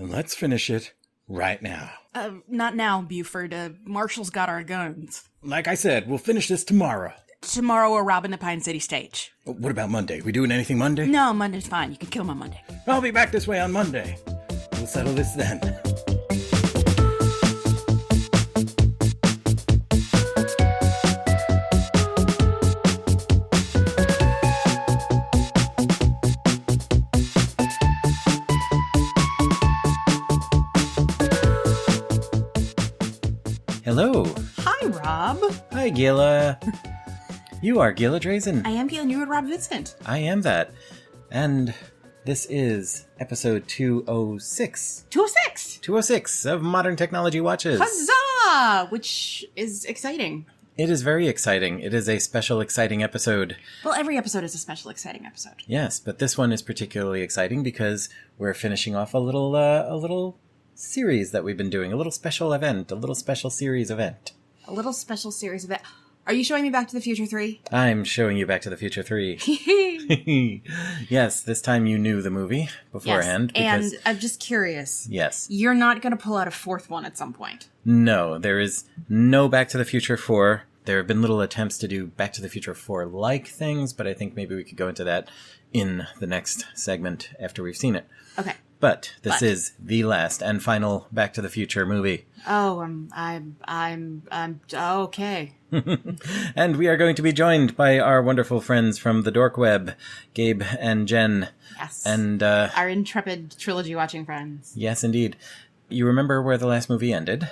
Then let's finish it right now. Not now, Buford. Marshall's got our guns. Like I said, we'll finish this tomorrow. Tomorrow we're robbing the Pine City stage. What about Monday? We doing anything Monday? No, Monday's fine. You can kill me on Monday. I'll be back this way on Monday. We'll settle this then. Hello. Hi, Rob. Hi, Gila. You are Gila Drazen. I am Gila and you are Rob Vincent. I am that. And this is episode 206. 206! 206 of Modern Technology Watches. Huzzah! Which is exciting. It is very exciting. It is a special, exciting episode. Well, every episode is a special, exciting episode. Yes, but this one is particularly exciting because we're finishing off a little series that we've been doing. A little special event. A little special series event. A little special series of it. Are you showing me Back to the Future 3? I'm showing you Back to the Future 3. Yes, this time you knew the movie beforehand. Yes, and I'm just curious. Yes. You're not going to pull out a fourth one at some point. No, there is no Back to the Future 4. There have been little attempts to do Back to the Future 4-like things, but I think maybe we could go into that in the next segment after we've seen it. Okay. But this is the last and final Back to the Future movie. Oh, I'm okay. And we are going to be joined by our wonderful friends from the Dork Web, Gabe and Jen. Yes. And our intrepid trilogy watching friends. Yes, indeed. You remember where the last movie ended?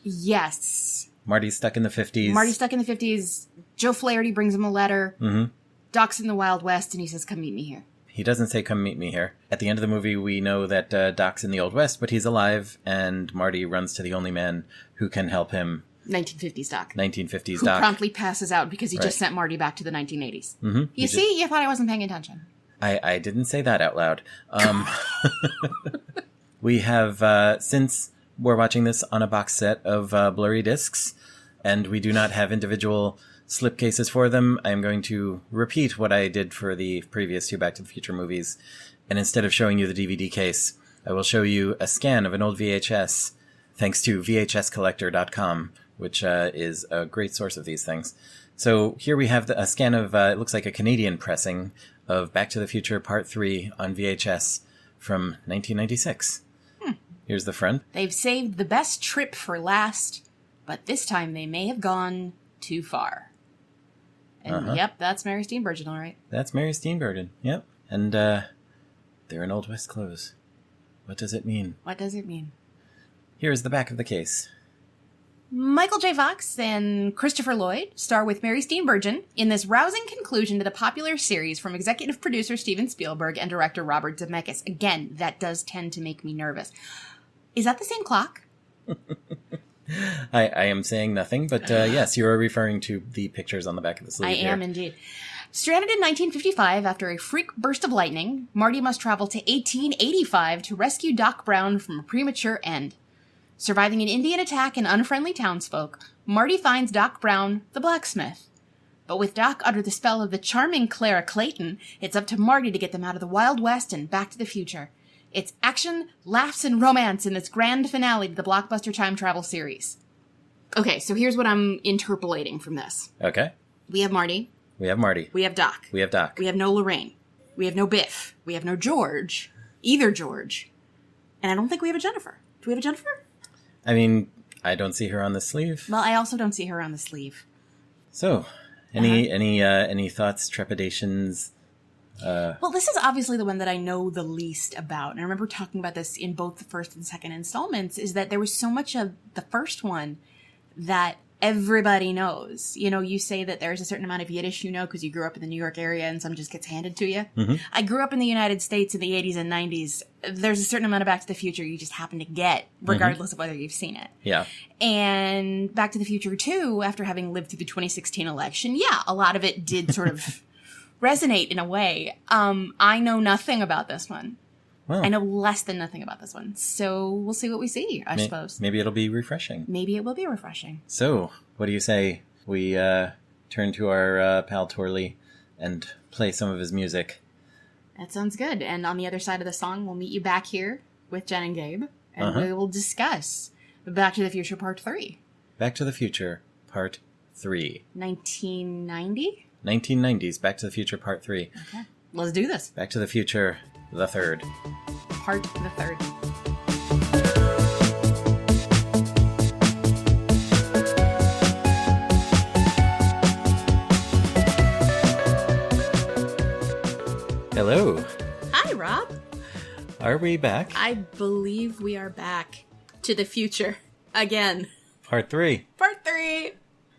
Yes. Marty's stuck in the 50s. Marty's stuck in the 50s. Joe Flaherty brings him a letter. Mm-hmm. Doc's in the Wild West, and he says, come meet me here. He doesn't say, come meet me here. At the end of the movie, we know that Doc's in the Old West, but he's alive, and Marty runs to the only man who can help him. 1950s Doc. 1950s who Doc. Who promptly passes out because he just sent Marty back to the 1980s. Mm-hmm. You see? You thought I wasn't paying attention. I didn't say that out loud. We have, since we're watching this on a box set of blurry discs, and we do not have individual slipcases for them, I'm going to repeat what I did for the previous two Back to the Future movies. And instead of showing you the DVD case, I will show you a scan of an old VHS, thanks to VHScollector.com, which is a great source of these things. So here we have a scan of, it looks like a Canadian pressing of Back to the Future Part 3 on VHS from 1996. Here's the front. They've saved the best trip for last, but this time they may have gone too far. And yep, that's Mary Steenburgen, all right. That's Mary Steenburgen, yep. And they're in Old West clothes. What does it mean? What does it mean? Here's the back of the case. Michael J. Fox and Christopher Lloyd star with Mary Steenburgen in this rousing conclusion to the popular series from executive producer Steven Spielberg and director Robert Zemeckis. Again, that does tend to make me nervous. Is that the same clock? I am saying nothing, but yes, you are referring to the pictures on the back of the sleeve. I am indeed. Stranded in 1955 after a freak burst of lightning, Marty must travel to 1885 to rescue Doc Brown from a premature end. Surviving an Indian attack and unfriendly townsfolk, Marty finds Doc Brown, the blacksmith. But with Doc under the spell of the charming Clara Clayton, it's up to Marty to get them out of the Wild West and Back to the Future. It's action, laughs, and romance in this grand finale to the blockbuster time travel series. Okay, so here's what I'm interpolating from this. Okay. We have Marty. We have Marty. We have Doc. We have Doc. We have no Lorraine. We have no Biff. We have no George. Either George. And I don't think we have a Jennifer. Do we have a Jennifer? I mean, I don't see her on the sleeve. Well, I also don't see her on the sleeve. So, any thoughts, trepidations? Well, this is obviously the one that I know the least about. And I remember talking about this in both the first and second installments, is that there was so much of the first one that everybody knows. You know, you say that there's a certain amount of Yiddish you know because you grew up in the New York area and some just gets handed to you. Mm-hmm. I grew up in the United States in the 80s and 90s. There's a certain amount of Back to the Future you just happen to get, regardless of whether you've seen it. Yeah. And Back to the Future 2, after having lived through the 2016 election, yeah, a lot of it did sort of resonate in a way. I know nothing about this one. Well, I know less than nothing about this one. So we'll see what we see, I suppose. Maybe it'll be refreshing. Maybe it will be refreshing. So, what do you say we turn to our pal Torley and play some of his music? That sounds good. And on the other side of the song, we'll meet you back here with Jen and Gabe, and we will discuss Back to the Future Part 3. Back to the Future Part 3. 1990? 1990s, Back to the Future Part 3. Okay, let's do this. Back to the Future, the third. Part the third. Hello. Hi, Rob. Are we back? I believe we are back to the future again. Part 3. Part 3.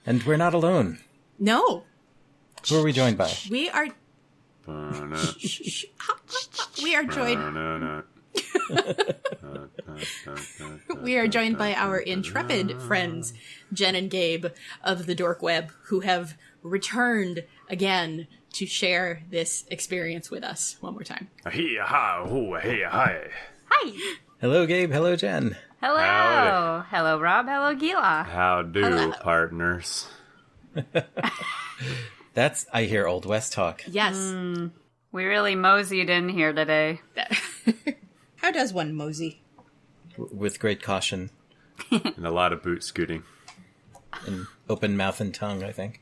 And we're not alone. No. Who are we joined by? We are... We are joined... We are joined by our intrepid friends, Jen and Gabe of the Dork Web, who have returned again to share this experience with us one more time. Hey, hi, hoo, hey, hi. Hi! Hello, Gabe. Hello, Jen. Hello. Howdy. Hello, Rob. Hello, Gila. How do, Hello. partners? That's, I hear, Old West talk. Yes. We really moseyed in here today. How does one mosey? With great caution And a lot of boot scooting. and open mouth and tongue, I think.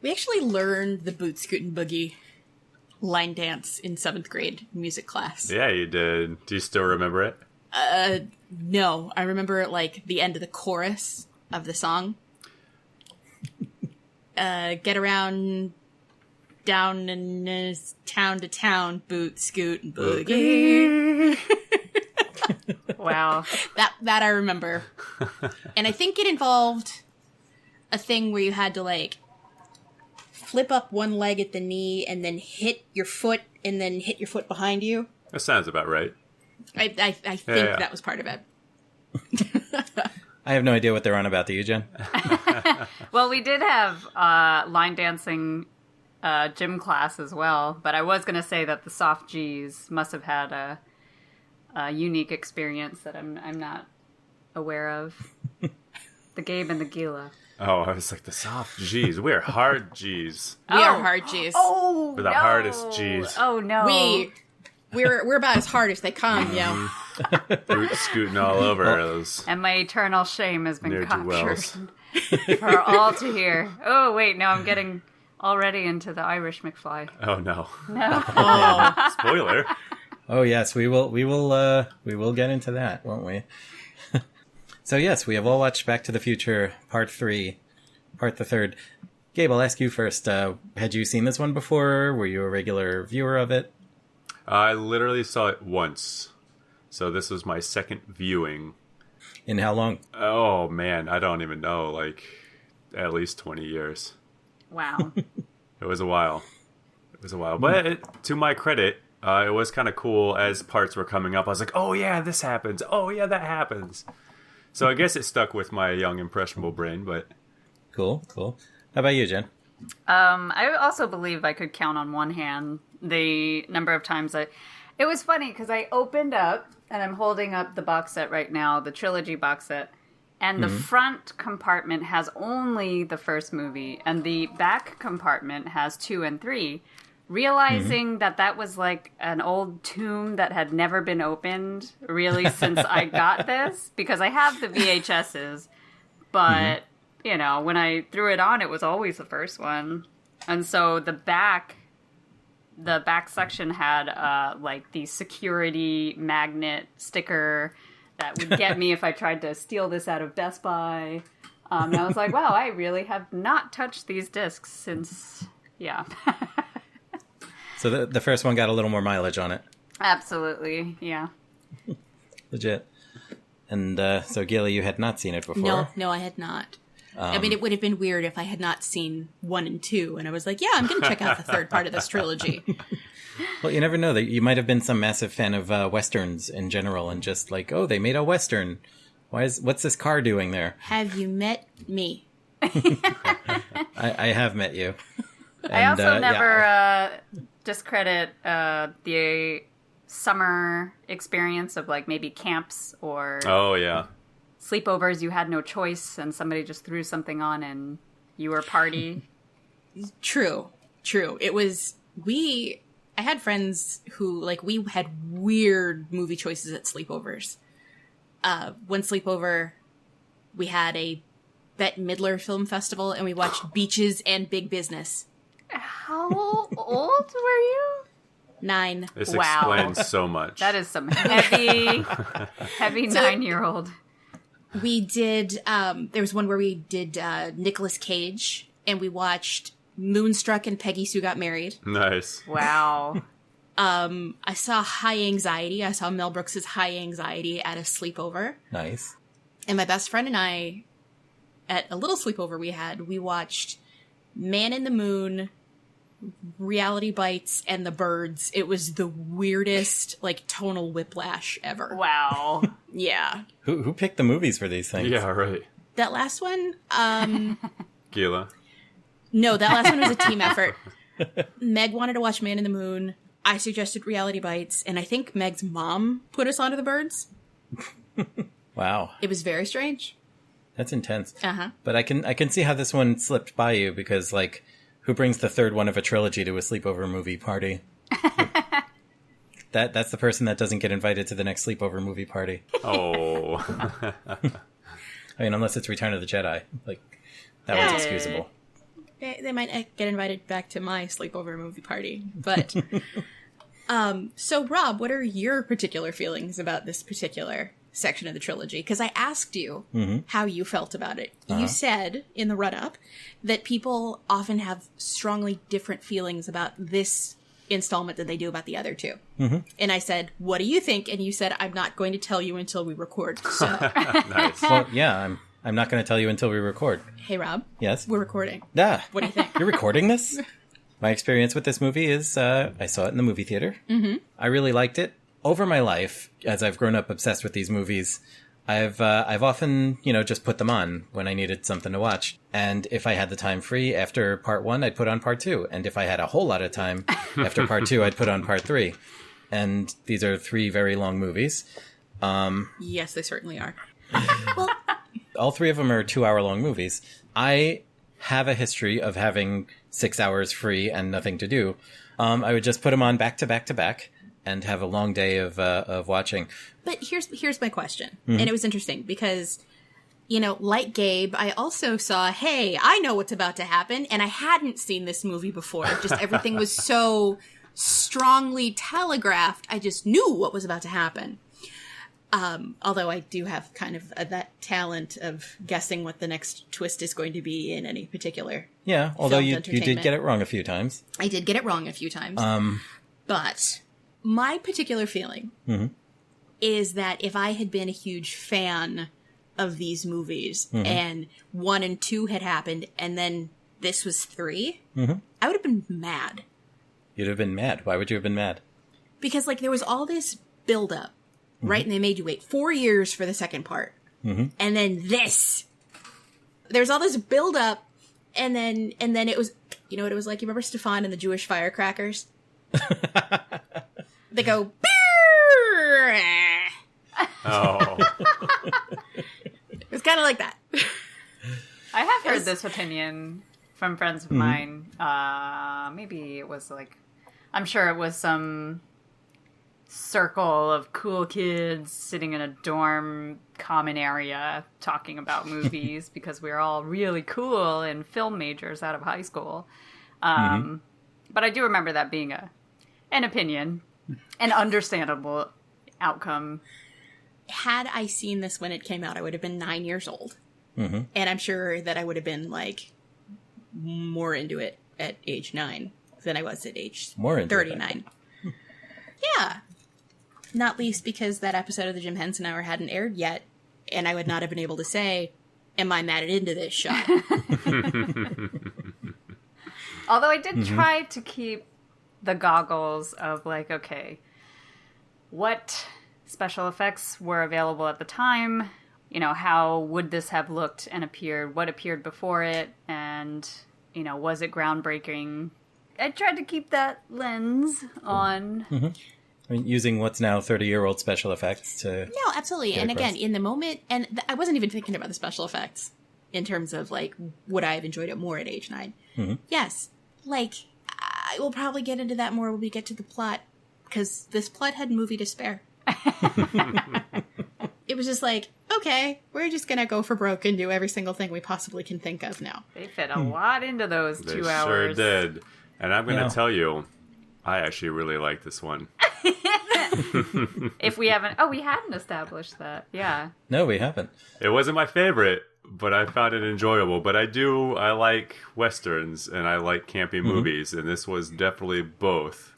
We actually learned the boot scootin' boogie line dance in 7th grade music class. Yeah, you did. Do you still remember it? No, I remember like the end of the chorus of the song. Get around, down and town to town, boot scoot and boogie. Wow. That I remember. And I think it involved a thing where you had to like flip up one leg at the knee and then hit your foot and then hit your foot behind you. That sounds about right. I think Yeah. that was part of it. I have no idea what they're on about. Do you, Jen? Well, we did have line dancing gym class as well, but I was going to say that the soft G's must have had a unique experience that I'm not aware of. The Gabe and the Gila. Oh, I was like, the soft G's. We're hard G's. We are hard G's. Oh, We're the hardest G's. Oh, no. We're about as hard as they come, yo. Boot scooting all over those And my eternal shame has been ne'er-do-wells. captured for all to hear. Oh, wait, no, I'm getting already into the Irish McFly. Oh, no. Oh. Spoiler. Oh yes, we will get into that, won't we? So yes, we have all watched Back to the Future Part 3, Part the third. Gabe, I'll ask you first. Had you seen this one before? Were you a regular viewer of it? I literally saw it once. So this was my second viewing. In how long? Oh, man. I don't even know. Like, at least 20 years. Wow. It was a while. But to my credit, it was kind of cool as parts were coming up. I was like, oh, yeah, this happens. Oh, yeah, that happens. So I guess it stuck with my young, impressionable brain, but... Cool. How about you, Jen? I also believe I could count on one hand the number of times it was funny because I opened up and I'm holding up the box set right now, the trilogy box set, and the front compartment has only the first movie and the back compartment has 2 and 3. Realizing that was like an old tomb that had never been opened really since I got this, because I have the VHSs, but you know, when I threw it on, it was always the first one. And so the back section had like the security magnet sticker that would get me if I tried to steal this out of Best Buy. And I was like, wow, I really have not touched these discs since, yeah. So the first one got a little more mileage on it. Absolutely, yeah. Legit. And so, Gila, you had not seen it before. No, I had not. I mean, it would have been weird if I had not seen 1 and 2, and I was like, yeah, I'm going to check out the third part of this trilogy. Well, you never know. That you might have been some massive fan of Westerns in general and just like, oh, they made a Western. What's this car doing there? Have you met me? I have met you. And, I also never discredit the summer experience of like maybe camps or Oh, yeah. sleepovers. You had no choice and somebody just threw something on and you were party. True. It was, I had friends who, like, we had weird movie choices at sleepovers. One sleepover, we had a Bette Midler Film Festival, and we watched Beaches and Big Business. How old were you? 9. This Wow. explains so much. That is some heavy 9-year-old. We did, there was one where we did Nicolas Cage, and we watched Moonstruck and Peggy Sue Got Married. Nice. Wow. I saw High Anxiety. I saw Mel Brooks's High Anxiety at a sleepover. Nice. And my best friend and I, at a little sleepover we watched Man in the Moon, Reality Bites, and The Birds. It was the weirdest, like, tonal whiplash ever. Wow. Yeah. Who picked the movies for these things? Yeah, right. That last one, Gila. no, that last one was a team effort. Meg wanted to watch Man in the Moon. I suggested Reality Bites, and I think Meg's mom put us onto The Birds. Wow. It was very strange. That's intense. Uh-huh. But I can see how this one slipped by you because, like, who brings the third one of a trilogy to a sleepover movie party? That's the person that doesn't get invited to the next sleepover movie party. Oh. I mean, unless it's Return of the Jedi. Like, that one's excusable. They might get invited back to my sleepover movie party. But, so Rob, what are your particular feelings about this particular section of the trilogy? Because I asked you how you felt about it. You said in the run-up that people often have strongly different feelings about this installment than they do about the other two. And I said, what do you think? And you said, I'm not going to tell you until we record. So, Nice. Well, yeah, I'm not going to tell you until we record. hey, Rob. Yes? We're recording. Ah, What do you think? you're recording this? My experience with this movie is I saw it in the movie theater. I really liked it. Over my life, as I've grown up obsessed with these movies, I've often, just put them on when I needed something to watch. And if I had the time free after part 1, I'd put on part 2. And if I had a whole lot of time after part 2, I'd put on part 3. And these are 3 very long movies. Yes, they certainly are. All 3 of them are 2-hour-long movies. I have a history of having 6 hours free and nothing to do. I would just put them on back to back to back and have a long day of watching. But here's my question. And it was interesting because, like Gabe, I also saw, hey, I know what's about to happen. And I hadn't seen this movie before. Just everything was so strongly telegraphed. I just knew what was about to happen. Although I do have kind of that talent of guessing what the next twist is going to be in any particular Yeah, although filmed you did entertainment. get it wrong a few times. I did get it wrong a few times. But my particular feeling is that if I had been a huge fan of these movies and 1 and 2 had happened and then this was 3, I would have been mad. You'd have been mad. Why would you have been mad? Because, like, there was all this buildup, right? And they made you wait 4 years for the second part. And then this. There's all this buildup, and then it was, you know what it was like? You remember Stefan and the Jewish firecrackers? They go, "Beer!" Oh. It was kind of like that. I have heard this opinion from friends of mine. Maybe it was like, I'm sure it was some circle of cool kids sitting in a dorm common area talking about movies because we were all really cool and film majors out of high school. But I do remember that being an opinion, an understandable outcome. Had I seen this when it came out, I would have been 9 years old. And I'm sure that I would have been, like, more into it at age 9 than I was at age More into 39. Yeah. Not least because that episode of the Jim Henson Hour hadn't aired yet, and I would not have been able to say, am I mad into this shot? Although I did try to keep the goggles of, like, okay, what special effects were available at the time? You know, how would this have looked and appeared? What appeared before it? And, you know, was it groundbreaking? I tried to keep that lens on. I mean, using what's now 30-year-old special effects to... No, absolutely. And across. again, in the moment, and I wasn't even thinking about the special effects in terms of, like, would I have enjoyed it more at age 9? Yes. Like, I will probably get into that more when we get to the plot, because this plot had movie to spare. It was just like, okay, we're just going to go for broke and do every single thing we possibly can think of now. They fit a lot into those 2 They hours. sure did. And I'm going to tell you, I actually really like this one. If we haven't... we hadn't established that. Yeah. No, we haven't. It wasn't my favorite, but I found it enjoyable. But I like Westerns, and I like campy movies, and this was definitely both.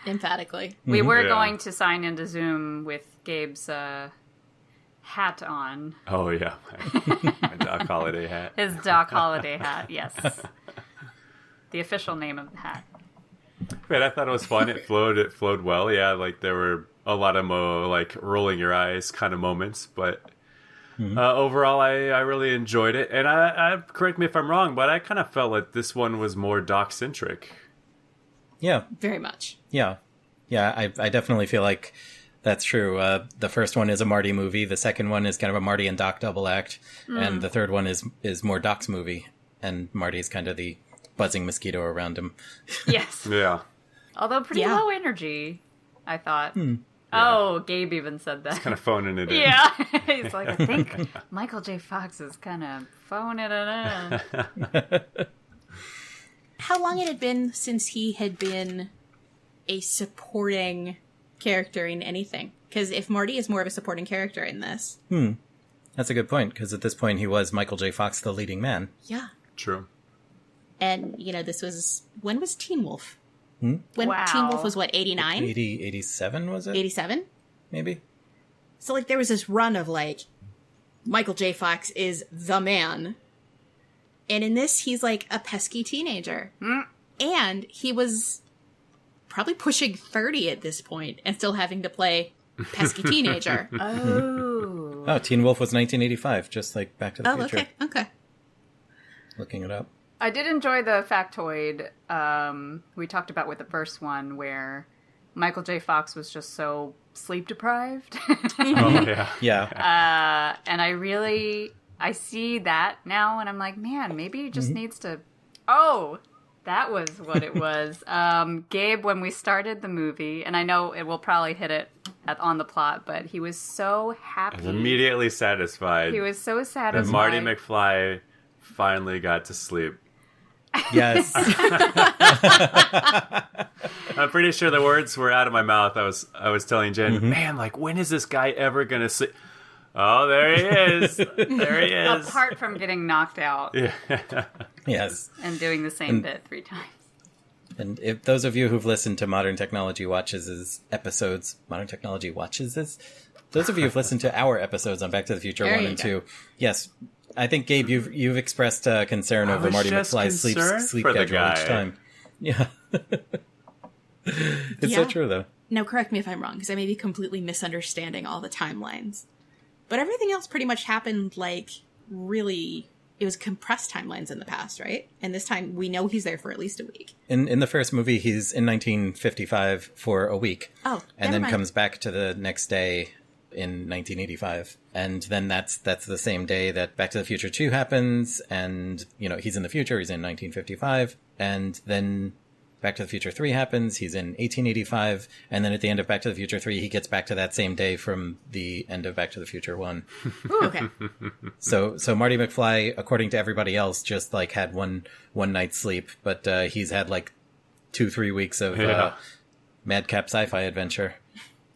Emphatically. We were Yeah. going to sign into Zoom with Gabe's hat on. Oh, yeah. My Doc Holliday hat. His Doc Holliday hat, yes. The official name of the hat. But I thought it was fun. It flowed well. Yeah, like there were a lot of like rolling your eyes kind of moments, but overall, I really enjoyed it. And I correct me if I'm wrong, but I kind of felt like this one was more Doc centric. Yeah, Very much. yeah. I definitely feel like that's true. The first one is a Marty movie. The second one is kind of a Marty and Doc double act. And the third one is more Doc's movie. And Marty's kind of the buzzing mosquito around him. Yes. Yeah. Although pretty Yeah. low energy, I thought. Oh, Gabe even said that. Kind of phoning it in. Yeah. He's like, I think Michael J. Fox is kind of phoning it in. How long it had been since he had been a supporting character in anything? Because if Marty is more of a supporting character in this. That's a good point, because at this point he was Michael J. Fox, the leading man. Yeah. True. And, this was... When was Teen Wolf? When Wow. Teen Wolf was, what, 89? 87, was it? 87? Maybe? So, there was this run of, Michael J. Fox is the man. And in this, he's, a pesky teenager. And he was probably pushing 30 at this point and still having to play pesky teenager. Oh, Teen Wolf was 1985, just like Back to the Future. Okay. Looking it up. I did enjoy the factoid we talked about with the first one where Michael J. Fox was just so sleep deprived. Oh, yeah. Yeah. And I see that now and I'm like, man, maybe he just needs to... Oh, that was what it was. Gabe, when we started the movie, and I know it will probably hit it on the plot, but he was so happy. I was immediately satisfied. He was so that satisfied. Marty McFly finally got to sleep. Yes. I'm pretty sure the words were out of my mouth. I was telling Jen, man, when is this guy ever gonna sleep? Oh, there he is. There he is. Apart from getting knocked out Yes. and doing the same bit 3 times. And if those of you who've listened to Modern Technology Watches' episodes, Modern Technology Watches'? Those of you who've listened to our episodes on Back to the Future There 1 you and go. 2, yes, I think, Gabe, you've expressed concern over was Marty just McFly's sleep for the schedule each guy. time. Yeah. It's so Yeah. true, though. Now, correct me if I'm wrong, because I may be completely misunderstanding all the timelines. But everything else pretty much happened, really... It was compressed timelines in the past, right? And this time, we know he's there for at least a week. In the first movie, he's in 1955 for a week. Oh, and never then mind. comes back to the next day in 1985. And then that's the same day that Back to the Future 2 happens. And, he's in the future. He's in 1955. And then Back to the Future 3 happens. He's in 1885. And then at the end of Back to the Future 3, he gets back to that same day from the end of Back to the Future 1. Ooh, okay. So Marty McFly, according to everybody else, just had one night's sleep. But he's had 2-3 weeks of madcap sci-fi adventure.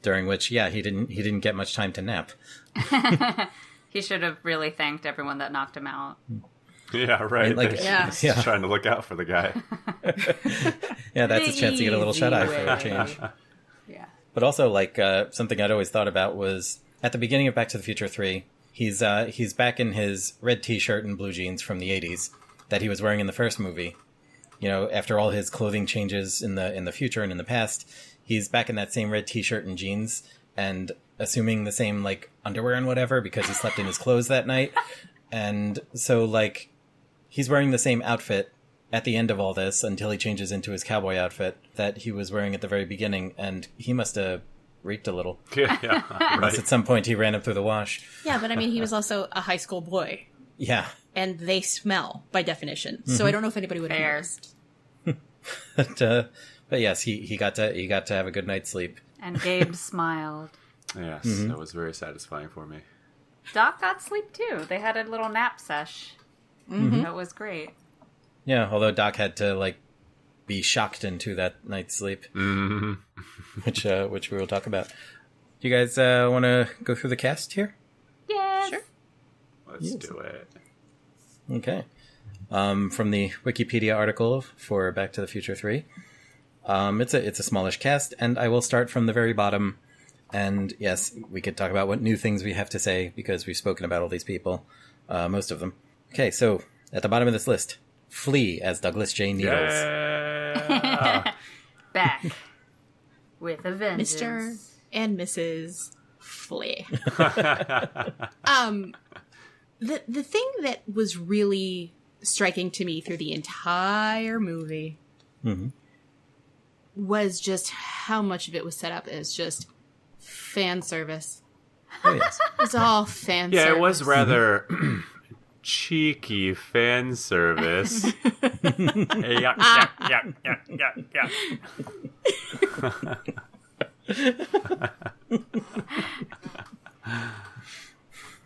During which, he didn't get much time to nap. He should have really thanked everyone that knocked him out. Yeah, right. Yeah. Just trying to look out for the guy. Yeah, that's his chance to get a little Easy shut eye for way. a change. Yeah. But also, something I'd always thought about was at the beginning of Back to the Future 3, he's back in his red T-shirt and blue jeans from the 80s that he was wearing in the first movie. After all his clothing changes in the future and in the past, he's back in that same red T-shirt and jeans and assuming the same underwear and whatever because he slept in his clothes that night. And so he's wearing the same outfit at the end of all this until he changes into his cowboy outfit that he was wearing at the very beginning, and he must have reeked a little. Yeah, Unless at some point he ran up through the wash. Yeah, but he was also a high school boy. Yeah. And they smell, by definition. So I don't know if anybody would have Fair. noticed. But yes, he got to have a good night's sleep. And Gabe smiled. Yes, that was very satisfying for me. Doc got sleep too. They had a little nap sesh. That was great. Yeah, although Doc had to be shocked into that night's sleep, which we will talk about. Do you guys want to go through the cast here? Yes. Sure. Let's do it. Okay. From the Wikipedia article for Back to the Future 3. It's a smallish cast, and I will start from the very bottom. And yes, we could talk about what new things we have to say, because we've spoken about all these people, most of them. Okay, so at the bottom of this list, Flea as Douglas J. Needles. Yeah. Back with a vengeance. Mr. and Mrs. Flea. The thing that was really striking to me through the entire movie was just how much of it was set up as just fan service. Oh, yes. It's all fan service. Yeah, it was rather cheeky fan service. Yeah.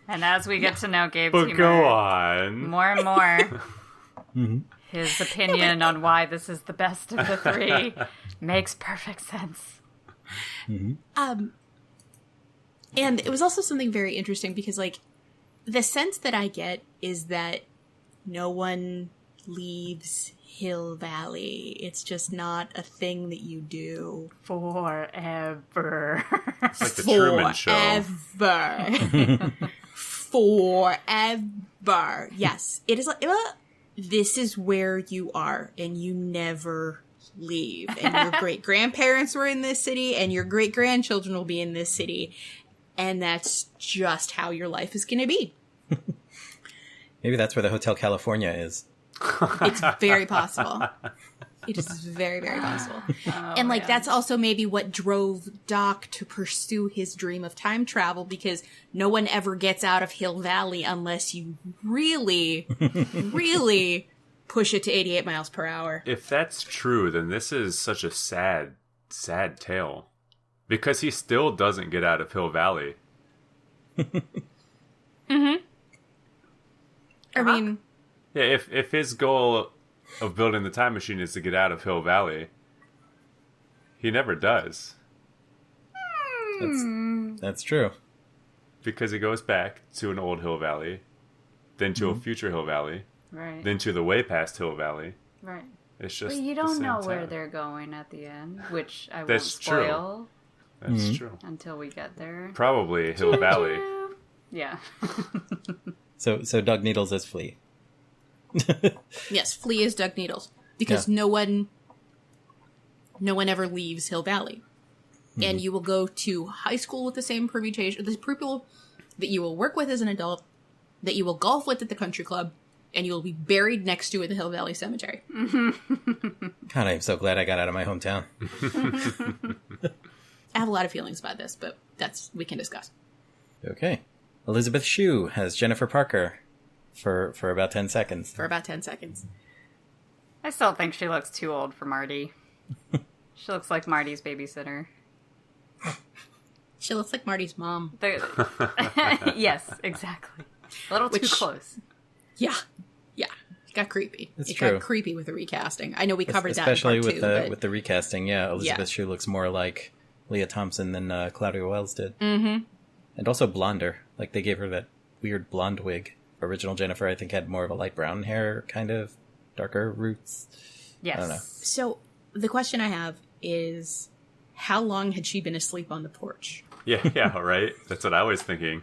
And as we get to know Gabe's But humor, go on. more and more, his opinion on why this is the best of the three makes perfect sense. And it was also something very interesting because, the sense that I get is that no one leaves Hill Valley. It's just not a thing that you do. Forever. It's like the Truman Show. Forever. Yes. It is this is where you are, and you never leave. And your great-grandparents were in this city, and your great-grandchildren will be in this city. And that's just how your life is going to be. Maybe that's where the Hotel California is. It's very possible. It is very, very possible. And that's also maybe what drove Doc to pursue his dream of time travel, because no one ever gets out of Hill Valley unless you really, really push it to 88 miles per hour. If that's true, then this is such a sad, sad tale. Because he still doesn't get out of Hill Valley. I mean... Yeah, if his goal of building the time machine is to get out of Hill Valley, he never does. That's true. Because he goes back to an old Hill Valley, then to a future Hill Valley, Right. then to the way past Hill Valley. Right. It's just But you the don't same know where town. they're going at the end, which I won't That's true. spoil That's true. until we get there. Probably Hill Valley. Yeah. So Doug Needles is Flea. Yes, Flea is Doug Needles. Because no one ever leaves Hill Valley. And you will go to high school with the same permutation, the people that you will work with as an adult, that you will golf with at the country club, and you will be buried next to in the Hill Valley Cemetery. God, I'm so glad I got out of my hometown. I have a lot of feelings about this, but we can discuss. Okay. Elizabeth Shue has Jennifer Parker for about 10 seconds. For about 10 seconds. I still think she looks too old for Marty. She looks like Marty's babysitter. She looks like Marty's mom. Yes, exactly. A little too close. Yeah. Yeah. It got creepy. That's it true. got creepy with the recasting. I know we covered Especially that in part two, with the recasting. Yeah, Elizabeth Yeah. Shue looks more like Leah Thompson than Claudia Wells did. Mm-hmm. And also blonder. Like, they gave her that weird blonde wig. Original Jennifer, I think, had more of a light brown hair, kind of darker roots. Yes. I don't know. So the question I have is, how long had she been asleep on the porch? Yeah, right? That's what I was thinking.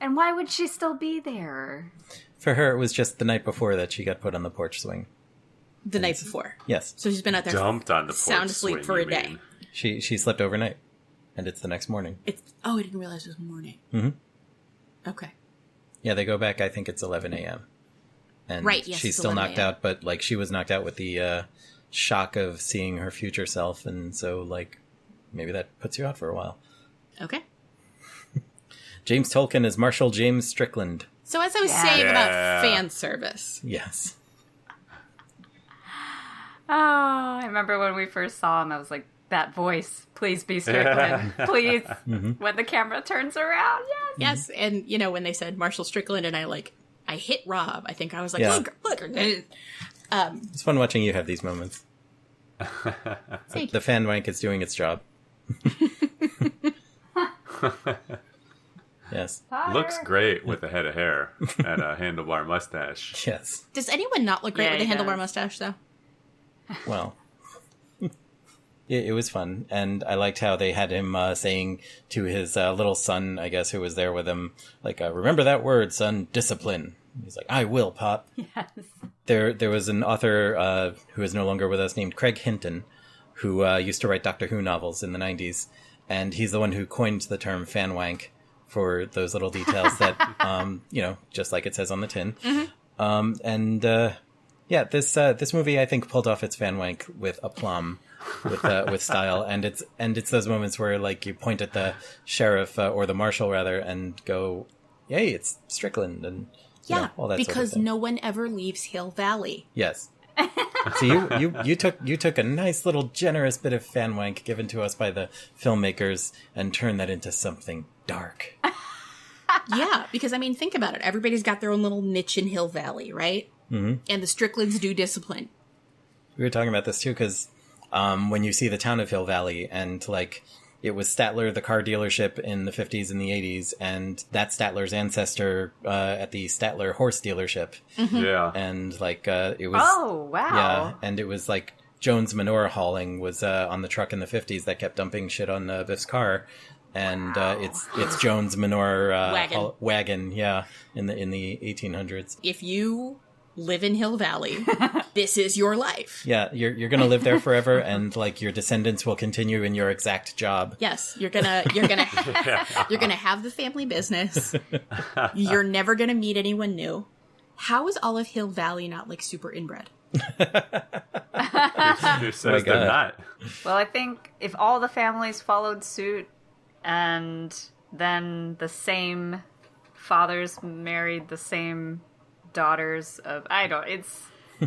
And why would she still be there? For her, it was just the night before that she got put on the porch swing. The night before. Yes. So she's been out there Dumped on the porch sound asleep swing, for a you day. mean. She slept overnight. And it's the next morning. I didn't realize it was morning. Mm-hmm. Okay. Yeah, they go back, I think it's 11 a.m. And Right, yes, she's it's still 11 knocked a.m. out, but, like, she was knocked out with the shock of seeing her future self, and so, like, maybe that puts you out for a while. Okay. James Tolkien is Marshall James Strickland. So as I was saying Yeah. about fan service, Yes. I remember when we first saw him, I was like, that voice, please be Strickland, please. When the camera turns around, Yes, and when they said Marshall Strickland, and I hit Rob. I think I was like, Yeah. look. It's fun watching you have these moments. Thank The fan wank is doing its job. Yes. Looks great with a head of hair and a handlebar mustache. Yes. Does anyone not look great Yeah, with a he handlebar does. mustache, though? Well, it was fun, and I liked how they had him saying to his little son, I guess, who was there with him, like, remember that word, son, discipline. He's like, I will, Pop. Yes. There was an author who is no longer with us named Craig Hinton, who used to write Doctor Who novels in the 90s, and he's the one who coined the term fan wank for those little details that, just like it says on the tin. This movie, I think, pulled off its fan wank with aplomb, with style, and it's those moments where, like, you point at the sheriff or the marshal rather, and go, "Yay, it's Strickland," and all that because sort of thing. no one ever leaves Hill Valley. Yes. So you took a nice little generous bit of fan wank given to us by the filmmakers and turned that into something dark. Yeah, because, think about it. Everybody's got their own little niche in Hill Valley, right? Mm-hmm. And the Stricklands do discipline. We were talking about this too, because when you see the town of Hill Valley, and like it was Statler, the car dealership in the 50s and the 80s, and that's Statler's ancestor at the Statler horse dealership. Yeah. And like it was. Oh, wow. Yeah, and it was like Jones Manure Hauling was on the truck in the 50s that kept dumping shit on Biff's car. And it's Jones Manure wagon, yeah, in the 1800s. If you live in Hill Valley, this is your life. Yeah, you're gonna live there forever, and like your descendants will continue in your exact job. Yes, you're gonna have the family business. You're never gonna meet anyone new. How is all of Hill Valley not like super inbred? Who says God. they're not? Well, I think if all the families followed suit and then the same fathers married the same daughters of,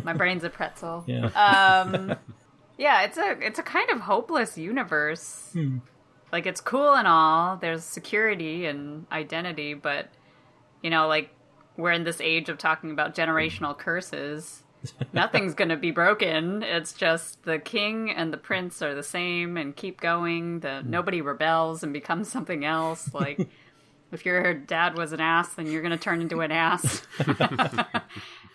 my brain's a pretzel. Yeah. Yeah, it's a kind of hopeless universe. Like, it's cool and all. There's security and identity, but, like, we're in this age of talking about generational curses. Nothing's going to be broken. It's just the king and the prince are the same and keep going. Nobody rebels and becomes something else. Like, if your dad was an ass, then you're going to turn into an ass.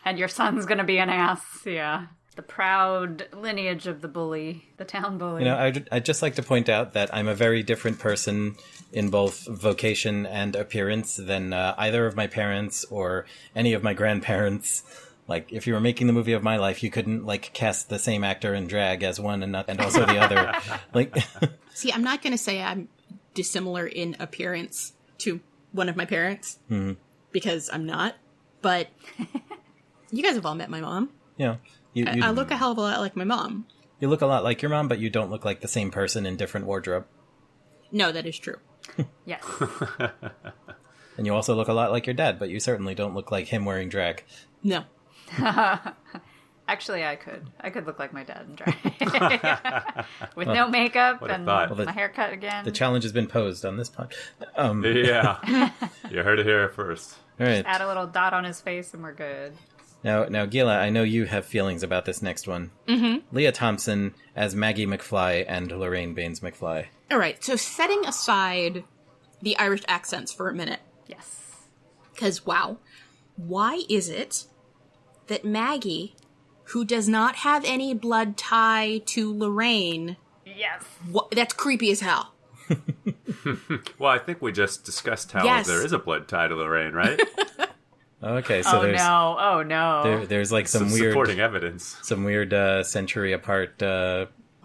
And your son's going to be an ass. Yeah. The proud lineage of the bully, the town bully. I'd just like to point out that I'm a very different person in both vocation and appearance than either of my parents or any of my grandparents. Like, if you were making the movie of my life, you couldn't, like, cast the same actor in drag as one and also the other. Like, See, I'm not going to say I'm dissimilar in appearance to one of my parents, because I'm not, but you guys have all met my mom. yeah. I look a hell of a lot like my mom. You look a lot like your mom, but you don't look like the same person in different wardrobe. No, that is true. Yes. And you also look a lot like your dad, but you certainly don't look like him wearing drag. No. Actually, I could look like my dad in drag. With no makeup what a and thought. my haircut again. The challenge has been posed on this pod. Yeah. You heard it here first. All right. Add a little dot on his face and we're good. Now, Gila, I know you have feelings about this next one. Mm-hmm. Leah Thompson as Maggie McFly and Lorraine Baines McFly. All right, so setting aside the Irish accents for a minute, Yes. because, wow, why is it that Maggie, who does not have any blood tie to Lorraine, Yes. that's creepy as hell. Well, I think we just discussed how Yes. there is a blood tie to Lorraine, right? Okay, so Oh no. there's like some supporting weird, evidence. some weird century apart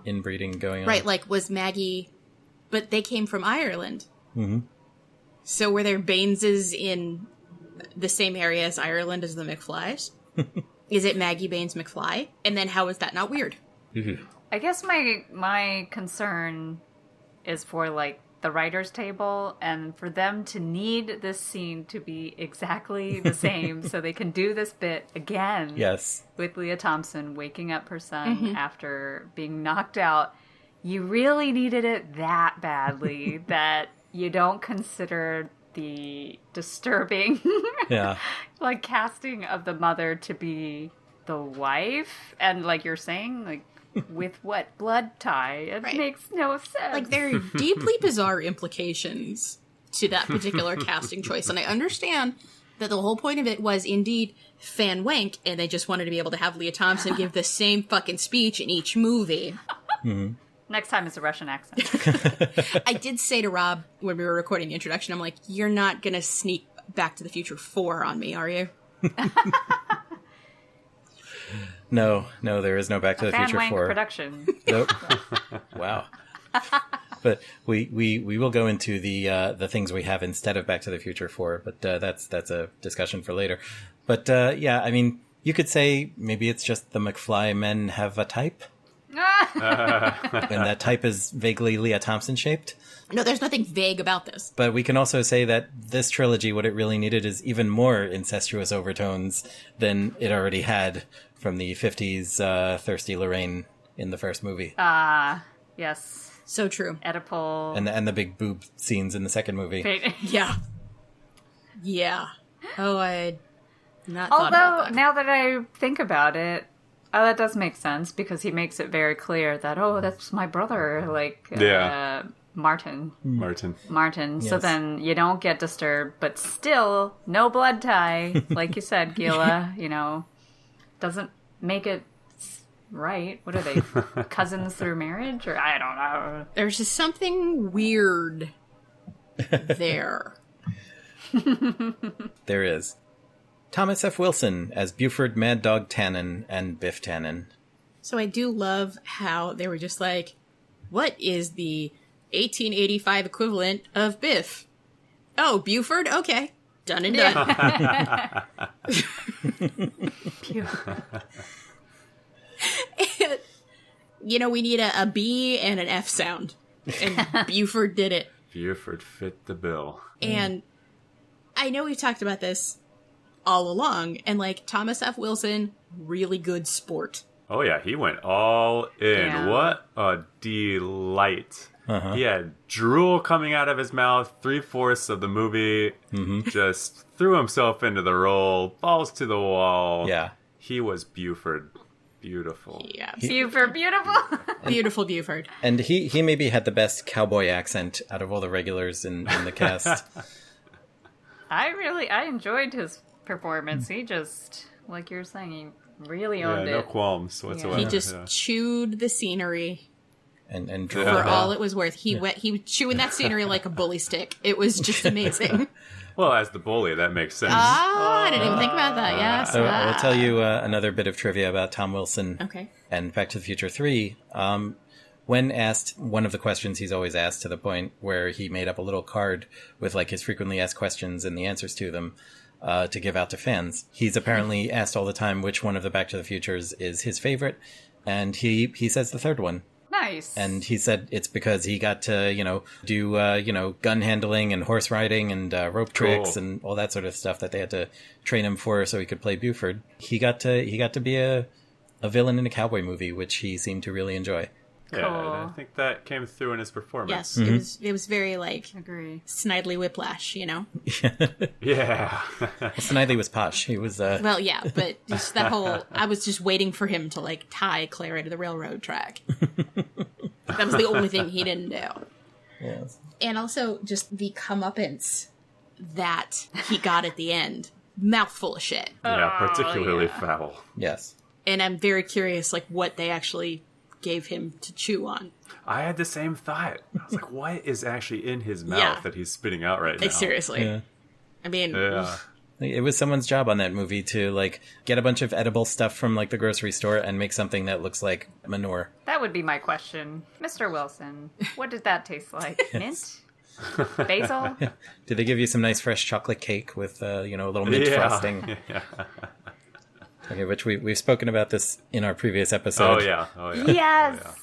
inbreeding going on. Right, like, was Maggie... But they came from Ireland. Mm-hmm. So were there Baineses in the same area as Ireland as the McFlys? Is it Maggie Baines McFly? And then how is that not weird? I guess my concern is for, like, the writer's table, and for them to need this scene to be exactly the same so they can do this bit again. Yes. With Leah Thompson waking up her son after being knocked out. You really needed it that badly that you don't consider the disturbing like casting of the mother to be the wife, and like you're saying, like with what blood tie? It makes no sense. Like, there are deeply bizarre implications to that particular casting choice, and I understand that the whole point of it was indeed fan wank, and they just wanted to be able to have Leah Thompson give the same fucking speech in each movie. Next time it's a Russian accent. I did say to Rob when we were recording the introduction, I'm like, you're not gonna sneak Back to the Future 4 on me, are you? No, there is no Back to the Fan Future wank 4. production. Nope. Wow. But we will go into the things we have instead of Back to the Future 4, but that's a discussion for later. But yeah, I mean, you could say maybe it's just the McFly men have a type. And that type is vaguely Leah Thompson shaped. No, there's nothing vague about this. But we can also say that this trilogy, what it really needed is even more incestuous overtones than it already had from the 50s Thirsty Lorraine in the first movie. Yes. So true. Oedipal. And the big boob scenes in the second movie. Yeah. Yeah. Oh, I not thought about Although, that. now that I think about it, that does make sense, because he makes it very clear that, that's my brother, like, Martin. So Yes. then you don't get disturbed, but still, no blood tie, like you said, Gila, doesn't make it right. What are they, cousins through marriage? Or I don't know. There's just something weird there. There is. Thomas F. Wilson as Buford Mad Dog Tannen and Biff Tannen. So I do love how they were just like, what is the 1885 equivalent of Biff? Oh, Buford? Okay. Done and done. We need a B and an F sound. And Buford did it. Buford fit the bill. And I know we've talked about this all along, and like Thomas F. Wilson, really good sport. Oh yeah, he went all in. Yeah. What a delight. He had drool coming out of his mouth 3/4 of the movie. Just threw himself into the role, balls to the wall. Yeah. He was Buford. Beautiful. Yeah. Buford, beautiful. Beautiful Buford. And he maybe had the best cowboy accent out of all the regulars in the cast. I enjoyed his performance. He just, like you're saying, he really owned no it. qualms whatsoever. He just chewed the scenery and for all it was worth. He was chewing that scenery like a bully stick. It was just amazing. Well, as the bully, that makes sense. I didn't even think about that. Yes. So I will tell you another bit of trivia about Tom Wilson. Okay. And Back to the Future 3. When asked, one of the questions he's always asked, to the point where he made up a little card with like his frequently asked questions and the answers to them to give out to fans. He's apparently asked all the time which one of the Back to the Futures is his favorite, and he says the third one. Nice. And he said it's because he got to, do, gun handling and horse riding and rope tricks and all that sort of stuff that they had to train him for so he could play Buford. He got to be a villain in a cowboy movie, which he seemed to really enjoy. Yeah, and I think that came through in his performance. Yes. It was very like Agree. Snidely Whiplash, Yeah. Snidely was posh. He was. Well, yeah, but just that whole. I was just waiting for him to like tie Clara to the railroad track. That was the only thing he didn't do. Yes. And also just the comeuppance that he got at the end. Mouthful of shit. Yeah, particularly foul. Yes. And I'm very curious, like, what they actually gave him to chew on. I had the same thought. I was like, what is actually in his mouth Yeah. that he's spitting out right now? Like, seriously. Yeah. I mean, Yeah. It was someone's job on that movie to like get a bunch of edible stuff from like the grocery store and make something that looks like manure. That would be my question. Mr. Wilson, what did that taste like? Mint? Basil? Did they give you some nice fresh chocolate cake with a little mint frosting? Yeah. Okay, which we've spoken about this in our previous episode. Oh yeah. Yes! Oh,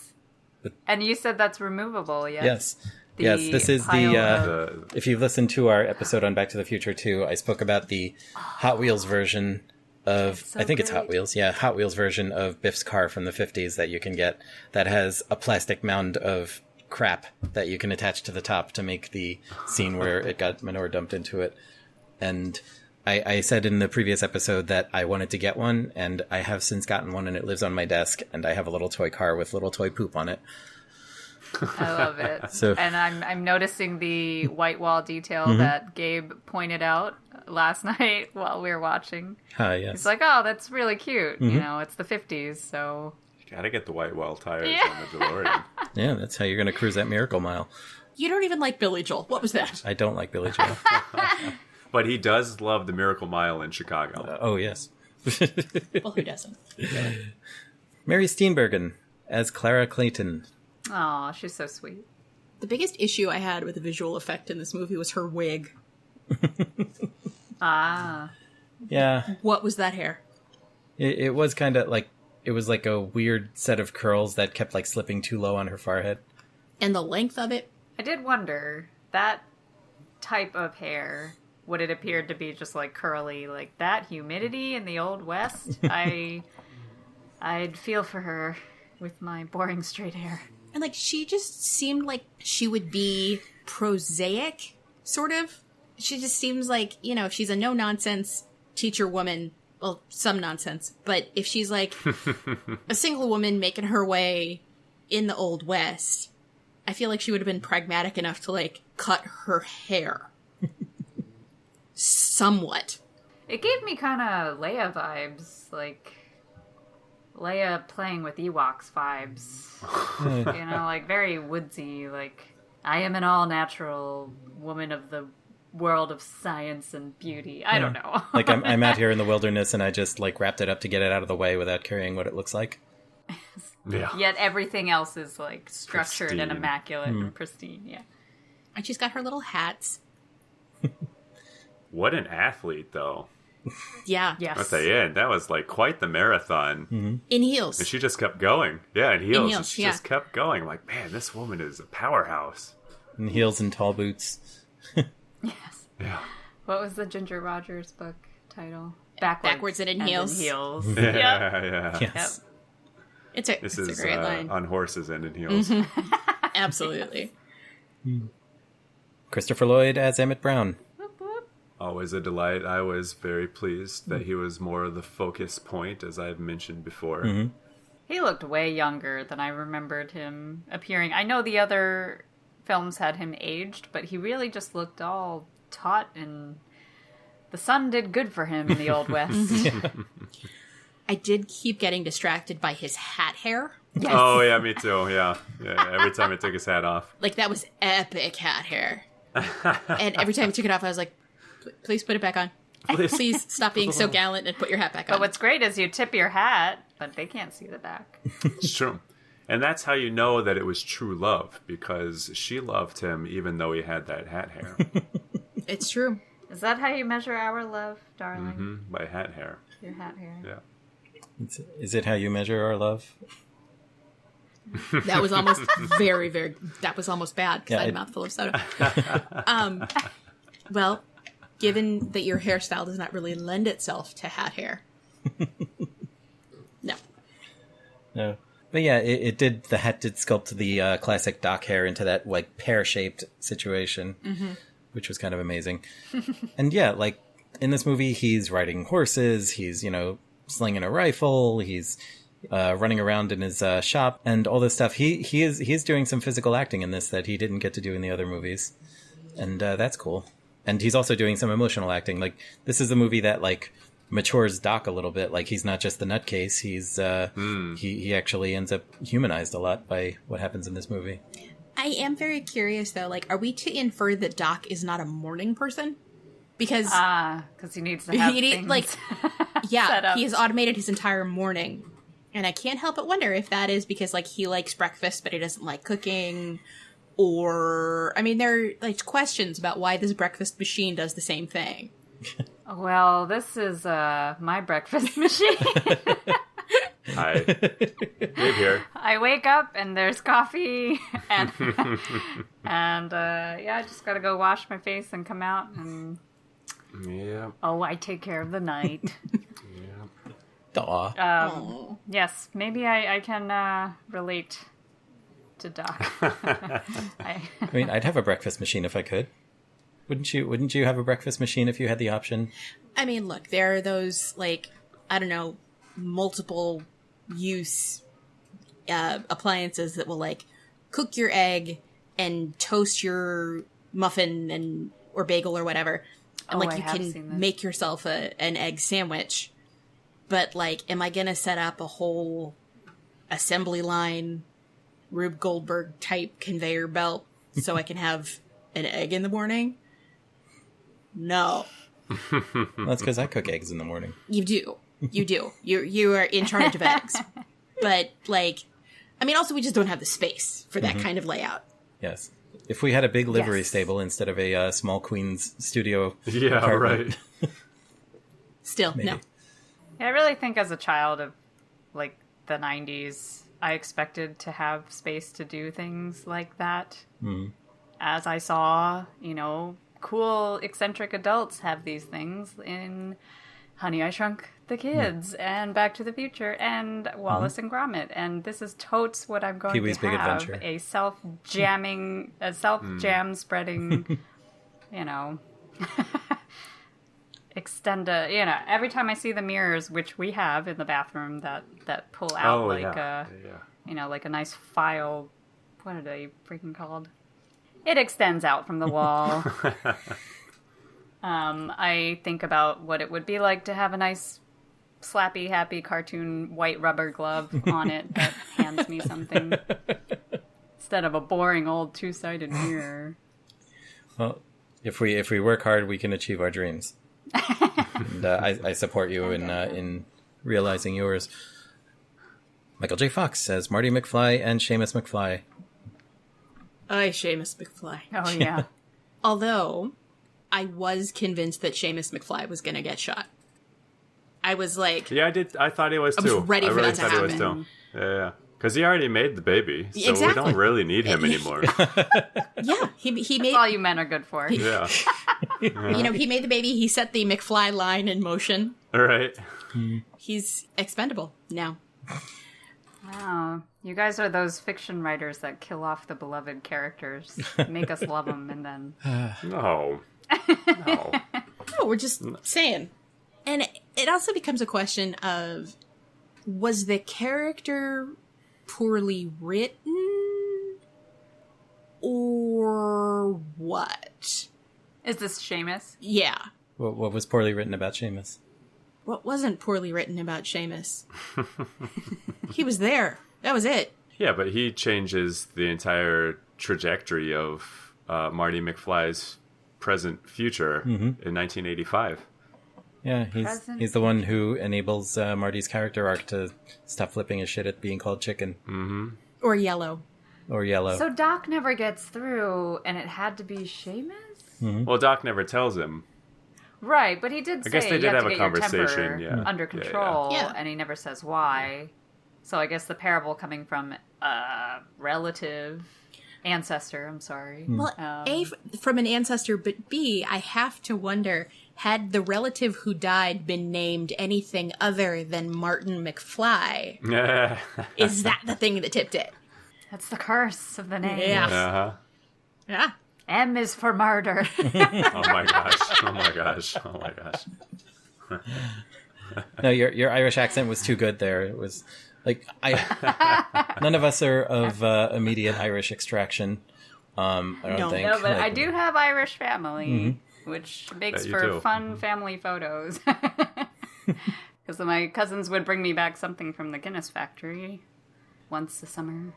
yeah. And you said that's removable, yes? Yes. Yes, this is pile the... if you've listened to our episode on Back to the Future 2, I spoke about the Hot Wheels version of... So I think it's great. Hot Wheels. Yeah, Hot Wheels version of Biff's car from the 50s that you can get that has a plastic mound of crap that you can attach to the top to make the scene where it got manure dumped into it. And I said in the previous episode that I wanted to get one, and I have since gotten one, and it lives on my desk, and I have a little toy car with little toy poop on it. I love it. So- And I'm noticing the white wall detail that Gabe pointed out last night while we were watching. Yes. He's like, oh, that's really cute. You know, it's the 50s, so... You gotta get the white wall tires Yeah. on the DeLorean. Yeah, that's how you're going to cruise that Miracle Mile. You don't even like Billy Joel. What was that? I don't like Billy Joel. But he does love the Miracle Mile in Chicago. Oh, yes. Well, who doesn't? Mary Steenburgen as Clara Clayton. Oh, she's so sweet. The biggest issue I had with the visual effect in this movie was her wig. Ah. Yeah, What was that hair? it was kind of like, it was like a weird set of curls that kept like slipping too low on her forehead. And the length of it? I did wonder, that type of hair, would it appear to be just like curly, like that humidity in the Old West? I'd feel for her with my boring straight hair. And like, she just seemed like she would be prosaic, sort of. She just seems like, you know, if she's a no-nonsense teacher woman, well, some nonsense, but if she's like a single woman making her way in the Old West, I feel like she would have been pragmatic enough to like cut her hair. Somewhat. It gave me kind of Leia vibes, like Leia playing with Ewoks vibes. You know, like very woodsy, like I am an all-natural woman of the world of science and beauty. I don't know. Like I'm out here in the wilderness and I just like wrapped it up to get it out of the way without carrying what it looks like. Yeah. Yet everything else is like structured and Pristine. immaculate and pristine. Yeah. And she's got her little hats. What an athlete, though. Yeah. Yes. At the end, that was like quite the marathon. In heels. And she just kept going. Yeah, in heels. heels, She yeah. just kept going. I'm like, man, this woman is a powerhouse. And heels and tall boots. Yes. Yeah. What was the Ginger Rogers book title? Backwards and in heels. heels. Yeah, Yep. yeah. Yes. It's a, This it's is a great line. on horses and in heels. Absolutely. Christopher Lloyd as Emmett Brown. Always a delight. I was very pleased that he was more the focus point, as I've mentioned before. He looked way younger than I remembered him appearing. I know the other films had him aged, but he really just looked all taut, and the sun did good for him in the Old West. I did keep getting distracted by his hat hair. Yes. Oh, yeah, me too. Yeah. Every time he took his hat off. Like, that was epic hat hair. And every time he took it off, I was like, please put it back on. Please stop being so gallant and put your hat back on. But what's great is you tip your hat, but they can't see the back. It's true. And that's how you know that it was true love, because she loved him even though he had that hat hair. It's true. Is that how you measure our love, darling? By hat hair. Your hat hair. Yeah. Is it how you measure our love? That was almost very, very, that was almost bad because Yeah, I had a mouthful of soda. Well, given that your hairstyle does not really lend itself to hat hair. No. No. But yeah, the hat did sculpt the classic Doc hair into that like pear-shaped situation, which was kind of amazing. And yeah, like in this movie, he's riding horses, he's, slinging a rifle, he's running around in his shop and all this stuff. He's doing some physical acting in this that he didn't get to do in the other movies. And that's cool. And he's also doing some emotional acting. Like, this is a movie that, like, matures Doc a little bit. Like, he's not just the nutcase. He's, he actually ends up humanized a lot by what happens in this movie. I am very curious, though. Like, are we to infer that Doc is not a morning person? Because Because he needs to have things. like, set yeah, up. he has automated his entire morning. And I can't help but wonder if that is because, like, he likes breakfast, but he doesn't like cooking. Or, I mean, there are, like, questions about why this breakfast machine does the same thing. Well, this is my breakfast machine. Hi. Gabe here. I wake up and there's coffee, and I just gotta go wash my face and come out, and Yeah. I take care of the night. Yeah. Aw. Yes, maybe I can relate to Doc. I mean, I'd have a breakfast machine if I could. Wouldn't you have a breakfast machine if you had the option? I mean, look, there are those, like, I don't know, multiple use appliances that will, like, cook your egg and toast your muffin or bagel or whatever. And, like, you can make yourself an egg sandwich. But, like, am I going to set up a whole assembly line, Rube Goldberg type conveyor belt so I can have an egg in the morning? No. Well, that's because I cook eggs in the morning. You do. You are in charge of eggs. But, like, I mean, also we just don't have the space for that kind of layout. Yes. If we had a big livery stable instead of a small Queen's studio apartment. Right. Still, Maybe. no. I really think as a child of, like, the 90s, I expected to have space to do things like that. As I saw, cool, eccentric adults have these things in Honey, I Shrunk the Kids and Back to the Future and Wallace and Gromit. And this is totes what I'm going Pee-wee's to Big have. Adventure. A self-jam spreading, every time I see the mirrors, which we have in the bathroom that pull out like a nice file. What are they freaking called? It extends out from the wall. I think about what it would be like to have a nice, slappy, happy cartoon white rubber glove on it that hands me something instead of a boring old two-sided mirror. Well, if we work hard, we can achieve our dreams. And I support you in realizing yours. Michael J. Fox says Marty McFly and Seamus McFly. Seamus McFly. Oh, yeah. Although, I was convinced that Seamus McFly was going to get shot. I was like... Yeah, I did. I thought he was, too. I was ready for that to happen. I really thought he was, too. Yeah. Because he already made the baby, so Exactly. we don't really need him anymore. Yeah, he made... That's all you men are good for. Yeah. he made the baby, he set the McFly line in motion. All right. He's expendable now. Wow. You guys are those fiction writers that kill off the beloved characters, make us love them, and then... No. No, we're just saying. And it also becomes a question of, was the character poorly written? Or what? Is this Seamus? Yeah. What was poorly written about Seamus? What wasn't poorly written about Seamus? He was there. That was it. Yeah, but he changes the entire trajectory of Marty McFly's present future in 1985. Yeah, he's the one who enables Marty's character arc to stop flipping his shit at being called chicken. Mm-hmm. Or yellow. Or yellow. So Doc never gets through, and it had to be Seamus? Mm-hmm. Well, Doc never tells him. Right, but he did say I guess they did you have have to a get your conversation, temper under control, Yeah. and he never says why. So I guess the parable coming from a relative ancestor, I'm sorry. Well, A, from an ancestor, but B, I have to wonder, had the relative who died been named anything other than Martin McFly, is that the thing that tipped it? That's the curse of the name. Yeah. Uh-huh. Yeah. M is for murder. Oh my gosh. Oh my gosh. Oh my gosh. No, your Irish accent was too good there. It was like none of us are of immediate Irish extraction. I don't think. No, but I do have Irish family, which makes Bet you for do. fun family photos. Because my cousins would bring me back something from the Guinness factory once a summer.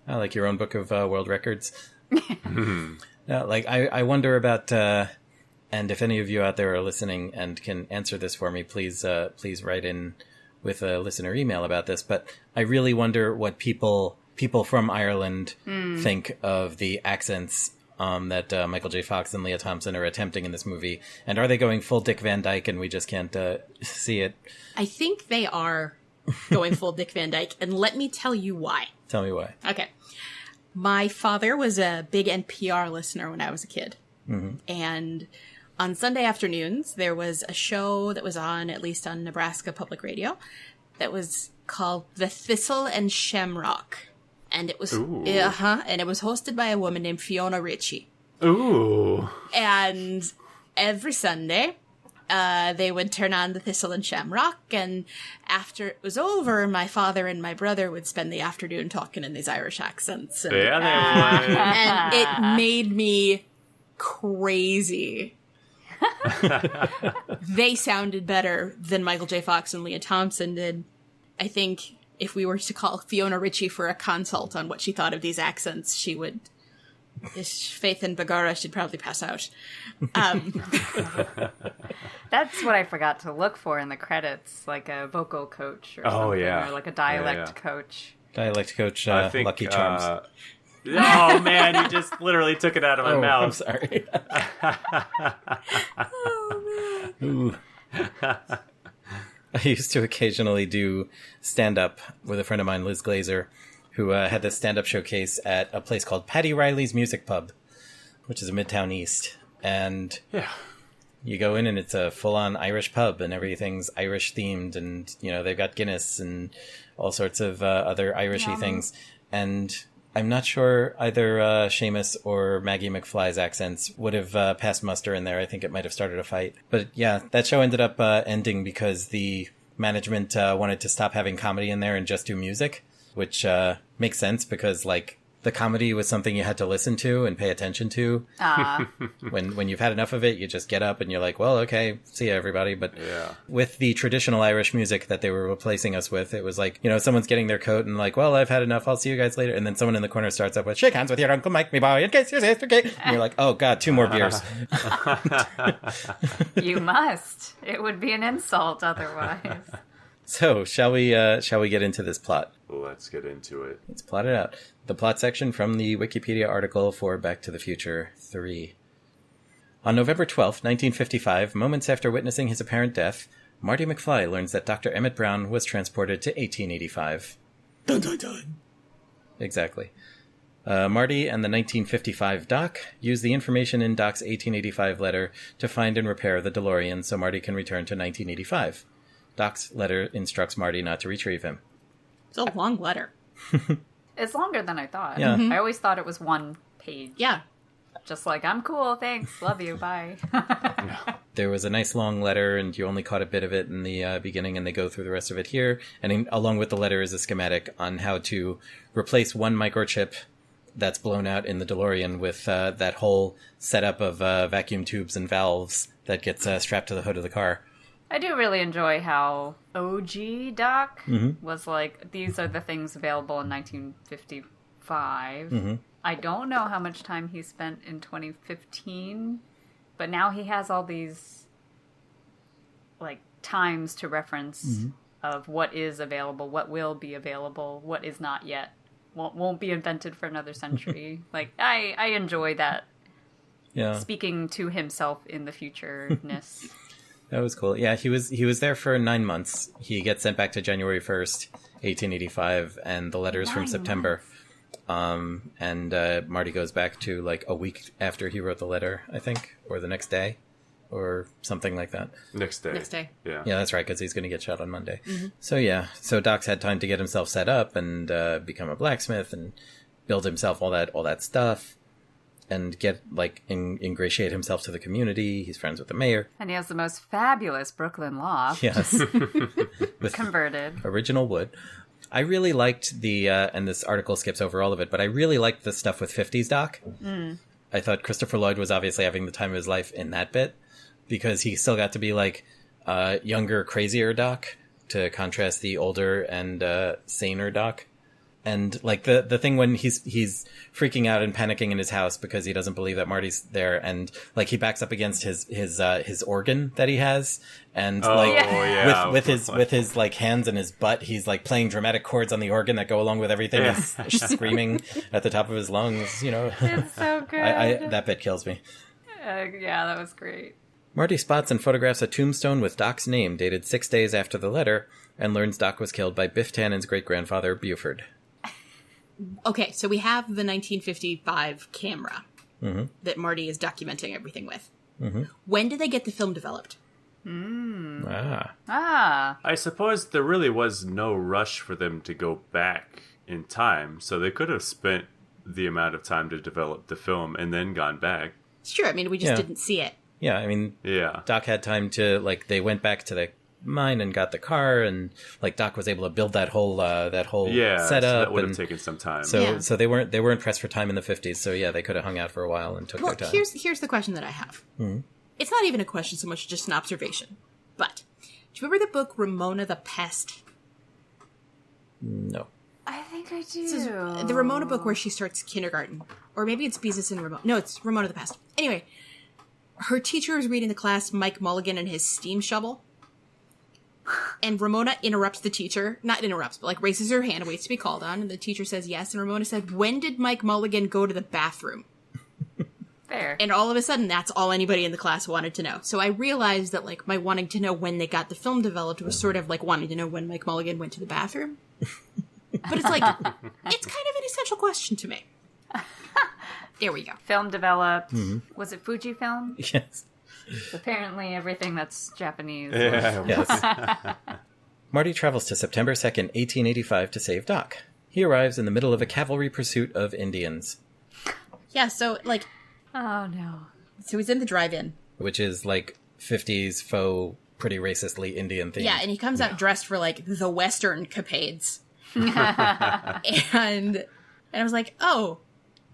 I like your own book of world records. No, like I wonder about, and if any of you out there are listening and can answer this for me, please write in with a listener email about this. But I really wonder what people from Ireland think of the accents that Michael J. Fox and Leah Thompson are attempting in this movie, and are they going full Dick Van Dyke and we just can't see it? I think they are. going full Dick Van Dyke, and let me tell you why. Tell me why. Okay. My father was a big NPR listener when I was a kid. Mm-hmm. And on Sunday afternoons, there was a show that was on, at least on Nebraska Public Radio, that was called The Thistle and Shamrock. And it was, and it was hosted by a woman named Fiona Ritchie. Ooh. And every Sunday, they would turn on The Thistle and Shamrock, and after it was over, my father and my brother would spend the afternoon talking in these Irish accents. And, and it made me crazy. They sounded better than Michael J. Fox and Leah Thompson did. I think if we were to call Fiona Ritchie for a consult on what she thought of these accents, she would... Faith in Bagara should probably pass out. That's what I forgot to look for in the credits, like a vocal coach or something, or like a dialect coach. Dialect coach, I think, Lucky Charms. Oh man, you just literally took it out of my mouth. I'm sorry. Oh, man. Ooh. I used to occasionally do stand-up with a friend of mine, Liz Glazer, who had this stand-up showcase at a place called Paddy Riley's Music Pub, which is in Midtown East. And you go in and it's a full-on Irish pub and everything's Irish-themed. And, you know, they've got Guinness and all sorts of other Irishy things. And I'm not sure either Seamus or Maggie McFly's accents would have passed muster in there. I think it might have started a fight. But yeah, that show ended up ending because the management wanted to stop having comedy in there and just do music, which makes sense because, like, the comedy was something you had to listen to and pay attention to. When you've had enough of it, you just get up and you're like, well, okay, see ya, everybody. But with the traditional Irish music that they were replacing us with, it was like, you know, someone's getting their coat and like, well, I've had enough, I'll see you guys later. And then someone in the corner starts up with, shake hands with your Uncle Mike, me boy, in case you're sister, okay? And you're like, oh, God, 2 more beers. You must. It would be an insult otherwise. So, shall we get into this plot? Let's get into it. Let's plot it out. The plot section from the Wikipedia article for Back to the Future 3. On November 12th, 1955, moments after witnessing his apparent death, Marty McFly learns that Dr. Emmett Brown was transported to 1885. Dun dun dun! Exactly. Marty and the 1955 Doc use the information in Doc's 1885 letter to find and repair the DeLorean so Marty can return to 1985. Doc's letter instructs Marty not to retrieve him. It's a long letter. It's longer than I thought. Yeah. I always thought it was 1 page. Yeah. Just like, I'm cool, thanks, love you, bye. There was a nice long letter, and you only caught a bit of it in the beginning, and they go through the rest of it here. And along with the letter is a schematic on how to replace one microchip that's blown out in the DeLorean with that whole setup of vacuum tubes and valves that gets strapped to the hood of the car. I do really enjoy how OG Doc was like, these are the things available in 1955. Mm-hmm. I don't know how much time he spent in 2015, but now he has all these like times to reference of what is available, what will be available, what is not yet, won't be invented for another century. Like, I enjoy that. Yeah. Speaking to himself in the future-ness. That was cool. Yeah, he was there for 9 months. He gets sent back to January 1st, 1885, and the letter's from September. And Marty goes back to like a week after he wrote the letter, I think, or the next day, or something like that. Next day. Yeah, that's right, because he's going to get shot on Monday. Mm-hmm. So Doc's had time to get himself set up and become a blacksmith and build himself all that stuff. And get, like, ingratiate himself to the community. He's friends with the mayor. And he has the most fabulous Brooklyn loft. Yes. With converted. Original wood. I really liked the, and this article skips over all of it, but I really liked the stuff with 50s Doc. Mm. I thought Christopher Lloyd was obviously having the time of his life in that bit, because he still got to be, like, younger, crazier Doc, to contrast the older and saner Doc. And, like, the thing when he's freaking out and panicking in his house because he doesn't believe that Marty's there, and, like, he backs up against his organ that he has, and, with his, like, hands and his butt, he's, like, playing dramatic chords on the organ that go along with everything. He's screaming at the top of his lungs, you know. It's so good. That bit kills me. Yeah, that was great. Marty spots and photographs a tombstone with Doc's name dated 6 days after the letter and learns Doc was killed by Biff Tannen's great-grandfather, Buford. Okay, so we have the 1955 camera that Marty is documenting everything with. When did they get the film developed? I suppose there really was no rush for them to go back in time, so they could have spent the amount of time to develop the film and then gone back. It's true. I mean, we just didn't see it. Yeah, I mean, Doc had time to, like, they went back to the mine and got the car, and, like, Doc was able to build that whole setup. So that would have taken some time. So they weren't pressed for time in the 50s, so yeah, they could have hung out for a while and took their time. Here's the question that I have. It's not even a question so much, just an observation. But, do you remember the book Ramona the Pest? No. I think I do. This is the Ramona book where she starts kindergarten. Or maybe it's Beezus and Ramona. No, it's Ramona the Pest. Anyway, her teacher is reading the class Mike Mulligan and his steam shovel. And Ramona interrupts the teacher. Not interrupts, but like raises her hand and waits to be called on. And the teacher says yes. And Ramona said, "When did Mike Mulligan go to the bathroom?" Fair. And all of a sudden, that's all anybody in the class wanted to know. So I realized that, like, my wanting to know when they got the film developed was sort of like wanting to know when Mike Mulligan went to the bathroom. But it's like, it's kind of an essential question to me. There we go. Film developed. Was it Fujifilm? Yes. Apparently everything that's Japanese. Yeah. Yes. Marty travels to September 2nd, 1885 to save Doc. He arrives in the middle of a cavalry pursuit of Indians. Yeah, so, like... Oh, no. So he's in the drive-in. Which is, like, 50s faux, pretty racistly Indian theme. Yeah, and he comes out dressed for, like, the Western capades. and I was like, oh,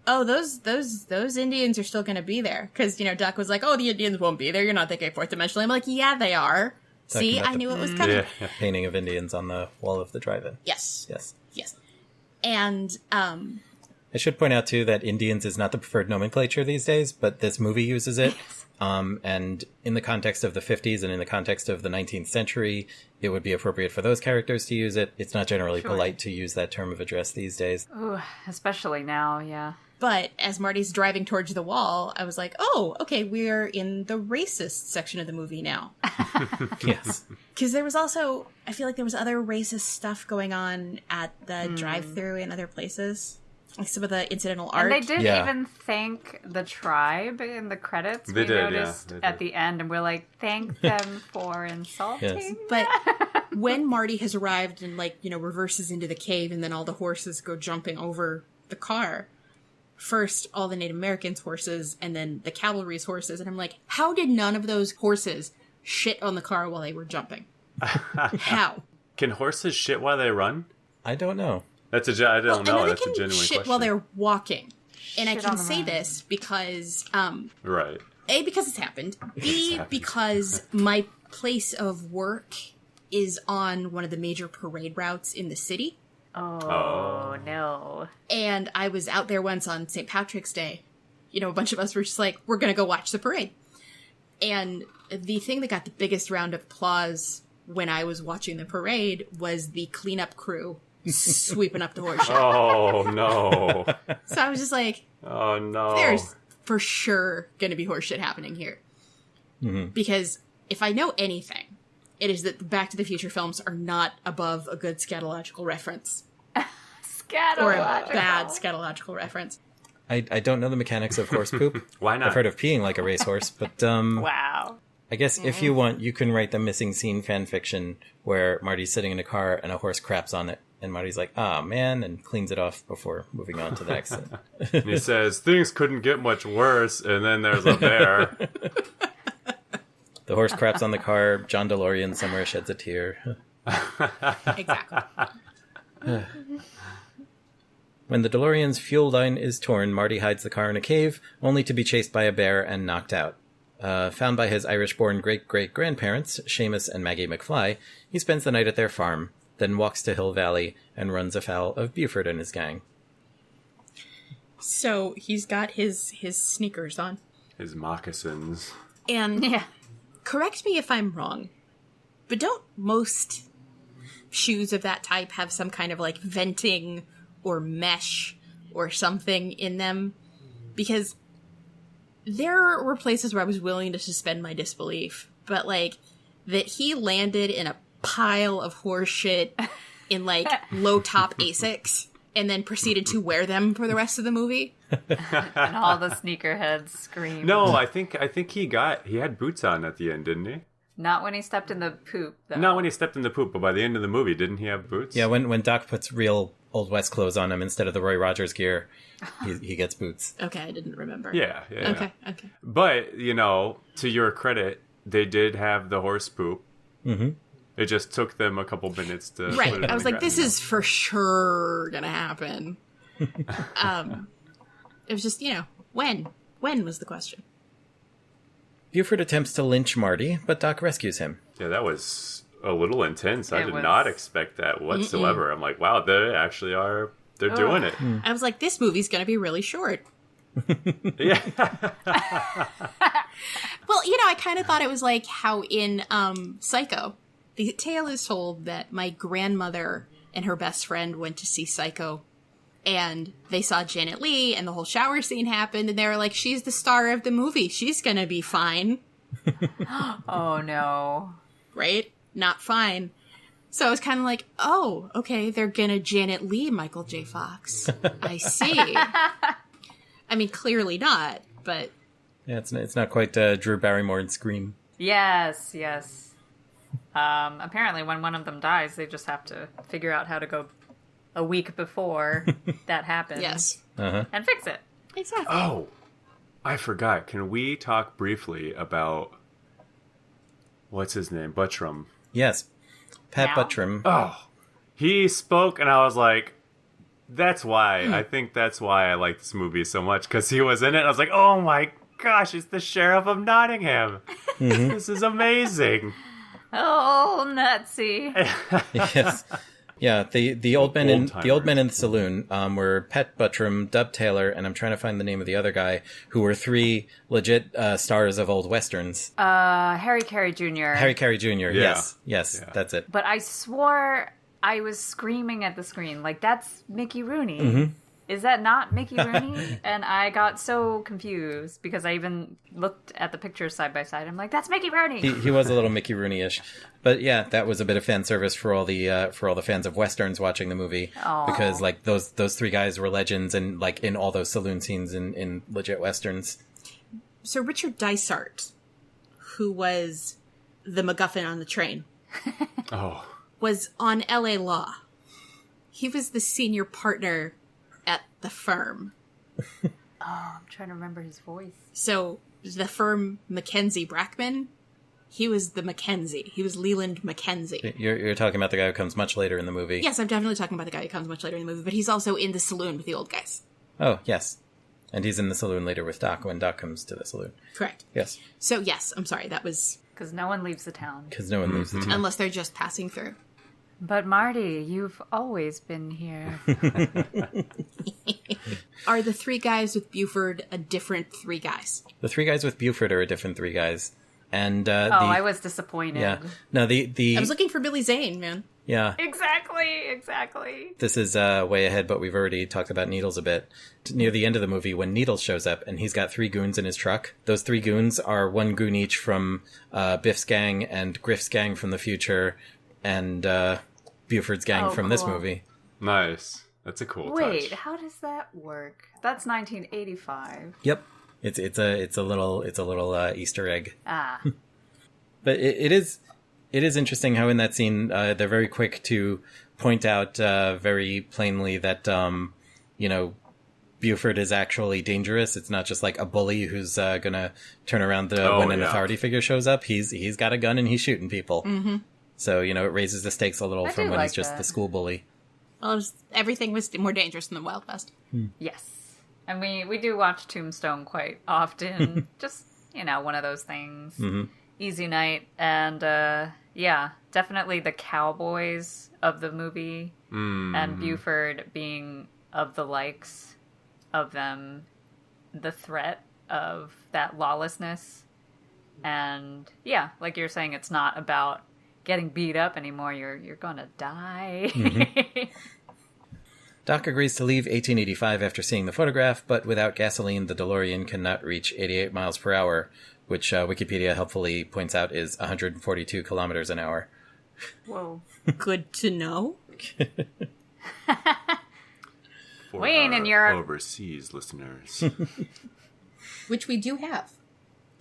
those Indians are still going to be there. Because, you know, Doc was like, oh, the Indians won't be there. You're not thinking fourth dimensional. I'm like, yeah, they are. See, I knew it was coming. Yeah. Painting of Indians on the wall of the drive-in. Yes. Yes. And, I should point out, too, that Indians is not the preferred nomenclature these days, but this movie uses it. And in the context of the 50s and in the context of the 19th century, it would be appropriate for those characters to use it. It's not generally polite to use that term of address these days. Ooh, especially now, yeah. But as Marty's driving towards the wall, I was like, oh, okay, we're in the racist section of the movie now. Yes. Because there was also, I feel like there was other racist stuff going on at the drive-thru in other places. Like some of the incidental art. And they did even thank the tribe in the credits. They did, noticed at the end, and we're like, thank them for insulting. Yes. But when Marty has arrived and, like, you know, reverses into the cave and then all the horses go jumping over the car, first all the Native Americans' horses and then the cavalry's horses, and I'm like, how did none of those horses shit on the car while they were jumping? How? Can horses shit while they run? I don't know. I don't know. That's a can genuine shit question. while they're walking. And I Shit can on the say run. this because, Right. A, because it's happened. B, because my place of work is on one of the major parade routes in the city. Oh, no. And I was out there once on St. Patrick's Day. You know, a bunch of us were just like, we're going to go watch the parade. And the thing that got the biggest round of applause when I was watching the parade was the cleanup crew sweeping up the horse shit. Oh, no. So I was just like, Oh, no. there's for sure going to be horse shit happening here. Because if I know anything, it is that the Back to the Future films are not above a good scatological reference. Or a bad scatological reference. I don't know the mechanics of horse poop. Why not? I've heard of peeing like a racehorse, but Wow. I guess if you want, you can write the missing scene fan fiction where Marty's sitting in a car and a horse craps on it. And Marty's like, ah, man, and cleans it off before moving on to the next thing. And he says, things couldn't get much worse, and then there's a bear. The horse craps on the car. John DeLorean somewhere sheds a tear. Exactly. When the DeLorean's fuel line is torn, Marty hides the car in a cave, only to be chased by a bear and knocked out. Found by his Irish-born great-great-grandparents, Seamus and Maggie McFly, he spends the night at their farm, then walks to Hill Valley and runs afoul of Buford and his gang. So he's got his sneakers on. His moccasins. And Yeah. correct me if I'm wrong, but don't most shoes of that type have some kind of like venting or mesh or something in them? Because there were places where I was willing to suspend my disbelief, but, like, that he landed in a pile of horse shit in, like, low-top Asics and then proceeded to wear them for the rest of the movie. And all the sneakerheads screamed. No, I think he had boots on at the end, didn't he? Not when he stepped in the poop, though. Not when he stepped in the poop, but by the end of the movie, didn't he have boots? Yeah, when Doc puts real Old West clothes on him instead of the Roy Rogers gear, he gets boots. Okay, I didn't remember. Yeah. Okay. But, to your credit, they did have the horse poop. Mm-hmm. It just took them a couple minutes to Right. put it I was in like, the this ground. is for sure gonna happen. It was just, when? When was the question? Buford attempts to lynch Marty, but Doc rescues him. Yeah, that was a little intense. I It did was- not expect that whatsoever. I'm like, wow, they actually are. They're doing it. I was like, this movie's gonna be really short. Yeah. Well, I kind of thought it was like how in Psycho, the tale is told that my grandmother and her best friend went to see Psycho, and they saw Janet Leigh, and the whole shower scene happened, and they were like, she's the star of the movie. She's gonna be fine. Oh, no. Right? Not fine. So I was kind of like, oh, okay, they're gonna Janet Leigh Michael J. Fox. I see. I mean, clearly not, but... Yeah, it's not quite Drew Barrymore in Scream. Yes. Apparently, when one of them dies, they just have to figure out how to go a week before that happens. Yes. Uh-huh. And fix it. Exactly. Oh, I forgot. Can we talk briefly about what's his name? Buttram. Yes. Pat Now? Buttram. Oh, he spoke, and I was like, that's why. I think that's why I like this movie so much, because he was in it. I was like, oh my gosh, it's the Sheriff of Nottingham. This is amazing. Oh, nutsy. Yes. Yeah, the old men in the saloon were Pat Buttram, Dub Taylor, and I'm trying to find the name of the other guy, who were three legit stars of old westerns. Harry Carey Jr. Harry Carey Jr. Yeah. Yes, Yeah. that's it. But I swore I was screaming at the screen, like, that's Mickey Rooney. Is that not Mickey Rooney? And I got so confused because I even looked at the pictures side by side. I'm like, that's Mickey Rooney. He was a little Mickey Rooney-ish, but yeah, that was a bit of fan service for all the fans of westerns watching the movie, because like those three guys were legends and like in all those saloon scenes in legit westerns. So Richard Dysart, who was the MacGuffin on the train, Oh, was on LA Law. He was the senior partner at the firm. I'm trying to remember his voice. So the firm Mackenzie Brackman, he was the Mackenzie. He was Leland Mackenzie. You're talking about the guy who comes much later in the movie. Yes, I'm definitely talking about the guy who comes much later in the movie, but he's also in the saloon with the old guys. Oh, yes. And he's in the saloon later with Doc when Doc comes to the saloon. Correct. Yes. So yes, I'm sorry, that was... Because no one leaves the town. Because no one leaves the town. Unless they're just passing through. But Marty, you've always been here. Are the three guys with Buford a different three guys? The three guys with Buford are a different three guys. And I was disappointed. Yeah. No, the I was looking for Billy Zane, man. yeah. Exactly. This is way ahead, but we've already talked about Needles a bit. Near the end of the movie, when Needles shows up and he's got three goons in his truck, those three goons are one goon each from Biff's gang and Griff's gang from the future and Buford's gang from this cool. movie. nice. That's a cool Wait, touch. how does that work? That's 1985. Yep. It's a little Easter egg. Ah. But it is interesting how in that scene they're very quick to point out very plainly that Buford is actually dangerous. It's not just like a bully who's gonna turn around when an authority figure shows up. He's got a gun and he's shooting people. Mm-hmm. So it raises the stakes a little from when he's just the school bully. Well, everything was more dangerous in the Wild West. Yes. And we do watch Tombstone quite often. Just, one of those things. Mm-hmm. Easy night. And, yeah, definitely the cowboys of the movie. And Buford being of the likes of them. The threat of that lawlessness. And, yeah, like you're saying, it's not about getting beat up anymore. You're gonna die. Doc agrees to leave 1885 after seeing the photograph, but without gasoline, the DeLorean cannot reach 88 miles per hour, which Wikipedia helpfully points out is 142 kilometers an hour. Whoa. Good to know. For We ain't in our Europe. overseas listeners. Which we do have.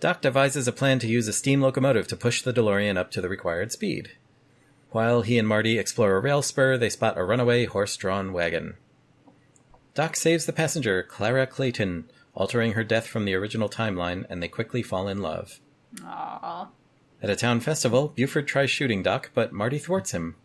Doc devises a plan to use a steam locomotive to push the DeLorean up to the required speed. While he and Marty explore a rail spur, they spot a runaway horse-drawn wagon. Doc saves the passenger, Clara Clayton, altering her death from the original timeline, and they quickly fall in love. Aww. At a town festival, Buford tries shooting Doc, but Marty thwarts him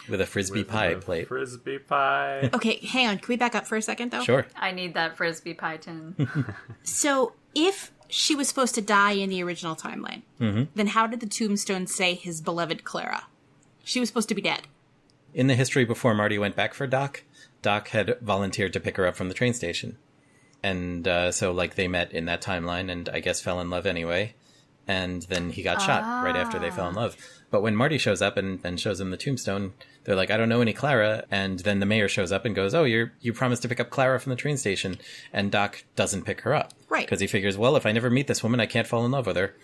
with a frisbee pie plate. Frisbee pie. Okay, hang on. Can we back up for a second, though? Sure. I need that frisbee pie tin. So, if she was supposed to die in the original timeline, then how did the tombstone say his beloved Clara? She was supposed to be dead. In the history before Marty went back for Doc, Doc had volunteered to pick her up from the train station. And so, they met in that timeline and I guess fell in love anyway. And then he got shot right after they fell in love. But when Marty shows up and shows him the tombstone, they're like, I don't know any Clara. And then the mayor shows up and goes, oh, you promised to pick up Clara from the train station. And Doc doesn't pick her up. Right. Because he figures, well, if I never meet this woman, I can't fall in love with her.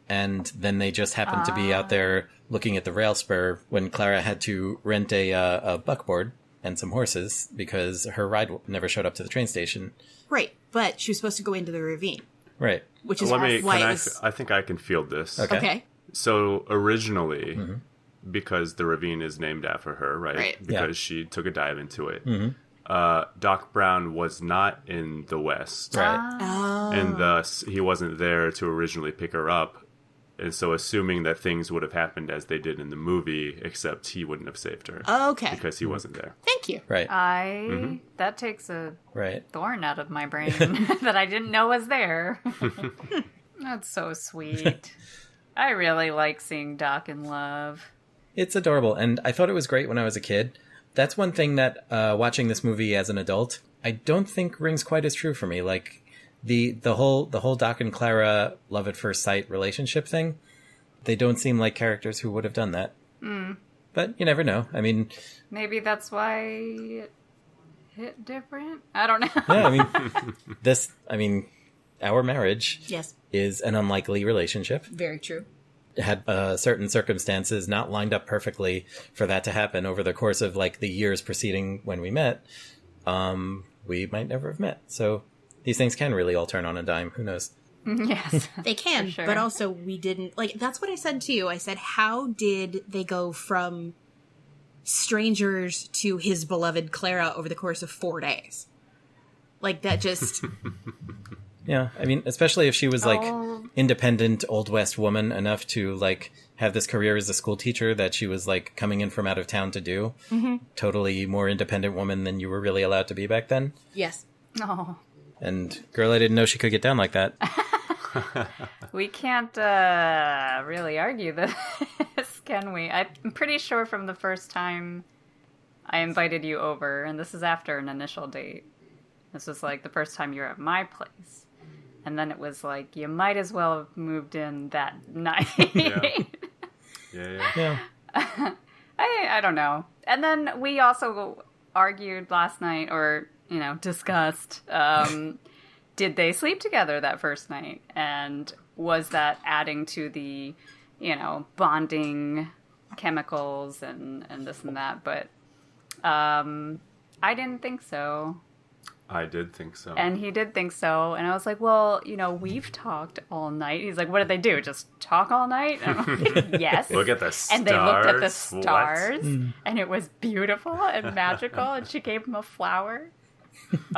And then they just happen to be out there looking at the rail spur when Clara had to rent a buckboard and some horses because her ride never showed up to the train station. Right, but she was supposed to go into the ravine. Right. Which is Let me. why Can it was... I think I can field this. Okay. So originally, because the ravine is named after her, right? Right. Because she took a dive into it. Doc Brown was not in the West, Right. Oh. and thus he wasn't there to originally pick her up. And so, assuming that things would have happened as they did in the movie, except he wouldn't have saved her Okay. because he wasn't there. Thank you. Right. That takes a Right. thorn out of my brain that I didn't know was there. That's so sweet. I really like seeing Doc in love. It's adorable, and I thought it was great when I was a kid. That's one thing that, watching this movie as an adult, I don't think rings quite as true for me. Like, the whole Doc and Clara love at first sight relationship thing, they don't seem like characters who would have done that. But you never know. I mean... Maybe that's why it hit different? I don't know. Yeah, I mean, our marriage Yes. is an unlikely relationship. Very true. Had certain circumstances not lined up perfectly for that to happen over the course of the years preceding when we met, we might never have met. So these things can really all turn on a dime. Who knows? Yes. They can, For sure. but also we didn't... that's what I said to you. I said, how did they go from strangers to his beloved Clara over the course of 4 days? That just... Yeah, I mean, especially if she was Oh. independent Old West woman enough to have this career as a school teacher that she was coming in from out of town to do. Totally more independent woman than you were really allowed to be back then. Yes. Oh. And girl, I didn't know she could get down like that. We can't really argue this, can we? I'm pretty sure from the first time I invited you over, and this is after an initial date. This was the first time you were at my place. And then it was you might as well have moved in that night. Yeah. I don't know. And then we also argued last night, or, discussed, did they sleep together that first night? And was that adding to the, bonding chemicals and this and that? But I didn't think so. I did think so. And he did think so. And I was like, well, we've talked all night. He's like, what did they do? Just talk all night? And I'm like, yes. Look at the stars. And they looked at the stars. What? And it was beautiful and magical. And she gave him a flower.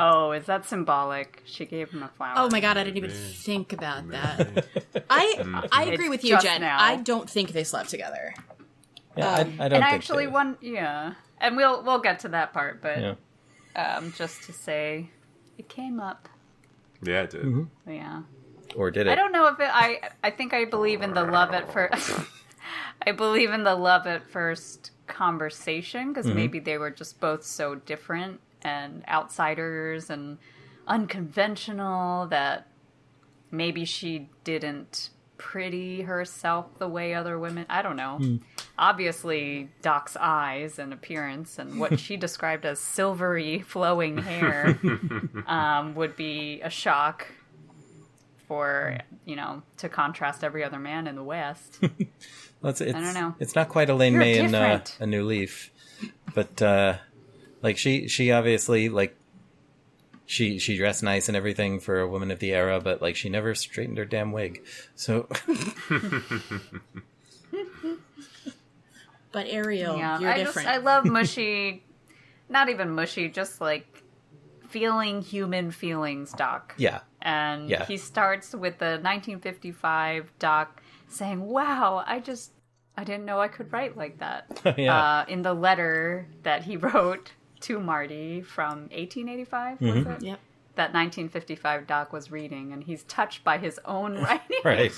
Oh, is that symbolic? She gave him a flower. Oh my god, I didn't even think about that. I agree with you, Just Jen. now. I don't think they slept together. Yeah, I don't and think I actually they- yeah. And we'll get to that part, but Yeah. just to say, it came up. Yeah, it did. Yeah. Or did it? I don't know if I think I believe in the love at first. I believe in the love at first conversation because maybe they were just both so different and outsiders and unconventional that maybe she didn't pretty herself the way other women. I don't know. obviously Doc's eyes and appearance and what she described as silvery flowing hair would be a shock for, to contrast every other man in the West. Well, I don't know. It's not quite Elaine You're May in different. A New Leaf, but she obviously she dressed nice and everything for a woman of the era, but she never straightened her damn wig. So, but Ariel, you're different. I love mushy, not even mushy, just feeling human feelings, Doc. yeah. And he starts with the 1955 Doc saying, "Wow, I didn't know I could write like that." Yeah. In the letter that he wrote to Marty from 1885, was it? Yep. That 1955 Doc was reading, and he's touched by his own writing Right.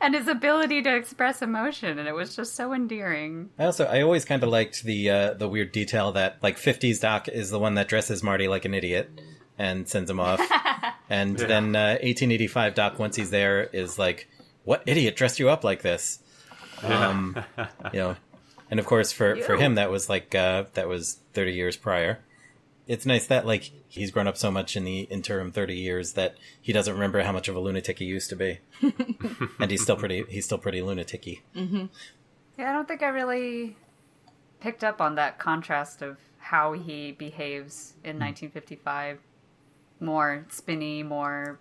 and his ability to express emotion, and it was just so endearing. I always kind of liked the weird detail that 50s Doc is the one that dresses Marty like an idiot and sends him off, and then 1885 Doc, once he's there, is like, "What idiot dressed you up like this?" And of course for him that was that was 30 years prior. It's nice that he's grown up so much in the interim 30 years that he doesn't remember how much of a lunatic he used to be, and he's still pretty lunatic-y. Mm-hmm. Yeah, I don't think I really picked up on that contrast of how he behaves in 1955. More spinny, more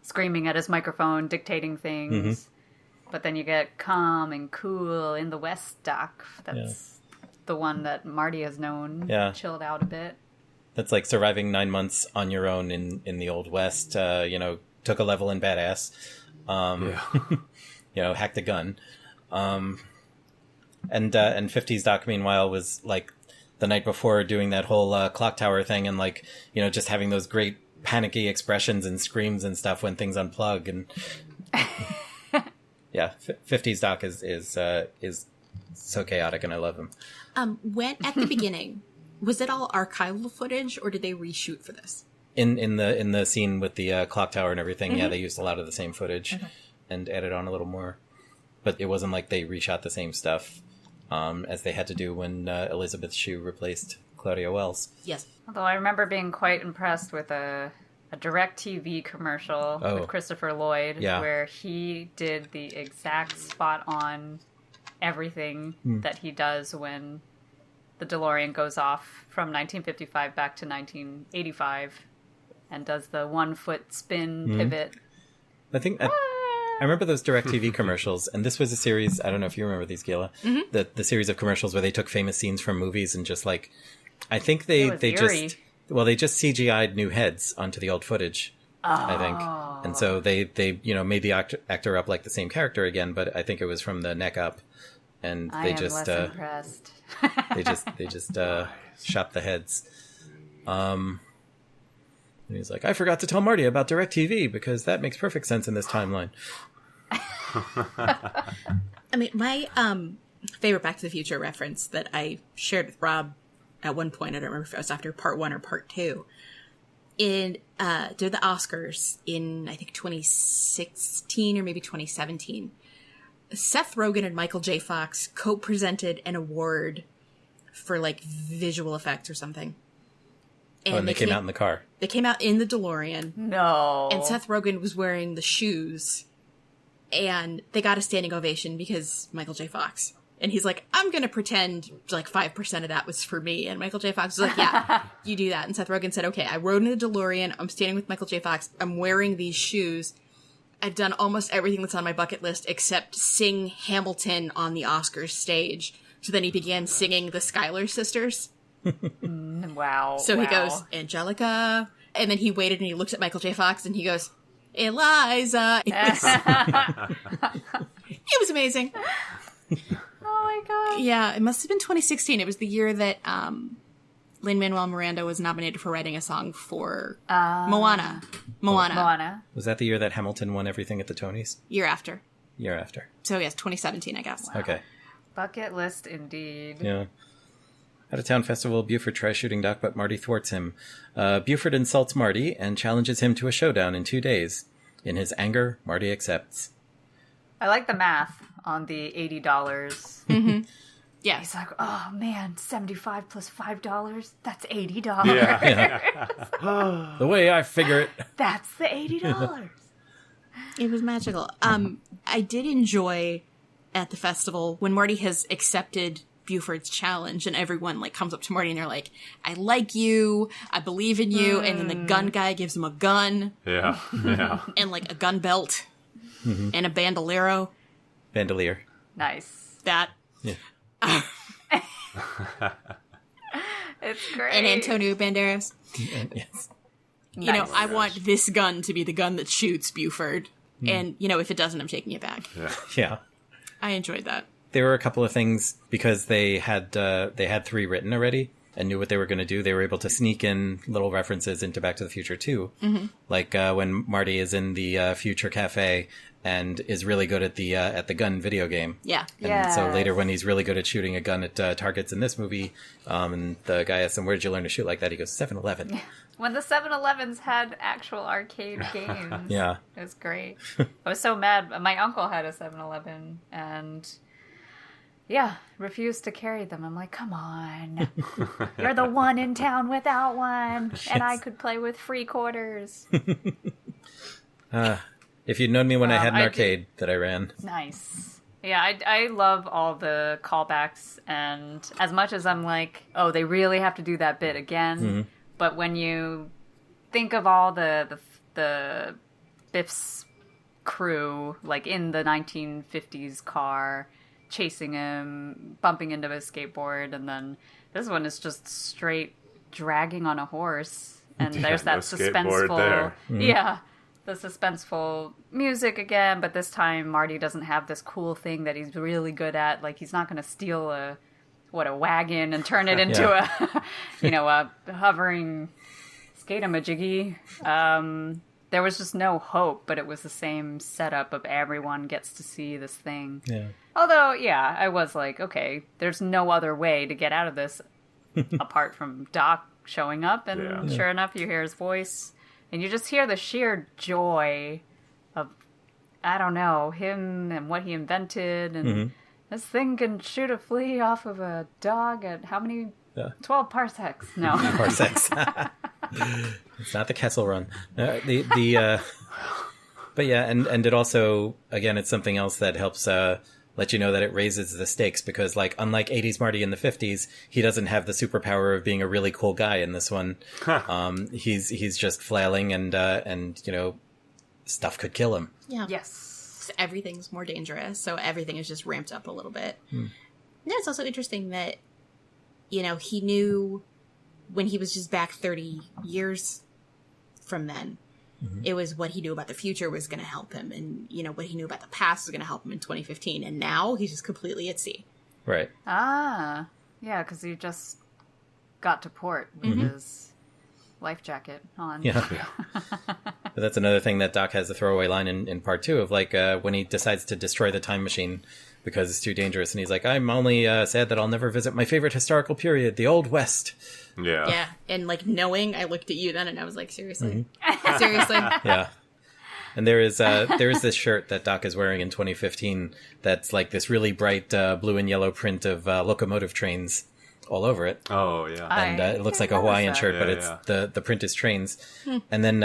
screaming at his microphone, dictating things. But then you get calm and cool in the West Doc. That's the one that Marty has known. Yeah. Chilled out a bit. That's like surviving 9 months on your own in the Old West. Took a level in badass. Hacked a gun. And 50s Doc, meanwhile, was the night before doing that whole clock tower thing and just having those great panicky expressions and screams and stuff when things unplug. And 50s Doc is so chaotic, and I love him. When at the beginning, was it all archival footage, or did they reshoot for this? In the scene with the clock tower and everything, they used a lot of the same footage and added on a little more. But it wasn't like they reshot the same stuff as they had to do when Elizabeth Shue replaced Claudia Wells. Yes. Although I remember being quite impressed with a DirecTV commercial with Christopher Lloyd, where he did the exact spot-on everything that he does when the DeLorean goes off from 1955 back to 1985 and does the 1-foot spin pivot. I think I remember those DirecTV commercials, and this was a series, I don't know if you remember these, Gila, the series of commercials where they took famous scenes from movies and just I think they just CGI'd new heads onto the old footage, I think. And so they made the actor up like the same character again, but I think it was from the neck up. And they just impressed. they just shot the heads. And he's like, "I forgot to tell Marty about DirecTV because that makes perfect sense in this timeline." I mean, my favorite Back to the Future reference that I shared with Rob at one point, I don't remember if it was after part 1 or part 2, during the Oscars in, I think, 2016 or maybe 2017, Seth Rogen and Michael J. Fox co-presented an award for visual effects or something. And they came out in the car. They came out in the DeLorean. No. And Seth Rogen was wearing the shoes. And they got a standing ovation because Michael J. Fox. And he's like, "I'm going to pretend 5% of that was for me." And Michael J. Fox was like, "Yeah, you do that." And Seth Rogen said, "Okay, I rode in a DeLorean. I'm standing with Michael J. Fox. I'm wearing these shoes. I've done almost everything that's on my bucket list except sing Hamilton on the Oscars stage." So then he began singing the Schuyler Sisters. Wow. So he goes, "Angelica." And then he waited and he looks at Michael J. Fox and he goes, "Eliza." It was amazing. Oh my god. Yeah, it must have been 2016. It was the year that Lin-Manuel Miranda was nominated for writing a song for Moana. Was that the year that Hamilton won everything at the Tonys? Year after. So yes, 2017, I guess. Wow. Okay. Bucket list indeed. Yeah. At a town festival, Buford tries shooting Doc, but Marty thwarts him. Buford insults Marty and challenges him to a showdown in 2 days. In his anger, Marty accepts. I like the math on the $80. Yeah. He's like, oh man, 75 plus $5, that's $80. Yeah. The way I figure it. That's the $80. It was magical. I did enjoy at the festival when Marty has accepted Buford's challenge and everyone like comes up to Marty and they're like, I like you, I believe in you, and then the gun guy gives him a gun. Yeah. And like a gun belt and a bandolero. Bandolier. Nice. That. Yeah. It's great. And Antonio Banderas. Yes. You know, Nice. I want this gun to be the gun that shoots Buford. And, you know, if it doesn't, I'm taking it back. Yeah. I enjoyed that. There were a couple of things because they had 3 written already and knew what they were going to do. They were able to sneak in little references into Back to the Future 2. Like when Marty is in the Future Cafe and is really good at the gun video game. Yeah. And so later when he's really good at shooting a gun at targets in this movie, and the guy asks him, where'd you learn to shoot like that? He goes, 7-Eleven. When the 7-Elevens had actual arcade games. Yeah. It was great. I was so mad. My uncle had a 7-Eleven and refused to carry them. I'm like, come on. You're the one in town without one. And I could play with free quarters. If you'd known me when I had an I arcade that I ran. Nice. Yeah, I love all the callbacks. And as much as I'm like, oh, they really have to do that bit again. But when you think of all the Biff's crew, like in the 1950s car, chasing him, bumping into his skateboard, and then this one is just straight dragging on a horse. And there's that no skateboard suspenseful... there. The suspenseful music again, but this time Marty doesn't have this cool thing that he's really good at. Like, he's not going to steal a wagon and turn it into a hovering skate-a-majiggy. There was just no hope, but it was the same setup of everyone gets to see this thing. Yeah. Although, yeah, I was like, okay, there's no other way to get out of this apart from Doc showing up, and sure enough, you hear his voice, and you just hear the sheer joy of, I don't know, him and what he invented, and this thing can shoot a flea off of a dog at how many? 12 parsecs. No. Parsecs. It's not the Kessel Run. But yeah, and it also, again, it's something else that helps let you know that it raises the stakes because, like, unlike 80s Marty in the 50s, he doesn't have the superpower of being a really cool guy in this one. He's just flailing and you know, stuff could kill him. Yeah. Yes. Everything's more dangerous, so everything is just ramped up a little bit. And it's also interesting that, you know, he knew when he was just back 30 years from then, it was what he knew about the future was going to help him. And, you know, what he knew about the past was going to help him in 2015. And now he's just completely at sea. Right. Ah. Yeah, because he just got to port with his life jacket on. Yeah. But that's another thing that Doc has a throwaway line in part 2 of, like, when he decides to destroy the time machine because it's too dangerous. And he's like, I'm only sad that I'll never visit my favorite historical period, the Old West. Yeah. Yeah. And, like, knowing, I looked at you then and I was like, seriously? Seriously? Yeah. And there is this shirt that Doc is wearing in 2015 that's like this really bright blue and yellow print of locomotive trains all over it. Oh, yeah. And it looks like a Hawaiian shirt, but it's the print is trains. And then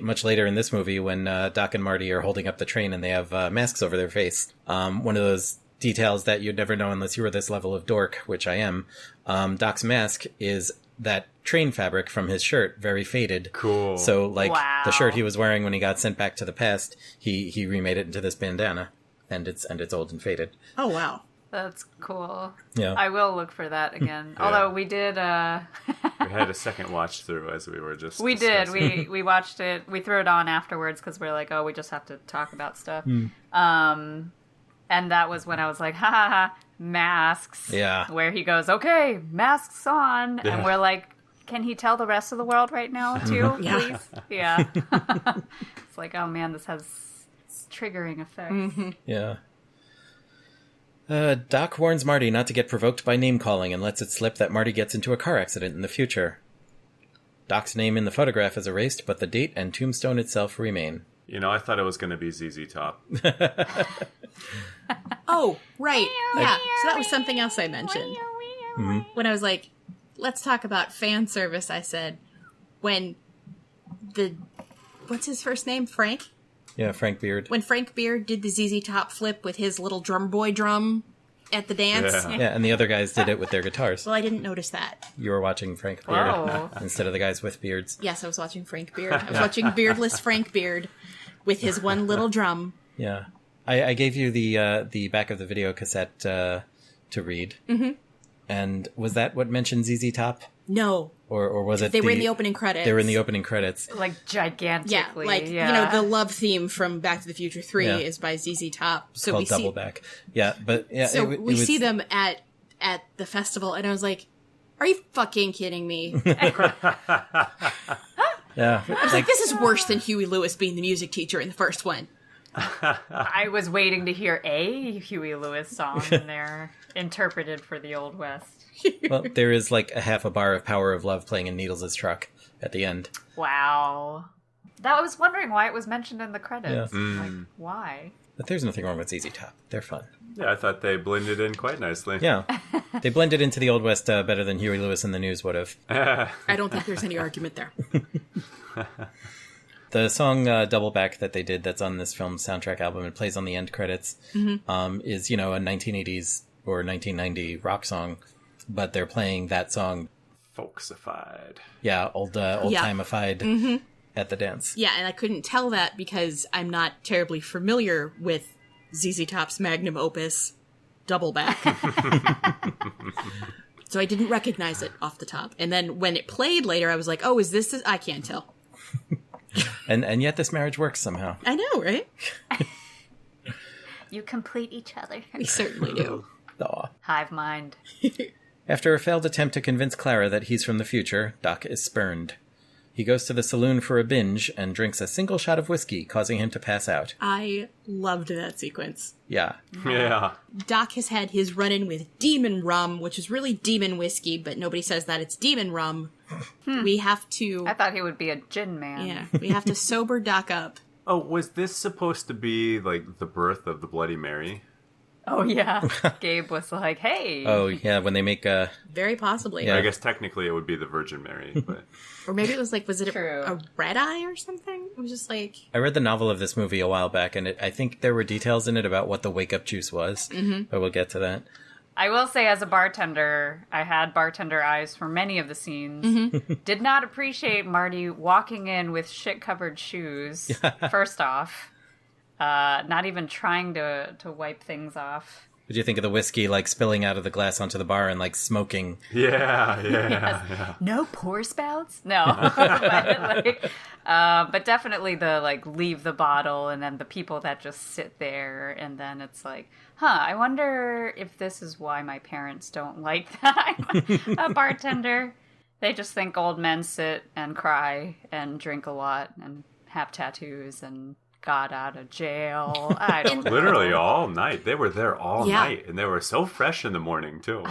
much later in this movie, when Doc and Marty are holding up the train and they have masks over their face, one of those details that you'd never know unless you were this level of dork, which I am, Doc's mask is that train fabric from his shirt, very faded. Cool. So, like, Wow. the shirt he was wearing when he got sent back to the past, he remade it into this bandana, and it's old and faded. Oh, wow. That's cool. Yeah. I will look for that again. Although we did... We had a second watch through as we were just We did. discussing. We watched it. We threw it on afterwards because we're like, oh, we just have to talk about stuff. And that was when I was like, ha ha ha, masks. Yeah. Where he goes, okay, masks on. Yeah. And we're like, can he tell the rest of the world right now too, Yeah. please? Yeah. It's like, oh man, this has triggering effects. Yeah. Doc warns Marty not to get provoked by name-calling and lets it slip that Marty gets into a car accident in the future. Doc's name in the photograph is erased, but the date and tombstone itself remain. You know, I thought it was going to be ZZ Top. Oh, right. Yeah. So that was something else I mentioned. When I was like, let's talk about fan service, I said, when what's his first name? Frank? Yeah, Frank Beard. When Frank Beard did the ZZ Top flip with his little drum boy drum at the dance. Yeah. Yeah, and the other guys did it with their guitars. Well, I didn't notice that. You were watching Frank Beard Whoa. instead of the guys with beards. Yes, I was watching Frank Beard. I was watching beardless Frank Beard with his one little drum. Yeah. I gave you the back of the video cassette to read. Mm-hmm. And was that what mentioned ZZ Top? No. Or was it They were in the opening credits. They were in the opening credits. Like gigantically. Yeah, like, you know, the love theme from Back to the Future 3 is by ZZ Top. It's called Double Back. Yeah, but yeah. So it we was, see them at the festival, and I was like, are you fucking kidding me? Yeah. I was like, this is worse than Huey Lewis being the music teacher in the first one. I was waiting to hear a Huey Lewis song in there, interpreted for the Old West. Well, there is like a half a bar of Power of Love playing in Needles' truck at the end. Wow. I was wondering why it was mentioned in the credits. Yeah. Like, why? But there's nothing wrong with ZZ Top. They're fun. Yeah, I thought they blended in quite nicely. Yeah. They blended into the Old West better than Huey Lewis and the News would have. I don't think there's any argument there. The song Double Back that they did that's on this film's soundtrack album, it plays on the end credits, is, you know, a 1980s or 1990 rock song, but they're playing that song. Folksified. Yeah, old-timeified at the dance. Yeah, and I couldn't tell that because I'm not terribly familiar with ZZ Top's magnum opus, Double Back. So I didn't recognize it off the top. And then when it played later, I was like, oh, is this? I can't tell. And yet this marriage works somehow. I know, right? You complete each other. We certainly do. Aw. Hive mind. After a failed attempt to convince Clara that he's from the future, Doc is spurned. He goes to the saloon for a binge and drinks a single shot of whiskey, causing him to pass out. I loved that sequence. Yeah. Yeah. Doc has had his run-in with demon rum, which is really demon whiskey, but nobody says that it's demon rum. We have to... I thought he would be a gin man. Yeah, we have to sober Doc up. Oh, was this supposed to be, like, the birth of the Bloody Mary? Oh, yeah. Gabe was like, hey. Oh, yeah, when they make a... Very possibly. Yeah. I guess technically it would be the Virgin Mary, but... Or maybe it was like, was it True. a red eye or something? It was just like... I read the novel of this movie a while back, and I think there were details in it about what the wake-up juice was, but we'll get to that. I will say, as a bartender, I had bartender eyes for many of the scenes. Did not appreciate Marty walking in with shit-covered shoes, first off. Not even trying to wipe things off. What do you think of the whiskey, like, spilling out of the glass onto the bar and, like, smoking? Yeah. No pour spouts? No. But definitely the, like, leave the bottle and then the people that just sit there. And then it's like, I wonder if this is why my parents don't like that I'm a bartender. They just think old men sit and cry and drink a lot and have tattoos and got out of jail. I don't know. Literally all night. They were there all Yeah. night, and they were so fresh in the morning, too.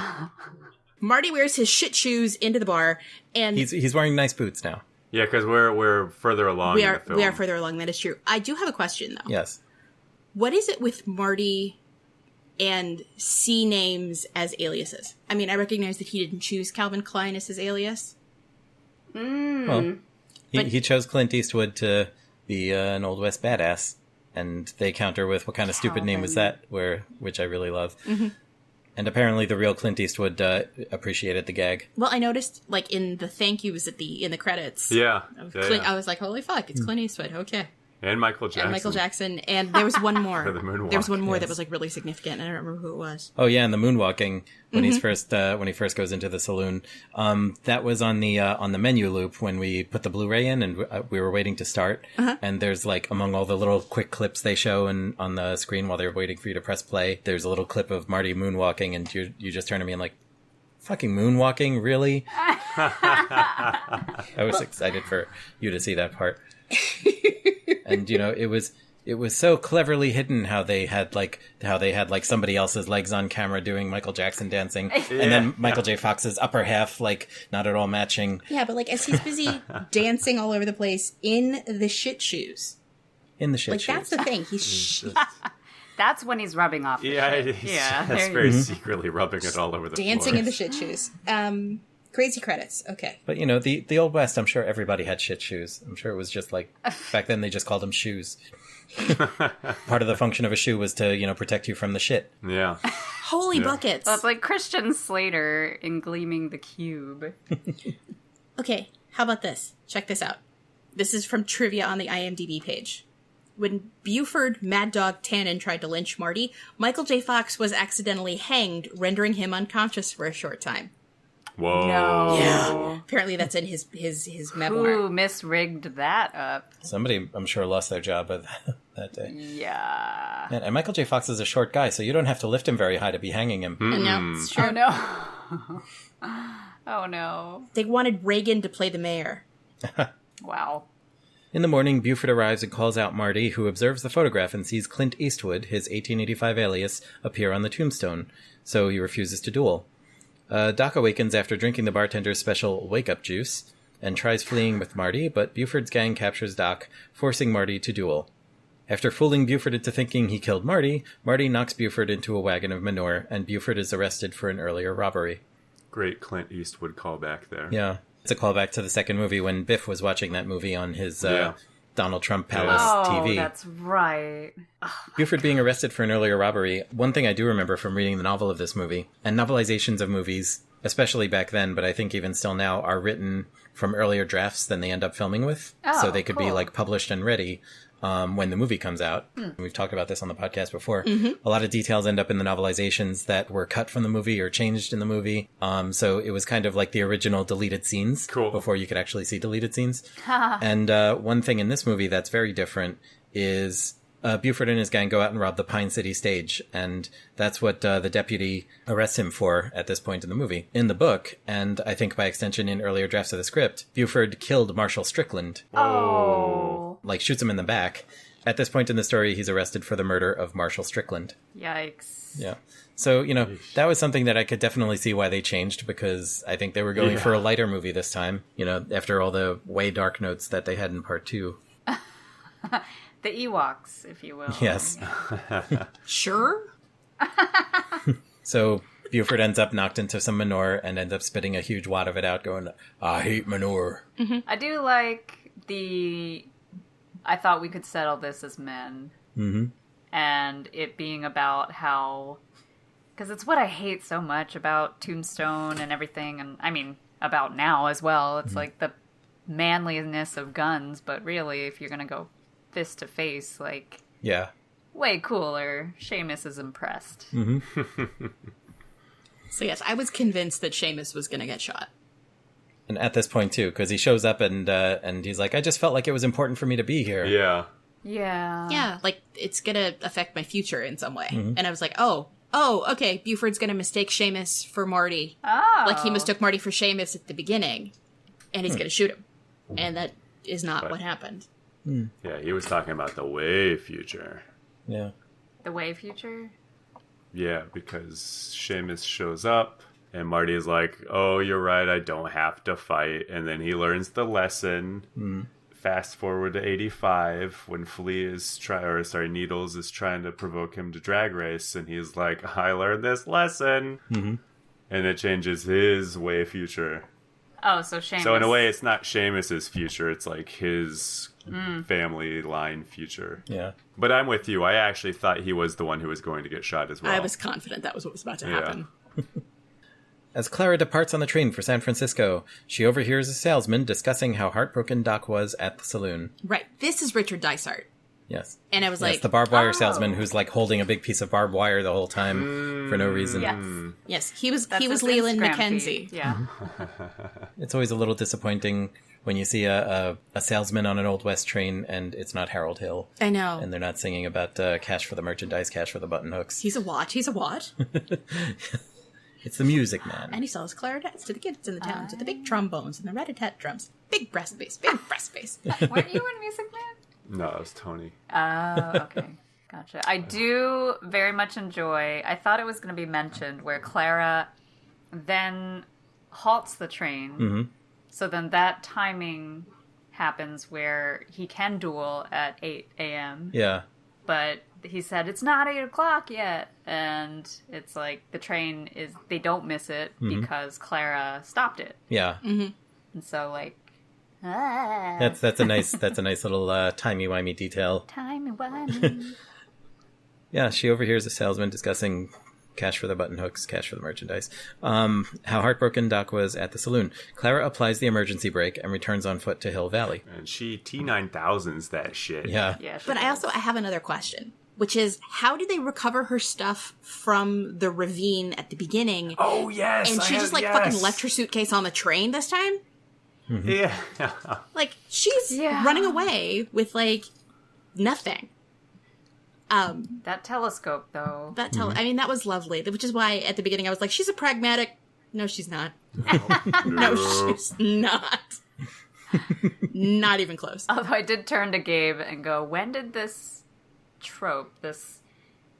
Marty wears his shit shoes into the bar, and He's wearing nice boots now. Yeah, because we're further along in the film. we are further along. That is true. I do have a question, though. Yes. What is it with Marty and C names as aliases? I mean, I recognize that he didn't choose Calvin Klein as his alias. Well, he chose Clint Eastwood to be an Old West badass, and they counter with, what kind of stupid name was that? Which I really love. And apparently the real Clint Eastwood appreciated the gag. Well, I noticed, like, in the thank yous in the credits. Yeah. I was like, holy fuck, it's Clint Eastwood. Okay. And Michael Jackson. And Michael Jackson. And there was one more. For the moonwalk, There was one more that yes. was, like, really significant. I don't remember who it was. Oh yeah, and the moonwalking when he's first when he first goes into the saloon. That was on the menu loop when we put the Blu-ray in, and we were waiting to start. And there's, like, among all the little quick clips they show on the screen while they're waiting for you to press play, there's a little clip of Marty moonwalking, and you just turn to me and like, fucking moonwalking, really? I was excited for you to see that part. And you know, it was so cleverly hidden how they had like somebody else's legs on camera doing Michael Jackson dancing, and then Michael J. Fox's upper half like not at all matching. Yeah, but, like, as he's busy dancing all over the place in the shit shoes, In the shit Like, shoes. that's the thing. He's That's when he's rubbing off the shit. he's Yeah. that's very secretly rubbing it all over the dancing floor. in the shit shoes. Crazy credits. Okay. But, the Old West, I'm sure everybody had shit shoes. I'm sure it was just like, back then they just called them shoes. Part of the function of a shoe was to, protect you from the shit. Yeah. Holy buckets. Well, it's like Christian Slater in Gleaming the Cube. Okay, how about this? Check this out. This is from trivia on the IMDb page. When Buford Mad Dog Tannen tried to lynch Marty, Michael J. Fox was accidentally hanged, rendering him unconscious for a short time. Whoa. No. Yeah. Apparently that's in his memoir. Who misrigged that up? Somebody, I'm sure, lost their job that day. Yeah. And Michael J. Fox is a short guy, so you don't have to lift him very high to be hanging him. No, it's true. Oh, no. Oh, no. They wanted Reagan to play the mayor. Wow. In the morning, Buford arrives and calls out Marty, who observes the photograph and sees Clint Eastwood, his 1885 alias, appear on the tombstone, so he refuses to duel. Doc awakens after drinking the bartender's special wake-up juice, and tries fleeing with Marty, but Buford's gang captures Doc, forcing Marty to duel. After fooling Buford into thinking he killed Marty, Marty knocks Buford into a wagon of manure, and Buford is arrested for an earlier robbery. Great Clint Eastwood callback there. Yeah. It's a callback to the second movie when Biff was watching that movie on his Donald Trump Palace TV. Oh, that's right. Buford being arrested for an earlier robbery. One thing I do remember from reading the novel of this movie, and novelizations of movies, especially back then, but I think even still now, are written from earlier drafts than they end up filming with. So they could be cool. like published and ready when the movie comes out. We've talked about this on the podcast before. A lot of details end up in the novelizations that were cut from the movie or changed in the movie. So it was kind of like the original deleted scenes before you could actually see deleted scenes. And one thing in this movie that's very different is Buford and his gang go out and rob the Pine City stage, and that's what the deputy arrests him for at this point in the movie. In the book, and I think by extension in earlier drafts of the script, Buford killed Marshall Strickland. Oh. Like, shoots him in the back. At this point in the story, he's arrested for the murder of Marshall Strickland. Yikes. Yeah. So, that was something that I could definitely see why they changed, because I think they were going for a lighter movie this time, after all the way dark notes that they had in part 2. The Ewoks, if you will. Yes. Sure. So Buford ends up knocked into some manure and ends up spitting a huge wad of it out going, I hate manure. I do like I thought we could settle this as men. Mm-hmm. And it being about how... Because it's what I hate so much about Tombstone and everything. And I mean, about now as well. It's like the manliness of guns. But really, if you're going to go fist to face, like... Yeah. Way cooler. Seamus is impressed. So yes, I was convinced that Seamus was going to get shot. And at this point, too, because he shows up and he's like, I just felt like it was important for me to be here. Yeah. Yeah. Yeah, like, it's going to affect my future in some way. And I was like, oh, okay, Buford's going to mistake Seamus for Marty. Oh. Like, he mistook Marty for Seamus at the beginning, and he's going to shoot him. And that is not what happened. Yeah, he was talking about the way future. Yeah. The way future? Yeah, because Seamus shows up, and Marty is like, oh, you're right, I don't have to fight. And then he learns the lesson. Fast forward to 85, when Needles is trying to provoke him to drag race, and he's like, I learned this lesson. And it changes his way future. Oh, so Seamus... So in a way, it's not Seamus's future, it's like his family line future. Yeah. But I'm with you. I actually thought he was the one who was going to get shot as well. I was confident that was what was about to happen. As Clara departs on the train for San Francisco, she overhears a salesman discussing how heartbroken Doc was at the saloon. Right. This is Richard Dysart. Yes. And I was like... the barbed wire salesman who's like holding a big piece of barbed wire the whole time for no reason. Yes. Yes, he was That's Leland Instagram Mackenzie. feed. Yeah. It's always a little disappointing when you see a salesman on an Old West train and it's not Harold Hill. I know. And they're not singing about cash for the merchandise, cash for the button hooks. He's a what? It's the music, man. And he sells clarinets to the kids in the towns with the big trombones and the rat-a-tat drums. Big breast bass, big breast bass. Weren't you in Music Man? No, it was Tony. Oh, okay. Gotcha. I do very much enjoy... I thought it was going to be mentioned where Clara then halts the train. So then that timing happens where he can duel at 8 a.m. Yeah. But he said, it's not 8 o'clock yet. And it's like the train is, they don't miss it because Clara stopped it. Yeah. Mm-hmm. And so, like, That's a nice little timey-wimey detail. Timey-wimey. Yeah, she overhears a salesman discussing cash for the button hooks, cash for the merchandise. How heartbroken Doc was at the saloon. Clara applies the emergency brake and returns on foot to Hill Valley. And she T9000s that shit. Yeah. Yeah, But I have another question, which is, how did they recover her stuff from the ravine at the beginning? Oh, yes. And she fucking left her suitcase on the train this time? Yeah. Like, she's running away with, like, nothing. That telescope, though. I mean, that was lovely. Which is why at the beginning I was like, she's a pragmatic. No, she's not. No, she's not. Not even close. Although I did turn to Gabe and go, when did this trope, this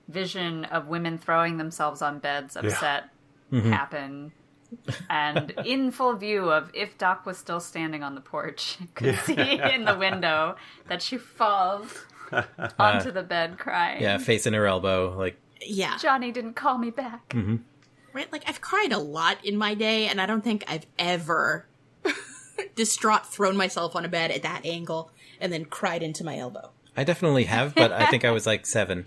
vision of women throwing themselves on beds upset happen? And in full view of if Doc was still standing on the porch, could see in the window that she falls onto the bed crying. Yeah, facing her elbow, like... Yeah. Johnny didn't call me back. Right? Like, I've cried a lot in my day, and I don't think I've ever distraught thrown myself on a bed at that angle and then cried into my elbow. I definitely have, but I think I was like 7.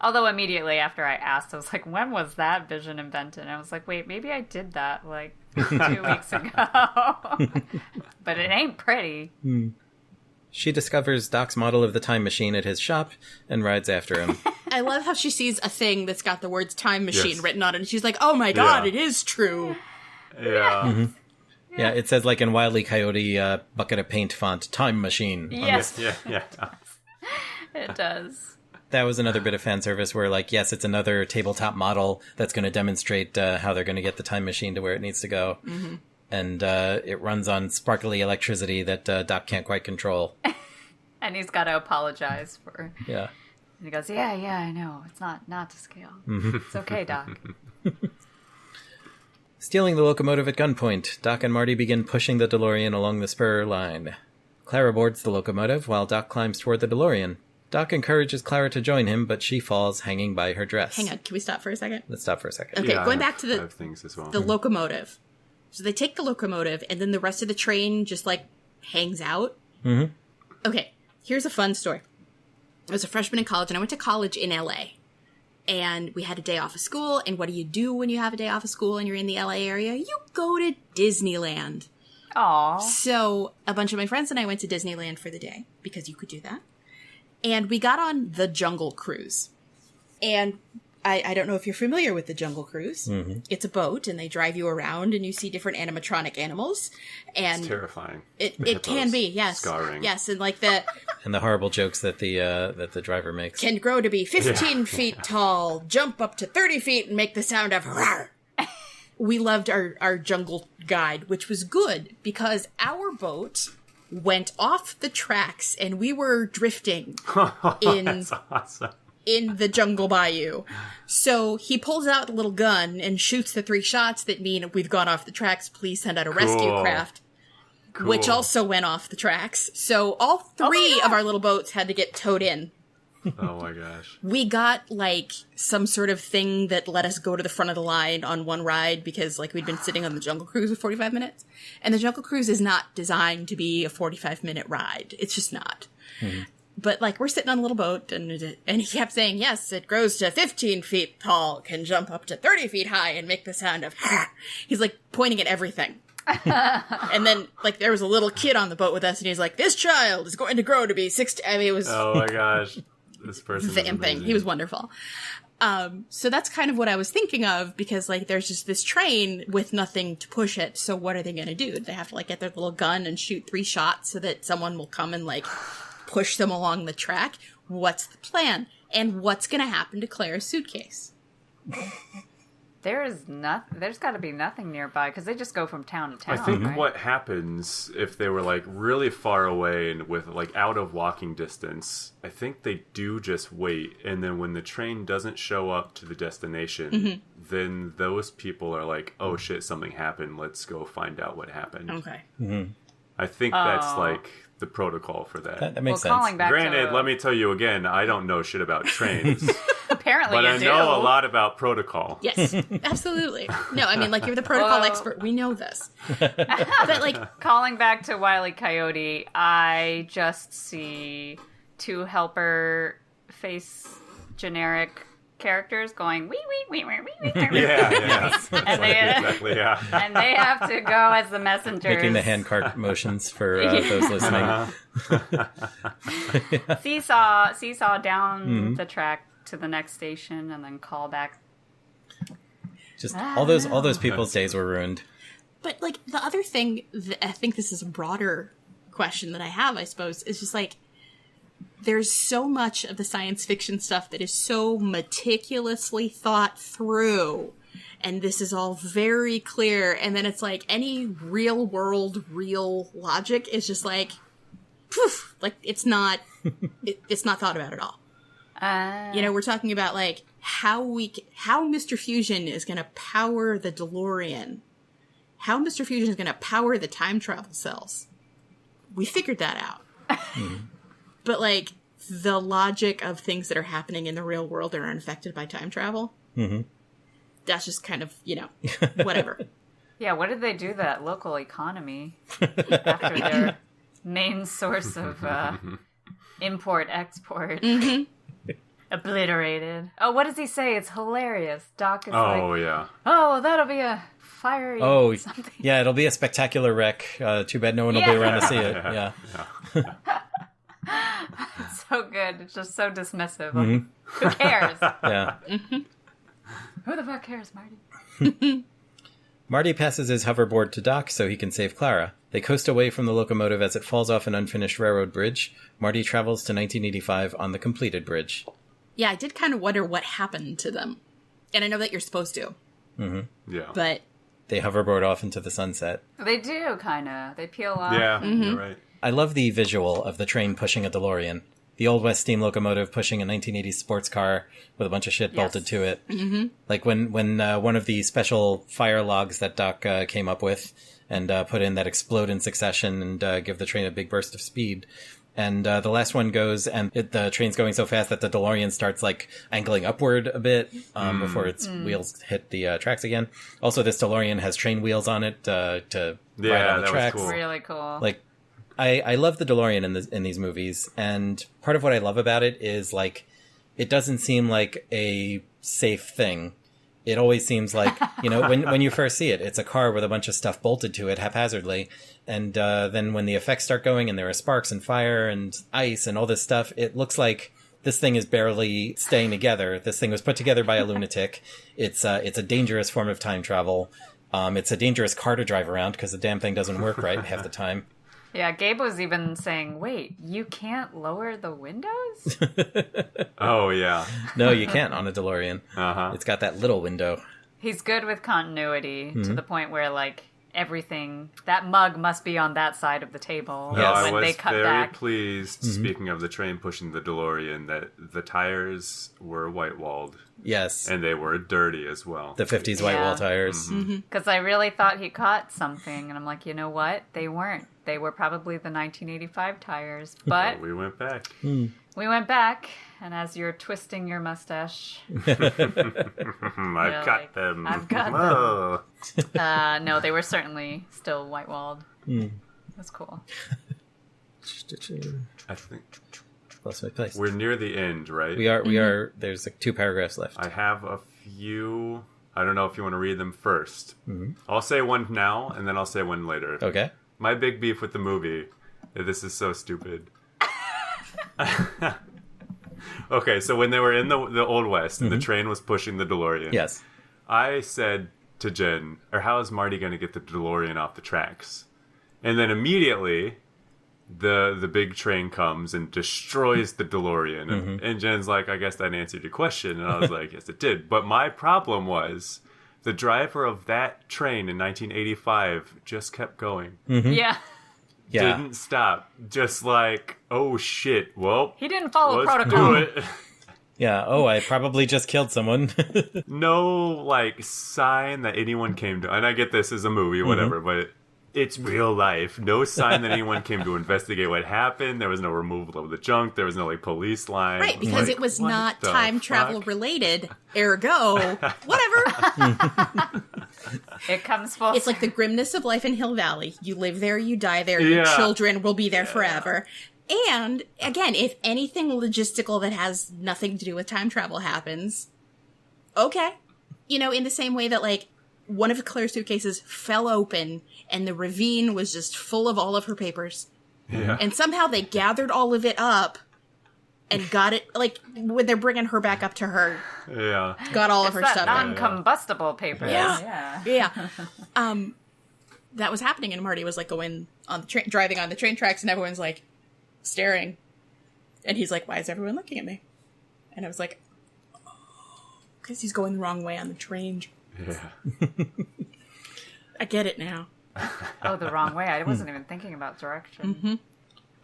Although immediately after I asked, I was like, when was that vision invented? And I was like, wait, maybe I did that like 2 weeks ago. But it ain't pretty. She discovers Doc's model of the time machine at his shop and rides after him. I love how she sees a thing that's got the words time machine written on it, and she's like, oh my god, it is true. Yeah. Yeah, it says like in Wile E. Coyote bucket of paint font, time machine. Yes, Yeah. it does. That was another bit of fan service where, like, yes, it's another tabletop model that's going to demonstrate how they're going to get the time machine to where it needs to go. And it runs on sparkly electricity that Doc can't quite control. And he's got to apologize for... Yeah. And he goes, yeah, I know. It's not to scale. It's okay, Doc. Stealing the locomotive at gunpoint, Doc and Marty begin pushing the DeLorean along the spur line. Clara boards the locomotive while Doc climbs toward the DeLorean. Doc encourages Clara to join him, but she falls hanging by her dress. Hang on, can we stop for a second? Let's stop for a second. Okay, Yeah, going I back to have things as well. the locomotive. So they take the locomotive, and then the rest of the train just, like, hangs out. Okay, here's a fun story. I was a freshman in college, and I went to college in LA. And we had a day off of school, and what do you do when you have a day off of school and you're in the LA area? You go to Disneyland. Aw. So a bunch of my friends and I went to Disneyland for the day, because you could do that. And we got on the Jungle Cruise. And I don't know if you're familiar with the Jungle Cruise. It's a boat, and they drive you around, and you see different animatronic animals. And It's terrifying. it can be, yes. Scarring. Yes, and like the... And the horrible jokes that the driver makes. can grow to be 15 feet tall, jump up to 30 feet, and make the sound of rawr. We loved our jungle guide, which was good, because our boat went off the tracks, and we were drifting in... That's awesome. in the jungle bayou. So he pulls out a little gun and shoots the 3 shots that mean we've gone off the tracks. Please send out a rescue craft. Cool. Which also went off the tracks. So all 3 of our little boats had to get towed in. Oh my gosh. We got, like, some sort of thing that let us go to the front of the line on one ride because, like, we'd been sitting on the Jungle Cruise for 45 minutes. And the Jungle Cruise is not designed to be a 45-minute ride. It's just not. But, like, we're sitting on a little boat, and he kept saying, yes, it grows to 15 feet tall, can jump up to 30 feet high, and make the sound of He's, like, pointing at everything. And then, like, there was a little kid on the boat with us, and he's like, this child is going to grow to be 60. I mean, it was... Oh my gosh. This person vamping. He was wonderful. So that's kind of what I was thinking of, because, like, there's just this train with nothing to push it, so what are they going to do? They have to, like, get their little gun and shoot 3 shots so that someone will come and, like... push them along the track. What's the plan? And what's going to happen to Claire's suitcase? There's got to be nothing nearby because they just go from town to town. I think right? what happens if they were like really far away and with like out of walking distance, I think they do just wait, and then when the train doesn't show up to the destination, then those people are like, "Oh shit, something happened. Let's go find out what happened." Okay. I think that's like the protocol for that. That makes sense. Calling back Granted, to... let me tell you again, I don't know shit about trains, Apparently but you I do. know a lot about protocol. Yes, absolutely. No, I mean, like, you're the protocol expert. We know this. But, like, Calling back to Wile E. Coyote, I just see two helper face generic characters going wee wee wee wee wee wee. Yeah. And they, Exactly, yeah. and they have to go as the messengers. Making the handcart motions for those listening. Seesaw down the track to the next station and then call back. Just all those people's days were ruined. but, like, the other thing, I think this is a broader question that I have, I suppose, is just, like, there's so much of the science fiction stuff that is so meticulously thought through, and this is all very clear, and then it's like any real world, real logic is just like, poof, like it's not thought about at all. You know, we're talking about like how Mr. Fusion is going to power the DeLorean, how Mr. Fusion is going to power the time travel cells. We figured that out. But, like, the logic of things that are happening in the real world that are unaffected by time travel, that's just kind of, you know, whatever. Yeah, what did they do to that local economy after their main source of import-export obliterated? Oh, what does he say? It's hilarious. Doc is Yeah. oh, that'll be a fiery something. Yeah, it'll be a spectacular wreck. Too bad no one will be around to see it. Yeah. So good. It's just so dismissive. Like, who cares? Yeah. Who the fuck cares, Marty? Marty passes his hoverboard to Doc so he can save Clara. They coast away from the locomotive as it falls off an unfinished railroad bridge. Marty travels to 1985 on the completed bridge. Yeah, I did kind of wonder what happened to them. And I know that you're supposed to. Yeah. But They hoverboard off into the sunset. They do, kind of. They peel off. Yeah, you're right. I love the visual of the train pushing a DeLorean. The Old West steam locomotive pushing a 1980s sports car with a bunch of shit bolted to it. Like when one of the special fire logs that Doc came up with and put in that explode in succession and give the train a big burst of speed. And the last one goes, and the train's going so fast that the DeLorean starts like angling upward a bit before its wheels hit the tracks again. Also, this DeLorean has train wheels on it to ride on the tracks. Was cool. Really cool. Like, I love the DeLorean in these movies, and part of what I love about it is like it doesn't seem like a safe thing. It always seems like, you know, when you first see it, it's a car with a bunch of stuff bolted to it haphazardly. And then when the effects start going and there are sparks and fire and ice and all this stuff, it looks like this thing is barely staying together. This thing was put together by a lunatic. It's a dangerous form of time travel. It's a dangerous car to drive around because the damn thing doesn't work right half the time. Yeah, Gabe was even saying, wait, you can't lower the windows? Oh, yeah. No, you can't on a DeLorean. It's got that little window. He's good with continuity to the point where, like, everything, that mug must be on that side of the table Yes. I when was they cut very back. pleased, speaking of the train pushing the DeLorean, that the tires were white-walled. Yes. And they were dirty as well. The 50s white wall tires. Because I really thought he caught something, and I'm like, you know what? They weren't. They were probably the 1985 tires. But We went back. we went back, and as you're twisting your mustache, I've You're got like, them. I've got them. Whoa. No, they were certainly still white-walled. That's cool. I think Lost my place. we're near the end, right? We are. There's like 2 paragraphs left. I have a few. I don't know if you want to read them first. I'll say one now, and then I'll say one later. Okay. My big beef with the movie. This is so stupid. Okay, so when they were in the Old West and the train was pushing the DeLorean, Yes. I said to Jen, or how is Marty going to get the DeLorean off the tracks? And then immediately, the big train comes and destroys the DeLorean. And Jen's like, I guess that answered your question. And I was like, yes, it did. But my problem was the driver of that train in 1985 just kept going. Yeah. Yeah. Didn't stop. Just like, oh shit, well, He didn't follow let's protocol. do it. Yeah. Oh, I probably just killed someone. No, like, sign that anyone came to. And I get this as a movie, whatever, but it's real life. No sign that anyone came to investigate what happened. There was no removal of the junk. There was no, like, police line. Right, because it was not time travel related. Ergo, whatever. It comes full. It's like the grimness of life in Hill Valley. You live there, you die there, your children will be there forever. And, again, if anything logistical that has nothing to do with time travel happens, okay. You know, in the same way that, like, one of Claire's suitcases fell open and the ravine was just full of all of her papers. Yeah. And somehow they gathered all of it up and got it, like, when they're bringing her back up to her. Yeah. Got all of her that stuff. non-combustible paper. Yeah. That was happening, and Marty was, like, going on the train, driving on the train tracks, and everyone's, like, staring. And he's like, why is everyone looking at me? And I was like, because he's going the wrong way on the train. Yeah. I get it now. Oh, the wrong way. I wasn't even thinking about direction. Mm-hmm.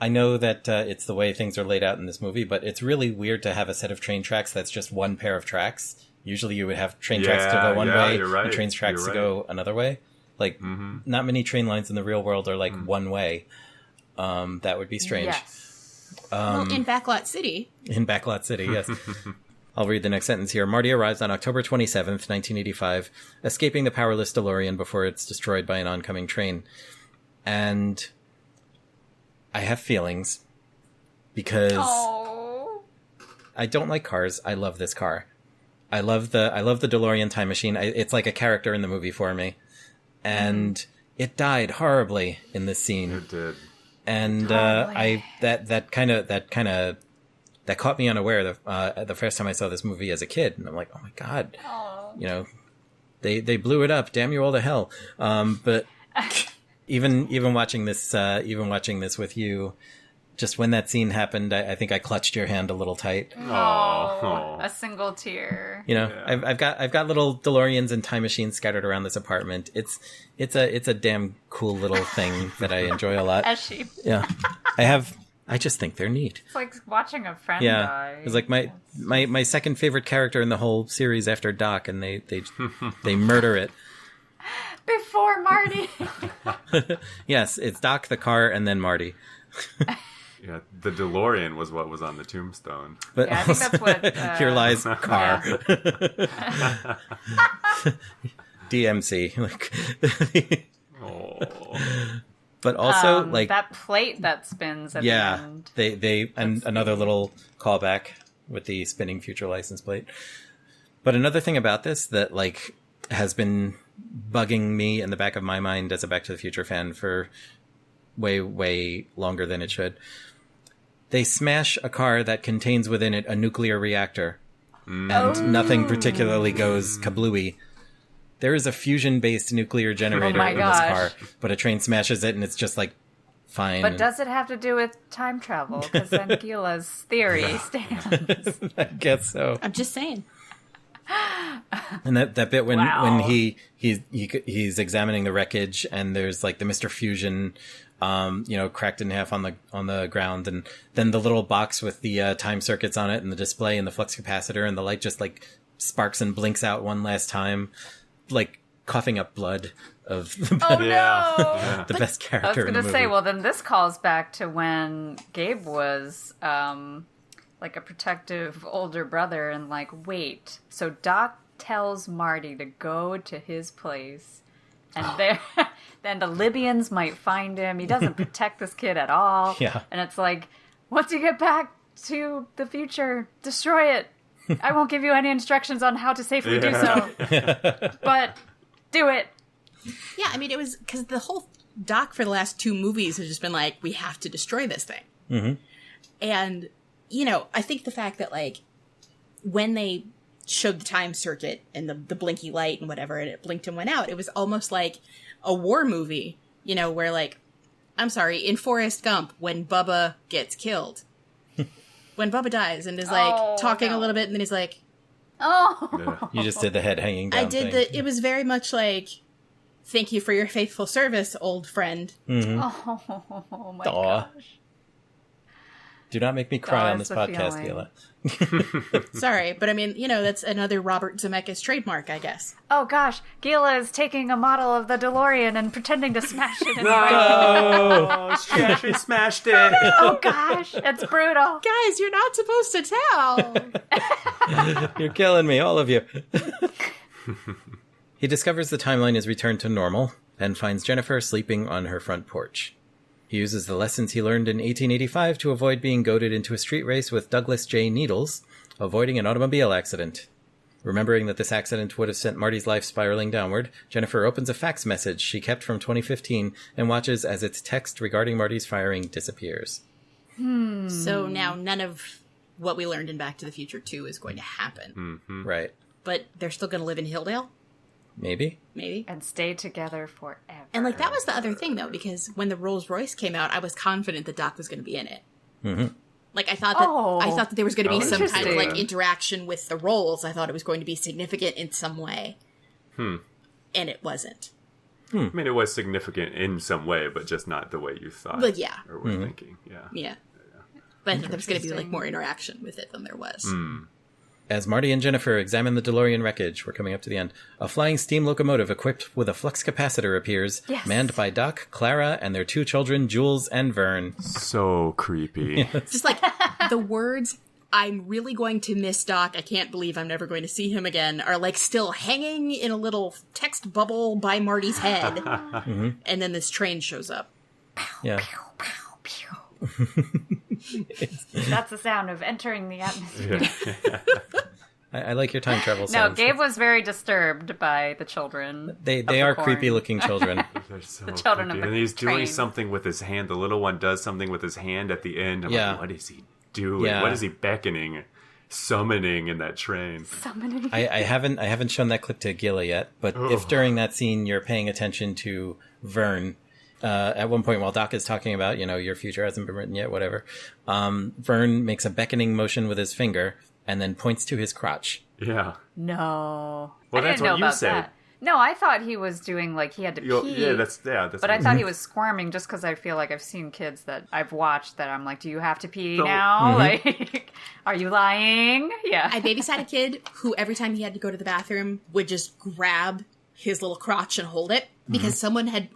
I know that it's the way things are laid out in this movie, but it's really weird to have a set of train tracks that's just one pair of tracks. Usually you would have train tracks to go one way and train tracks to go another way. Like, not many train lines in the real world are, like, one way. That would be strange. Yes. Well, in Backlot City. In Backlot City, yes. I'll read the next sentence here. Marty arrives on October 27th, 1985, escaping the powerless DeLorean before it's destroyed by an oncoming train. And I have feelings because I don't like cars. I love this car. I love the DeLorean time machine. It's like a character in the movie for me. And it died horribly in this scene. It did. And that caught me unaware the first time I saw this movie as a kid, and I'm like, oh my god, you know, they blew it up. Damn you all to hell. But even watching this with you, just when that scene happened, I think I clutched your hand a little tight. Oh, a single tear. You know, Yeah. I've got little DeLoreans and time machines scattered around this apartment. It's a damn cool little thing that I enjoy a lot. As she. Yeah, I just think they're neat. It's like watching a friend Yeah, die. it's like my second favorite character in the whole series after Doc, and they murder it. Before Marty. Yes, it's Doc, the car, and then Marty. Yeah, the DeLorean was what was on the tombstone. But Yeah, I think that's what... here lies car. DMC. But also, like... that plate that spins at the end. And another little callback with the spinning future license plate. But another thing about this that, like, has been bugging me in the back of my mind as a Back to the Future fan for way, way longer than it should. They smash a car that contains within it a nuclear reactor. And nothing particularly goes kablooey. There is a fusion-based nuclear generator in this car, but a train smashes it and it's just, like, fine. But does it have to do with time travel? Because then Gila's theory stands. I guess so. I'm just saying. And that bit when he's examining the wreckage and there's, like, the Mr. Fusion, cracked in half on the ground, and then the little box with the time circuits on it and the display and the flux capacitor, and the light just, like, sparks and blinks out one last time, like coughing up blood of the best character I was in the going to movie. say, well, then this calls back to when Gabe was like a protective older brother, and like, wait, so Doc tells Marty to go to his place, and then the Libyans might find him. He doesn't protect this kid at all. Yeah. And it's like, once you get back to the future, destroy it. I won't give you any instructions on how to safely do so. But do it. Yeah, I mean, it was because the whole doc for the last two movies has just been like, we have to destroy this thing. Mm-hmm. And, I think the fact that, like, when they showed the time circuit and the blinky light and whatever, and it blinked and went out, it was almost like a war movie, where, like, I'm sorry, in Forrest Gump, when Bubba gets killed. When Bubba dies and is, like, talking a little bit, and then he's like, You just did the head hanging down thing. It was very much like, thank you for your faithful service, old friend. Mm-hmm. Oh my gosh. Do not make me cry on it's this the podcast, feeling. Gila. Sorry, but I mean, that's another Robert Zemeckis trademark, I guess. Oh gosh, Gila is taking a model of the DeLorean and pretending to smash it in the Oh, she actually smashed it. Oh gosh, it's brutal. Guys, you're not supposed to tell. You're killing me, all of you. He discovers the timeline is returned to normal and finds Jennifer sleeping on her front porch. He uses the lessons he learned in 1885 to avoid being goaded into a street race with Douglas J. Needles, avoiding an automobile accident. Remembering that this accident would have sent Marty's life spiraling downward, Jennifer opens a fax message she kept from 2015 and watches as its text regarding Marty's firing disappears. So now none of what we learned in Back to the Future 2 is going to happen. Mm-hmm. Right. But they're still going to live in Hilldale? Maybe. And stay together forever. And, like, that was the other thing, though, because when the Rolls Royce came out, I was confident that Doc was going to be in it. Mm-hmm. Like, I thought that there was going to be some kind of, like, interesting. interaction with the Rolls. I thought it was going to be significant in some way. And it wasn't. I mean, it was significant in some way, but just not the way you thought. But, yeah. Or were thinking, yeah. Yeah. But I thought there was going to be, like, more interaction with it than there was. As Marty and Jennifer examine the DeLorean wreckage, we're coming up to the end, a flying steam locomotive equipped with a flux capacitor appears, manned by Doc, Clara, and their two children, Jules and Vern. So creepy. Just, like, the words, "I'm really going to miss Doc, I can't believe I'm never going to see him again," are, like, still hanging in a little text bubble by Marty's head. And then this train shows up. Yeah. That's the sound of entering the atmosphere. I like your time travel No, sounds. Gabe was very disturbed by the children. They the are corn. creepy-looking children. They're so children of creepy. the And he's doing train. something with his hand. The little one does something with his hand at the end. I'm Yeah. like, what is he doing? Yeah. What is he beckoning, summoning in that train? Summoning. I haven't shown that clip to Gila yet, but if during that scene you're paying attention to Vern, at one point while Doc is talking about, your future hasn't been written yet, whatever, Vern makes a beckoning motion with his finger and then points to his crotch. Yeah. No. Well, I that's didn't know what you about said. that. No, I thought he was doing, like, he had to pee. Yeah, that's But what I thought he was squirming just because I feel like I've seen kids that I've watched that I'm like, do you have to pee now? Like, are you lying? Yeah. I babysat a kid who every time he had to go to the bathroom would just grab his little crotch and hold it because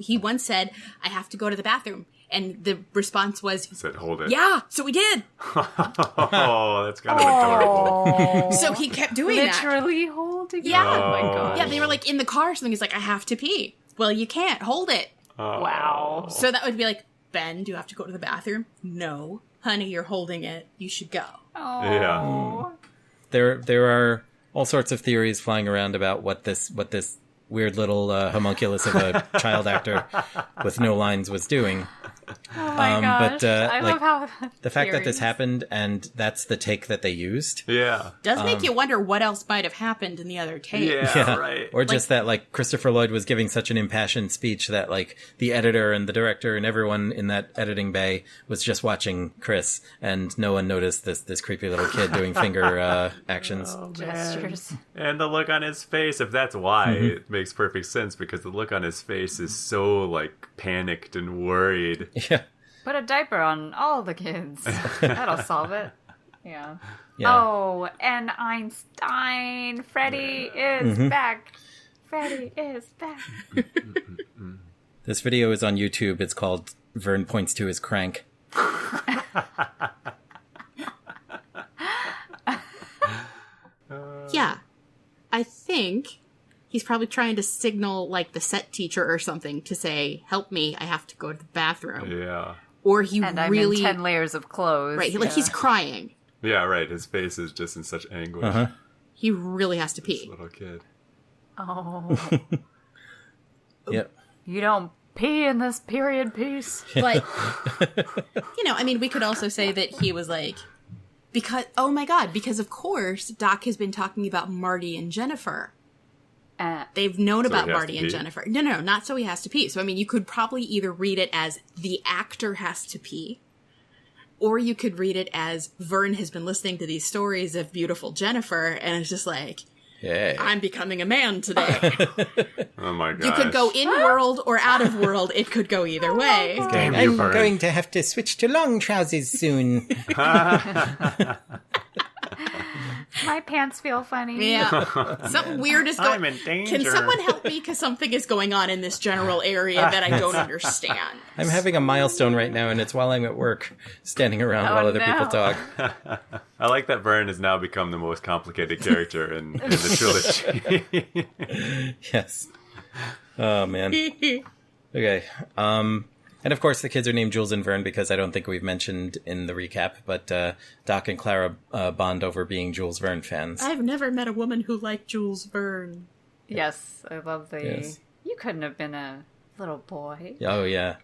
he once said, "I have to go to the bathroom." And the response was, said, hold it. "Yeah, so we did." Oh, that's kind of adorable. So he kept doing that. Literally holding it. Yeah. Oh my god. Yeah, they were like in the car or something. He's like, "I have to pee." Well, you can't hold it. Wow. So that would be like, "Ben, do you have to go to the bathroom?" "No. Honey, you're holding it. You should go." Oh. Yeah. There are all sorts of theories flying around about what this weird little homunculus of a child actor with no lines was doing. Oh my gosh. But I love how the fact that this theories. happened and that's the take that they used. Yeah. Does make you wonder what else might have happened in the other tape. Yeah, right. Or just that Christopher Lloyd was giving such an impassioned speech that the editor and the director and everyone in that editing bay was just watching Chris and no one noticed this creepy little kid doing finger actions. gestures. And the look on his face, if that's why, it makes perfect sense because the look on his face is so panicked and worried. Yeah. Put a diaper on all the kids. That'll solve it. Yeah. Yeah. Oh, and Einstein. Freddy is back. Freddy is back. This video is on YouTube. It's called Vern Points to His Crank. Yeah. I think he's probably trying to signal the set teacher or something to say, "Help me, I have to go to the bathroom." Yeah. Or he And I'm really in 10 layers of clothes. right, he's crying. Yeah, right. His face is just in such anguish. He really has to pee. Little kid. Oh. Yep. You don't pee in this period piece. But we could also say that he was because of course Doc has been talking about Marty and Jennifer. They've known about he has Marty to and pee? Jennifer. No, not so he has to pee. So, you could probably either read it as the actor has to pee, or you could read it as Vern has been listening to these stories of beautiful Jennifer, and it's just Yeah. I'm becoming a man today. Oh my god. You could go in-world or out-of-world. It could go either way. Damn you, Vern. to have to switch to long trousers soon. My pants feel funny. Yeah. Something weird is going I'm on. in danger. Can someone help me? Because something is going on in this general area that I don't understand. I'm having a milestone right now, and it's while I'm at work, standing around while other people talk. I like that Vern has now become the most complicated character in the trilogy. Yes. Oh, man. Okay. And of course, the kids are named Jules and Vern because I don't think we've mentioned in the recap, but Doc and Clara bond over being Jules Verne fans. I've never met a woman who liked Jules Verne. Yes, I love the... Yes. You couldn't have been a little boy. Oh, yeah.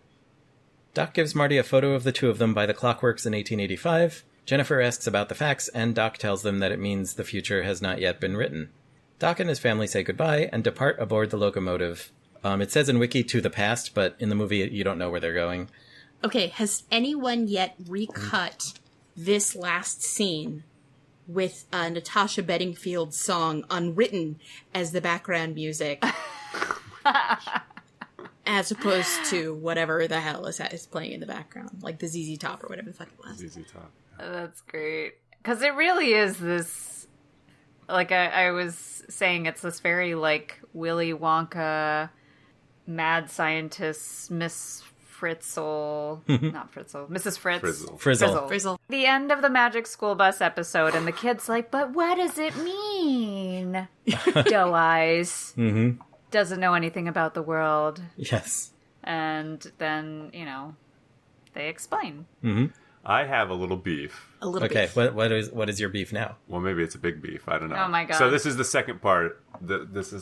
Doc gives Marty a photo of the two of them by the clockworks in 1885. Jennifer asks about the facts, and Doc tells them that it means the future has not yet been written. Doc and his family say goodbye and depart aboard the locomotive. It says in Wiki to the past, but in the movie you don't know where they're going. Okay, has anyone yet recut this last scene with Natasha Bedingfield's song Unwritten as the background music? As opposed to whatever the hell is playing in the background, like the ZZ Top or whatever the fuck it was. ZZ Top. That's great. Because it really is this... Like I was saying, it's this very, like, Willy Wonka... mad scientist Miss Fritzl, not Fritzl, Mrs. Fritz. Frizzle. The end of the Magic School Bus episode, and the kid's like, but what does it mean? Doe eyes. Mm-hmm. Doesn't know anything about the world. Yes. And then, they explain. Mm-hmm. I have a little beef. A little Okay, bit. what is your beef now? Well, maybe it's a big beef. I don't know. Oh my god. So this is the second part.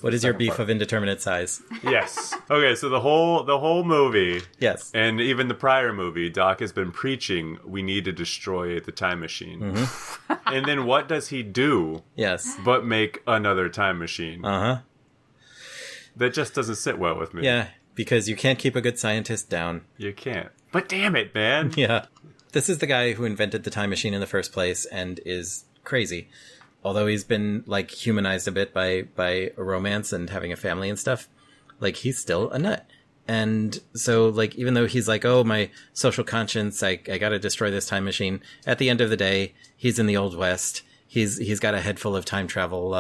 What is your beef of indeterminate size? Yes. Okay, so the whole movie, Yes. and even the prior movie, Doc has been preaching we need to destroy the time machine. Mm-hmm. And then what does he do Yes. but make another time machine? Uh-huh. That just doesn't sit well with me. Yeah, because you can't keep a good scientist down. You can't. But damn it, man. Yeah. This is the guy who invented the time machine in the first place and is crazy. Although he's been, like, humanized a bit by a romance and having a family and stuff, like, he's still a nut. And so, like, even though he's like, oh, my social conscience, I gotta destroy this time machine, at the end of the day, he's in the Old West. He's got a head full of time travel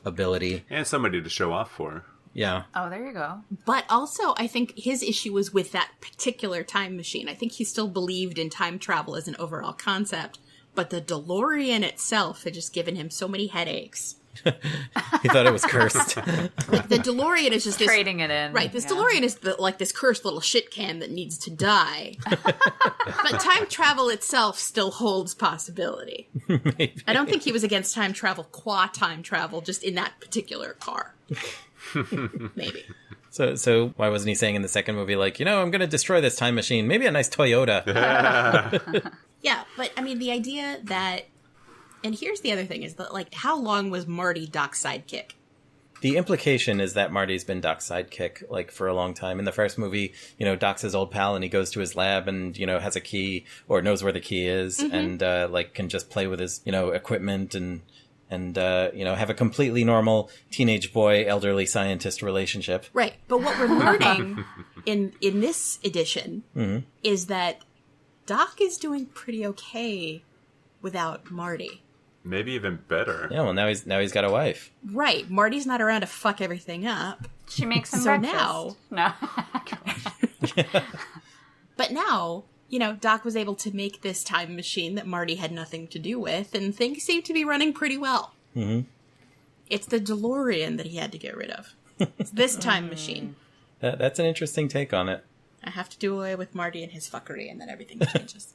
ability. And somebody to show off for. Yeah. Oh, there you go. But also, I think his issue was with that particular time machine. I think he still believed in time travel as an overall concept, but the DeLorean itself had just given him so many headaches. He thought it was cursed. Like, the DeLorean is just this... Trading it in. Right, this DeLorean is like this cursed little shit can that needs to die. But time travel itself still holds possibility. Maybe. I don't think he was against time travel qua time travel, just in that particular car. Maybe. So why wasn't he saying in the second movie, like, I'm going to destroy this time machine. Maybe a nice Toyota. Yeah, but I mean, the idea that... And here's the other thing, is that, like, how long was Marty Doc's sidekick? The implication is that Marty's been Doc's sidekick, like, for a long time. In the first movie, Doc's his old pal, and he goes to his lab and, has a key, or knows where the key is, and, can just play with his, equipment and have a completely normal teenage boy, elderly scientist relationship. Right, but what we're learning in this edition is that Doc is doing pretty okay without Marty. Maybe even better. Yeah, well, now he's got a wife. Right, Marty's not around to fuck everything up. She makes him So breakfast. now- No. But now, Doc was able to make this time machine that Marty had nothing to do with, and things seem to be running pretty well. Mm-hmm. It's the DeLorean that he had to get rid of. It's this time machine. That's an interesting take on it. I have to do away with Marty and his fuckery, and then everything changes.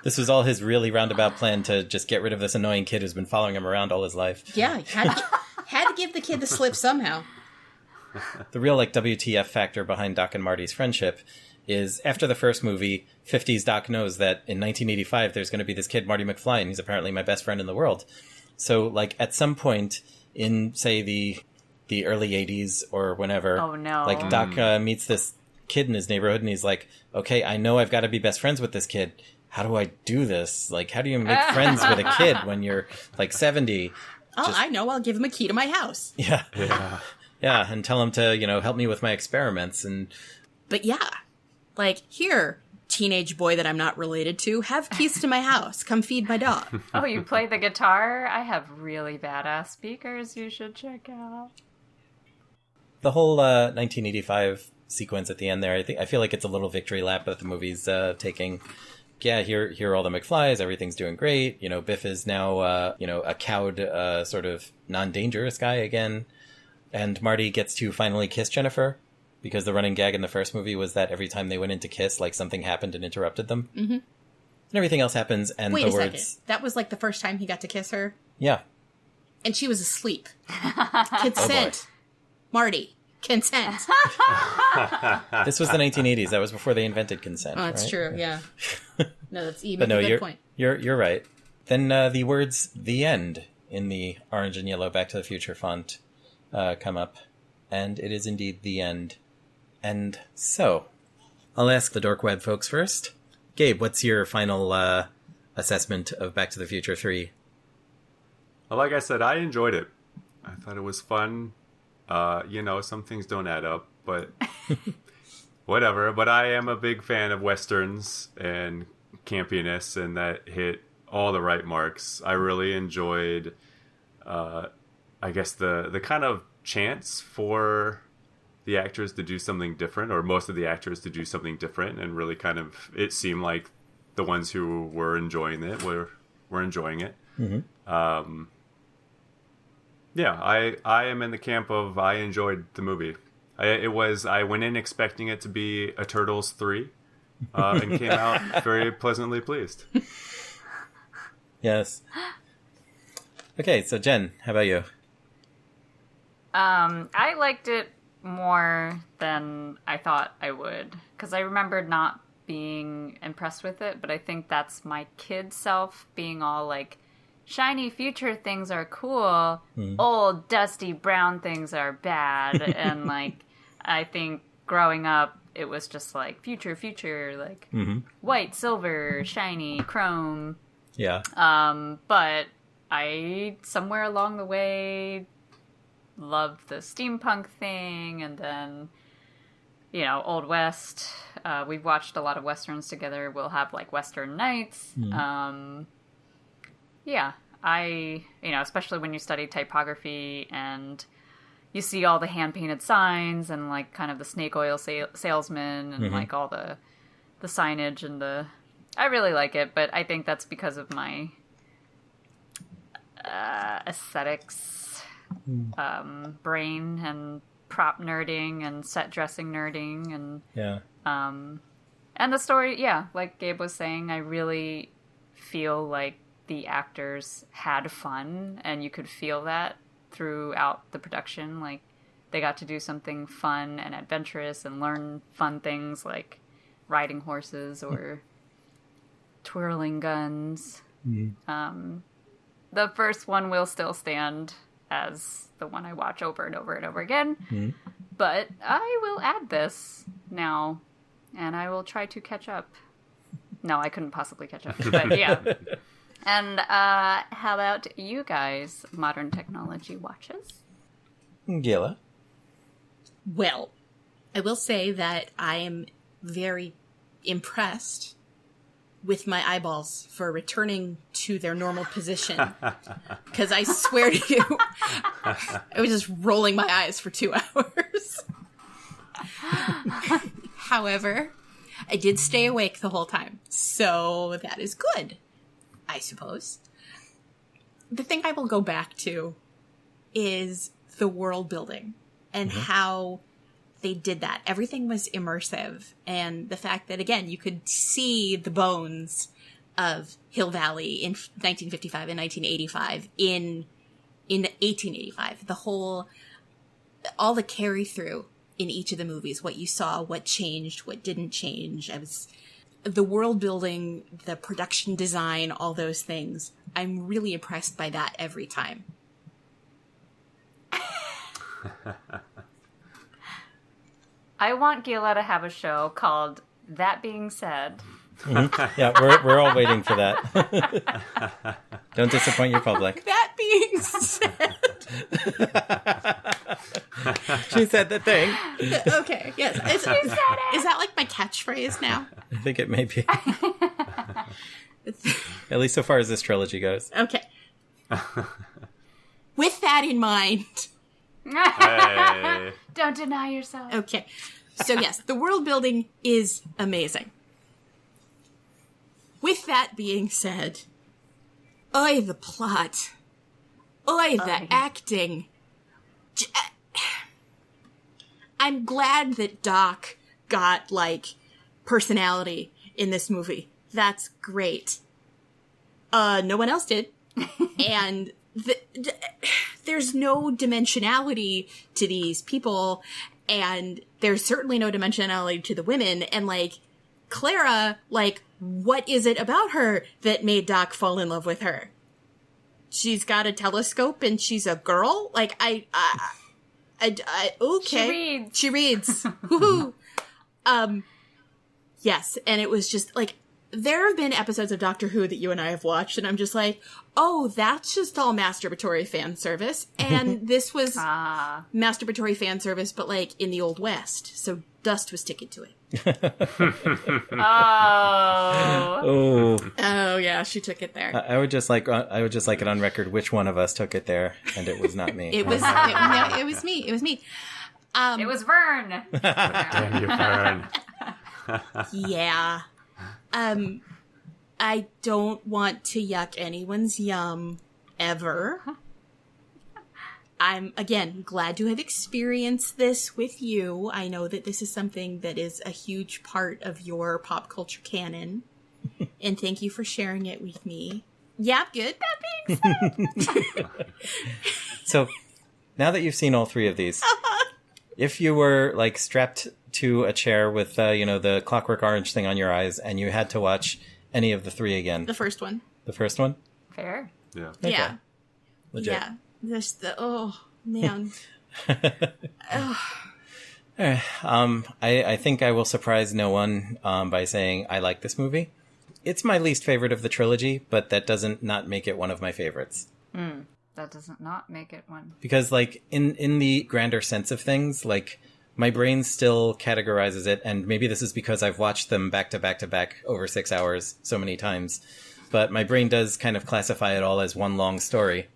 This was all his really roundabout plan to just get rid of this annoying kid who's been following him around all his life. Yeah, had to give the kid the slip somehow. The real, like, WTF factor behind Doc and Marty's friendship is after the first movie, 50s Doc knows that in 1985 there's going to be this kid, Marty McFly, and he's apparently my best friend in the world. So, like, at some point in, say, the early 80s or whenever, Oh, no. like, Doc meets this kid in his neighborhood, and he's like, okay, I know I've got to be best friends with this kid. How do I do this? Like, how do you make friends with a kid when you're, like, 70? I know. I'll give him a key to my house. Yeah. Yeah. Yeah, and tell him to, help me with my experiments. But yeah, like, here, teenage boy that I'm not related to, have keys to my house. Come feed my dog. Oh, you play the guitar? I have really badass speakers you should check out. The whole 1985 sequence at the end there, I feel like it's a little victory lap that the movie's taking. Yeah, here are all the McFlys. Everything's doing great. Biff is now, a cowed, sort of non-dangerous guy again. And Marty gets to finally kiss Jennifer, because the running gag in the first movie was that every time they went in to kiss, like, something happened and interrupted them. Mm-hmm. And everything else happens, and Wait the a words... second. That was, like, the first time he got to kiss her? Yeah. And she was asleep. Consent. Marty. Consent. This was the 1980s. That was before they invented consent. Oh, that's right? true, yeah. No, that's even But no, a good point. You're right. Then the words "the end" in the orange and yellow Back to the Future font come up, and it is indeed the end. And so, I'll ask the Dork Web folks first. Gabe, what's your final assessment of Back to the Future 3? Well, like I said, I enjoyed it. I thought it was fun. Some things don't add up, but whatever. But I am a big fan of Westerns and campiness, and that hit all the right marks. I really enjoyed, I guess, the kind of chance for the actors to do something different, or most of the actors to do something different, and really kind of, it seemed like the ones who were enjoying it were enjoying it. Mm-hmm. Yeah, I am in the camp of I enjoyed the movie. I went in expecting it to be a Turtles 3, and came out very pleasantly pleased. Yes. Okay, so Jen, how about you? I liked it more than I thought I would, because I remembered not being impressed with it, but I think that's my kid self being all like, shiny future things are cool, old dusty brown things are bad. And like, I think growing up it was just like future, like white, silver, shiny, chrome. Yeah. But I somewhere along the way loved the steampunk thing, and then Old West. We've watched a lot of westerns together. We'll have like Western nights. Yeah, especially when you study typography and you see all the hand-painted signs and, like, kind of the snake oil salesman and, like, all the signage and I really like it, but I think that's because of my aesthetics brain and prop nerding and set dressing nerding and... Yeah. And the story, yeah, like Gabe was saying, I really feel like the actors had fun, and you could feel that throughout the production. Like, they got to do something fun and adventurous and learn fun things like riding horses or twirling guns. The first one will still stand as the one I watch over and over and over again. But I will add this now, and I will try to catch up. No, I couldn't possibly catch up, but yeah. And how about you guys, modern technology watches? Gila? Well, I will say that I am very impressed with my eyeballs for returning to their normal position. Because I swear to you, I was just rolling my eyes for 2 hours. However, I did stay awake the whole time, so that is good, I suppose. The thing I will go back to is the world building and how they did that. Everything was immersive, and the fact that, again, you could see the bones of Hill Valley in 1955 and 1985 in 1885. All the carry through in each of the movies, what you saw, what changed, what didn't change. The world building, the production design, all those things. I'm really impressed by that every time. I want Gila to have a show called That Being Said. Mm-hmm. Yeah, we're all waiting for that. Don't disappoint your public. That being said. She said the thing. Okay, yes. Is that like my catchphrase now? I think it may be. At least so far as this trilogy goes. Okay. With that in mind. Hey. Don't deny yourself. Okay. So yes, the world building is amazing. With that being said, oy, the plot. Oy, the acting. I'm glad that Doc got, like, personality in this movie. That's great. No one else did. And there's no dimensionality to these people, and there's certainly no dimensionality to the women. And, like, Clara, like, what is it about her that made Doc fall in love with her? She's got a telescope and she's a girl? Like, okay. She reads. Woohoo. Yes, and it was just, like, there have been episodes of Doctor Who that you and I have watched, and I'm just like, oh, that's just all masturbatory fan service. And this was masturbatory fan service, but, like, in the Old West. So dust was sticking to it. Oh. Oh, yeah, she took it there. I would just like it on record which one of us took it there, and it was not me. It was me. It was me. It was Vern. Damn you, Vern. Yeah. I don't want to yuck anyone's yum ever. I'm, again, glad to have experienced this with you. I know that this is something that is a huge part of your pop culture canon. And thank you for sharing it with me. Yeah, good. That being said. So, now that you've seen all three of these, if you were, like, strapped to a chair with, the Clockwork Orange thing on your eyes, and you had to watch any of the three again. The first one. The first one? Fair. Yeah. Okay. Yeah. Legit. Yeah. There's oh, man. I think I will surprise no one by saying I like this movie. It's my least favorite of the trilogy, but that doesn't not make it one of my favorites. That doesn't not make it one. Because, like, in the grander sense of things, like, my brain still categorizes it, and maybe this is because I've watched them back to back to back over 6 hours so many times, but my brain does kind of classify it all as one long story.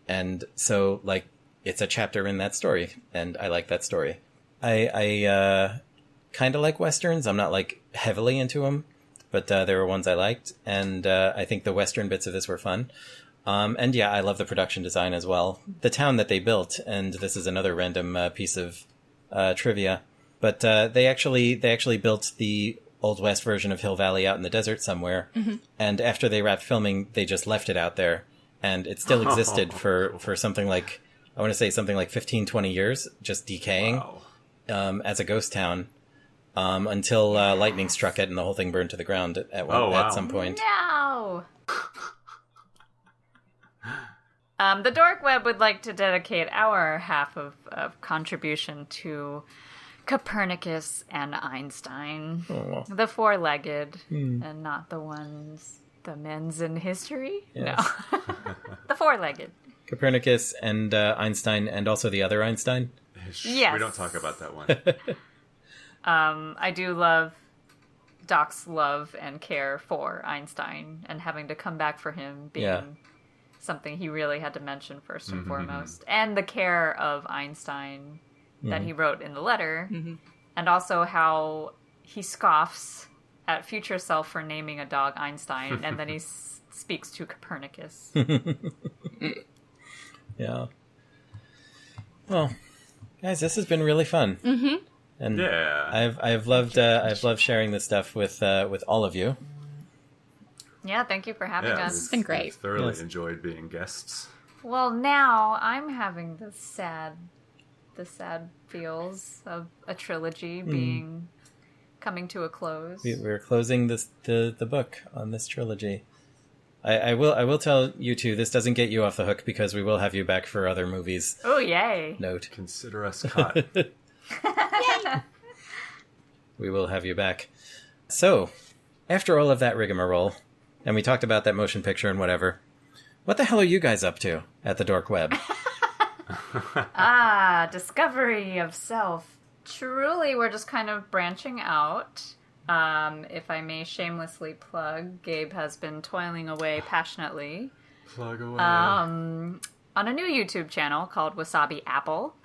And so, like, it's a chapter in that story, and I like that story. I kind of like Westerns. I'm not, like, heavily into them, but there were ones I liked, and I think the Western bits of this were fun. And yeah, I love the production design as well. The town that they built, and this is another random piece of trivia, but they actually built the Old West version of Hill Valley out in the desert somewhere, and after they wrapped filming, they just left it out there. And it still existed for something like, I want to say something like 15, 20 years, just decaying as a ghost town until lightning struck it and the whole thing burned to the ground at some point. No! The Dork Web would like to dedicate our half of contribution to Copernicus and Einstein. Oh. The four-legged, and not the men's in history? Yes. No. The four-legged. Copernicus and Einstein, and also the other Einstein. Yes. We don't talk about that one. I do love Doc's love and care for Einstein, and having to come back for him being something he really had to mention first and foremost. And the care of Einstein that he wrote in the letter. And also how he scoffs at future self for naming a dog Einstein, and then he speaks to Copernicus. Yeah. Well, guys, this has been really fun. And Yeah. I've loved sharing this stuff with all of you. Yeah, thank you for having us. It's been great. We've thoroughly Yes. enjoyed being guests. Well, now I'm having the sad feels of a trilogy coming to a close. We're closing the book on this trilogy. I will tell you two, this doesn't get you off the hook because we will have you back for other movies. Oh, yay. Note. Consider us caught. We will have you back. So, after all of that rigmarole, and we talked about that motion picture and whatever, What the hell are you guys up to at the Dork Web? Discovery of self. Truly, we're just kind of branching out. If I may shamelessly plug, Gabe has been toiling away passionately. Plug away. On a new YouTube channel called Wasabi Apple.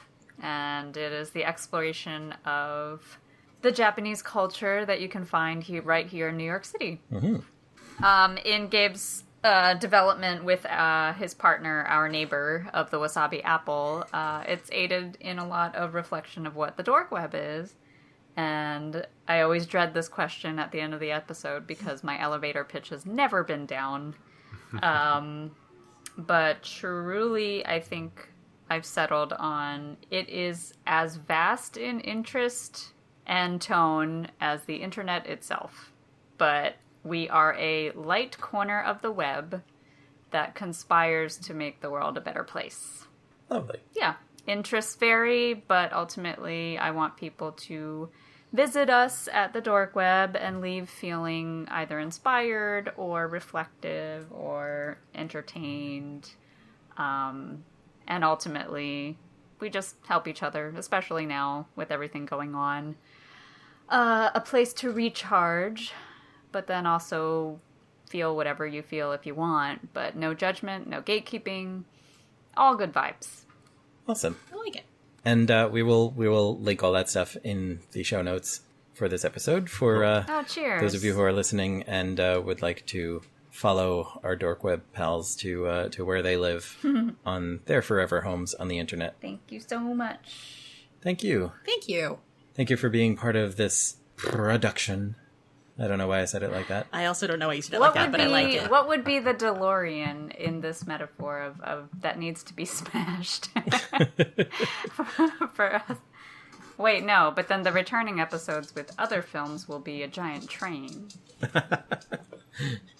And it is the exploration of the Japanese culture that you can find right here in New York City. Mm-hmm. In Gabe's development with his partner, our neighbor of the Wasabi Apple, it's aided in a lot of reflection of what the Dork Web is. And I always dread this question at the end of the episode because my elevator pitch has never been down. But truly, I think I've settled on it is as vast in interest and tone as the internet itself. But we are a light corner of the web that conspires to make the world a better place. Lovely. Yeah. Interests vary, but ultimately I want people to visit us at the Dork Web and leave feeling either inspired or reflective or entertained. And ultimately, we just help each other, especially now with everything going on. A place to recharge, but then also feel whatever you feel if you want. But no judgment, no gatekeeping, all good vibes. Awesome. I like it. And we will link all that stuff in the show notes for this episode for cheers. Those of you who are listening and would like to follow our Dork Web pals to where they live on their forever homes on the internet. Thank you so much. Thank you. Thank you. Thank you for being part of this production. I don't know why I said it like that. I also don't know why you said it like that, but I like it. What would be the DeLorean in this metaphor of that needs to be smashed for us? Wait, no, but then the returning episodes with other films will be a giant train.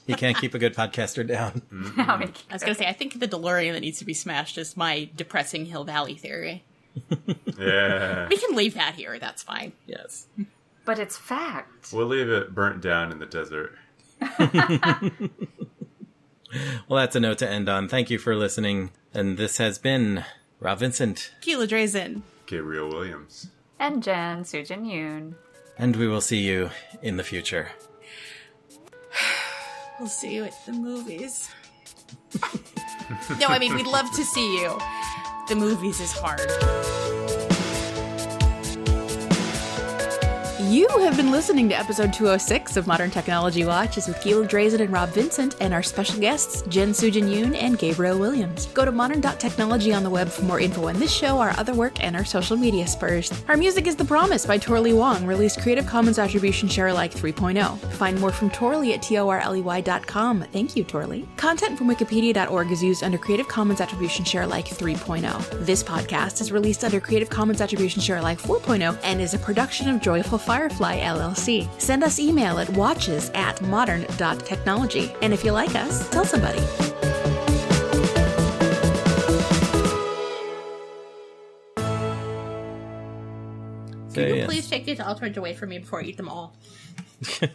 You can't keep a good podcaster down. No, I was going to say, I think the DeLorean that needs to be smashed is my depressing Hill Valley theory. Yeah. We can leave that here. That's fine. Yes. But it's fact. We'll leave it burnt down in the desert. Well, that's a note to end on. Thank you for listening. And this has been Rob Vincent. Gila Drazen. Gabriel Williams. And Jen Sujin Yoon. And we will see you in the future. We'll see you at the movies. No, I mean, we'd love to see you. The movies is hard. You have been listening to episode 206 of Modern Technology Watches with Gila Drazen and Rob Vincent and our special guests, Jen Sujin Yoon and Gabriel Williams. Go to modern.technology on the web for more info on this show, our other work, and our social media spurs. Our music is The Promise by Torley Wong, released Creative Commons Attribution Share Alike 3.0. Find more from Torley at torley.com. Thank you, Torley. Content from wikipedia.org is used under Creative Commons Attribution Share Alike 3.0. This podcast is released under Creative Commons Attribution Share Alike 4.0 and is a production of Joyful Firefly LLC. Send us email at watches@modern.technology. And if you like us, tell somebody. Can you please take these Altoids away from me before I eat them all? I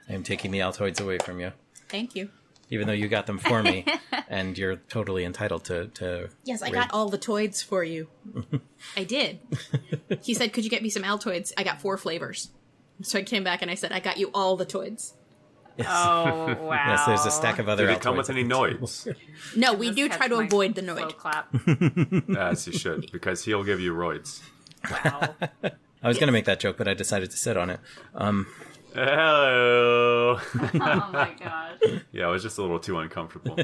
am taking the Altoids away from you. Thank you. Even though you got them for me, and you're totally entitled to Yes, I got all the Toids for you. I did. He said, could you get me some Altoids? I got 4 flavors. So I came back and I said, I got you all the Toids. Yes. Oh, wow. Yes, there's a stack of other Did it Altoids. come with any noids? No, we do Catch try to my avoid the slow Noid. clap. As you should, because he'll give you roids. Wow. I was going to make that joke, but I decided to sit on it. Hello. Oh my gosh. Yeah, it was just a little too uncomfortable.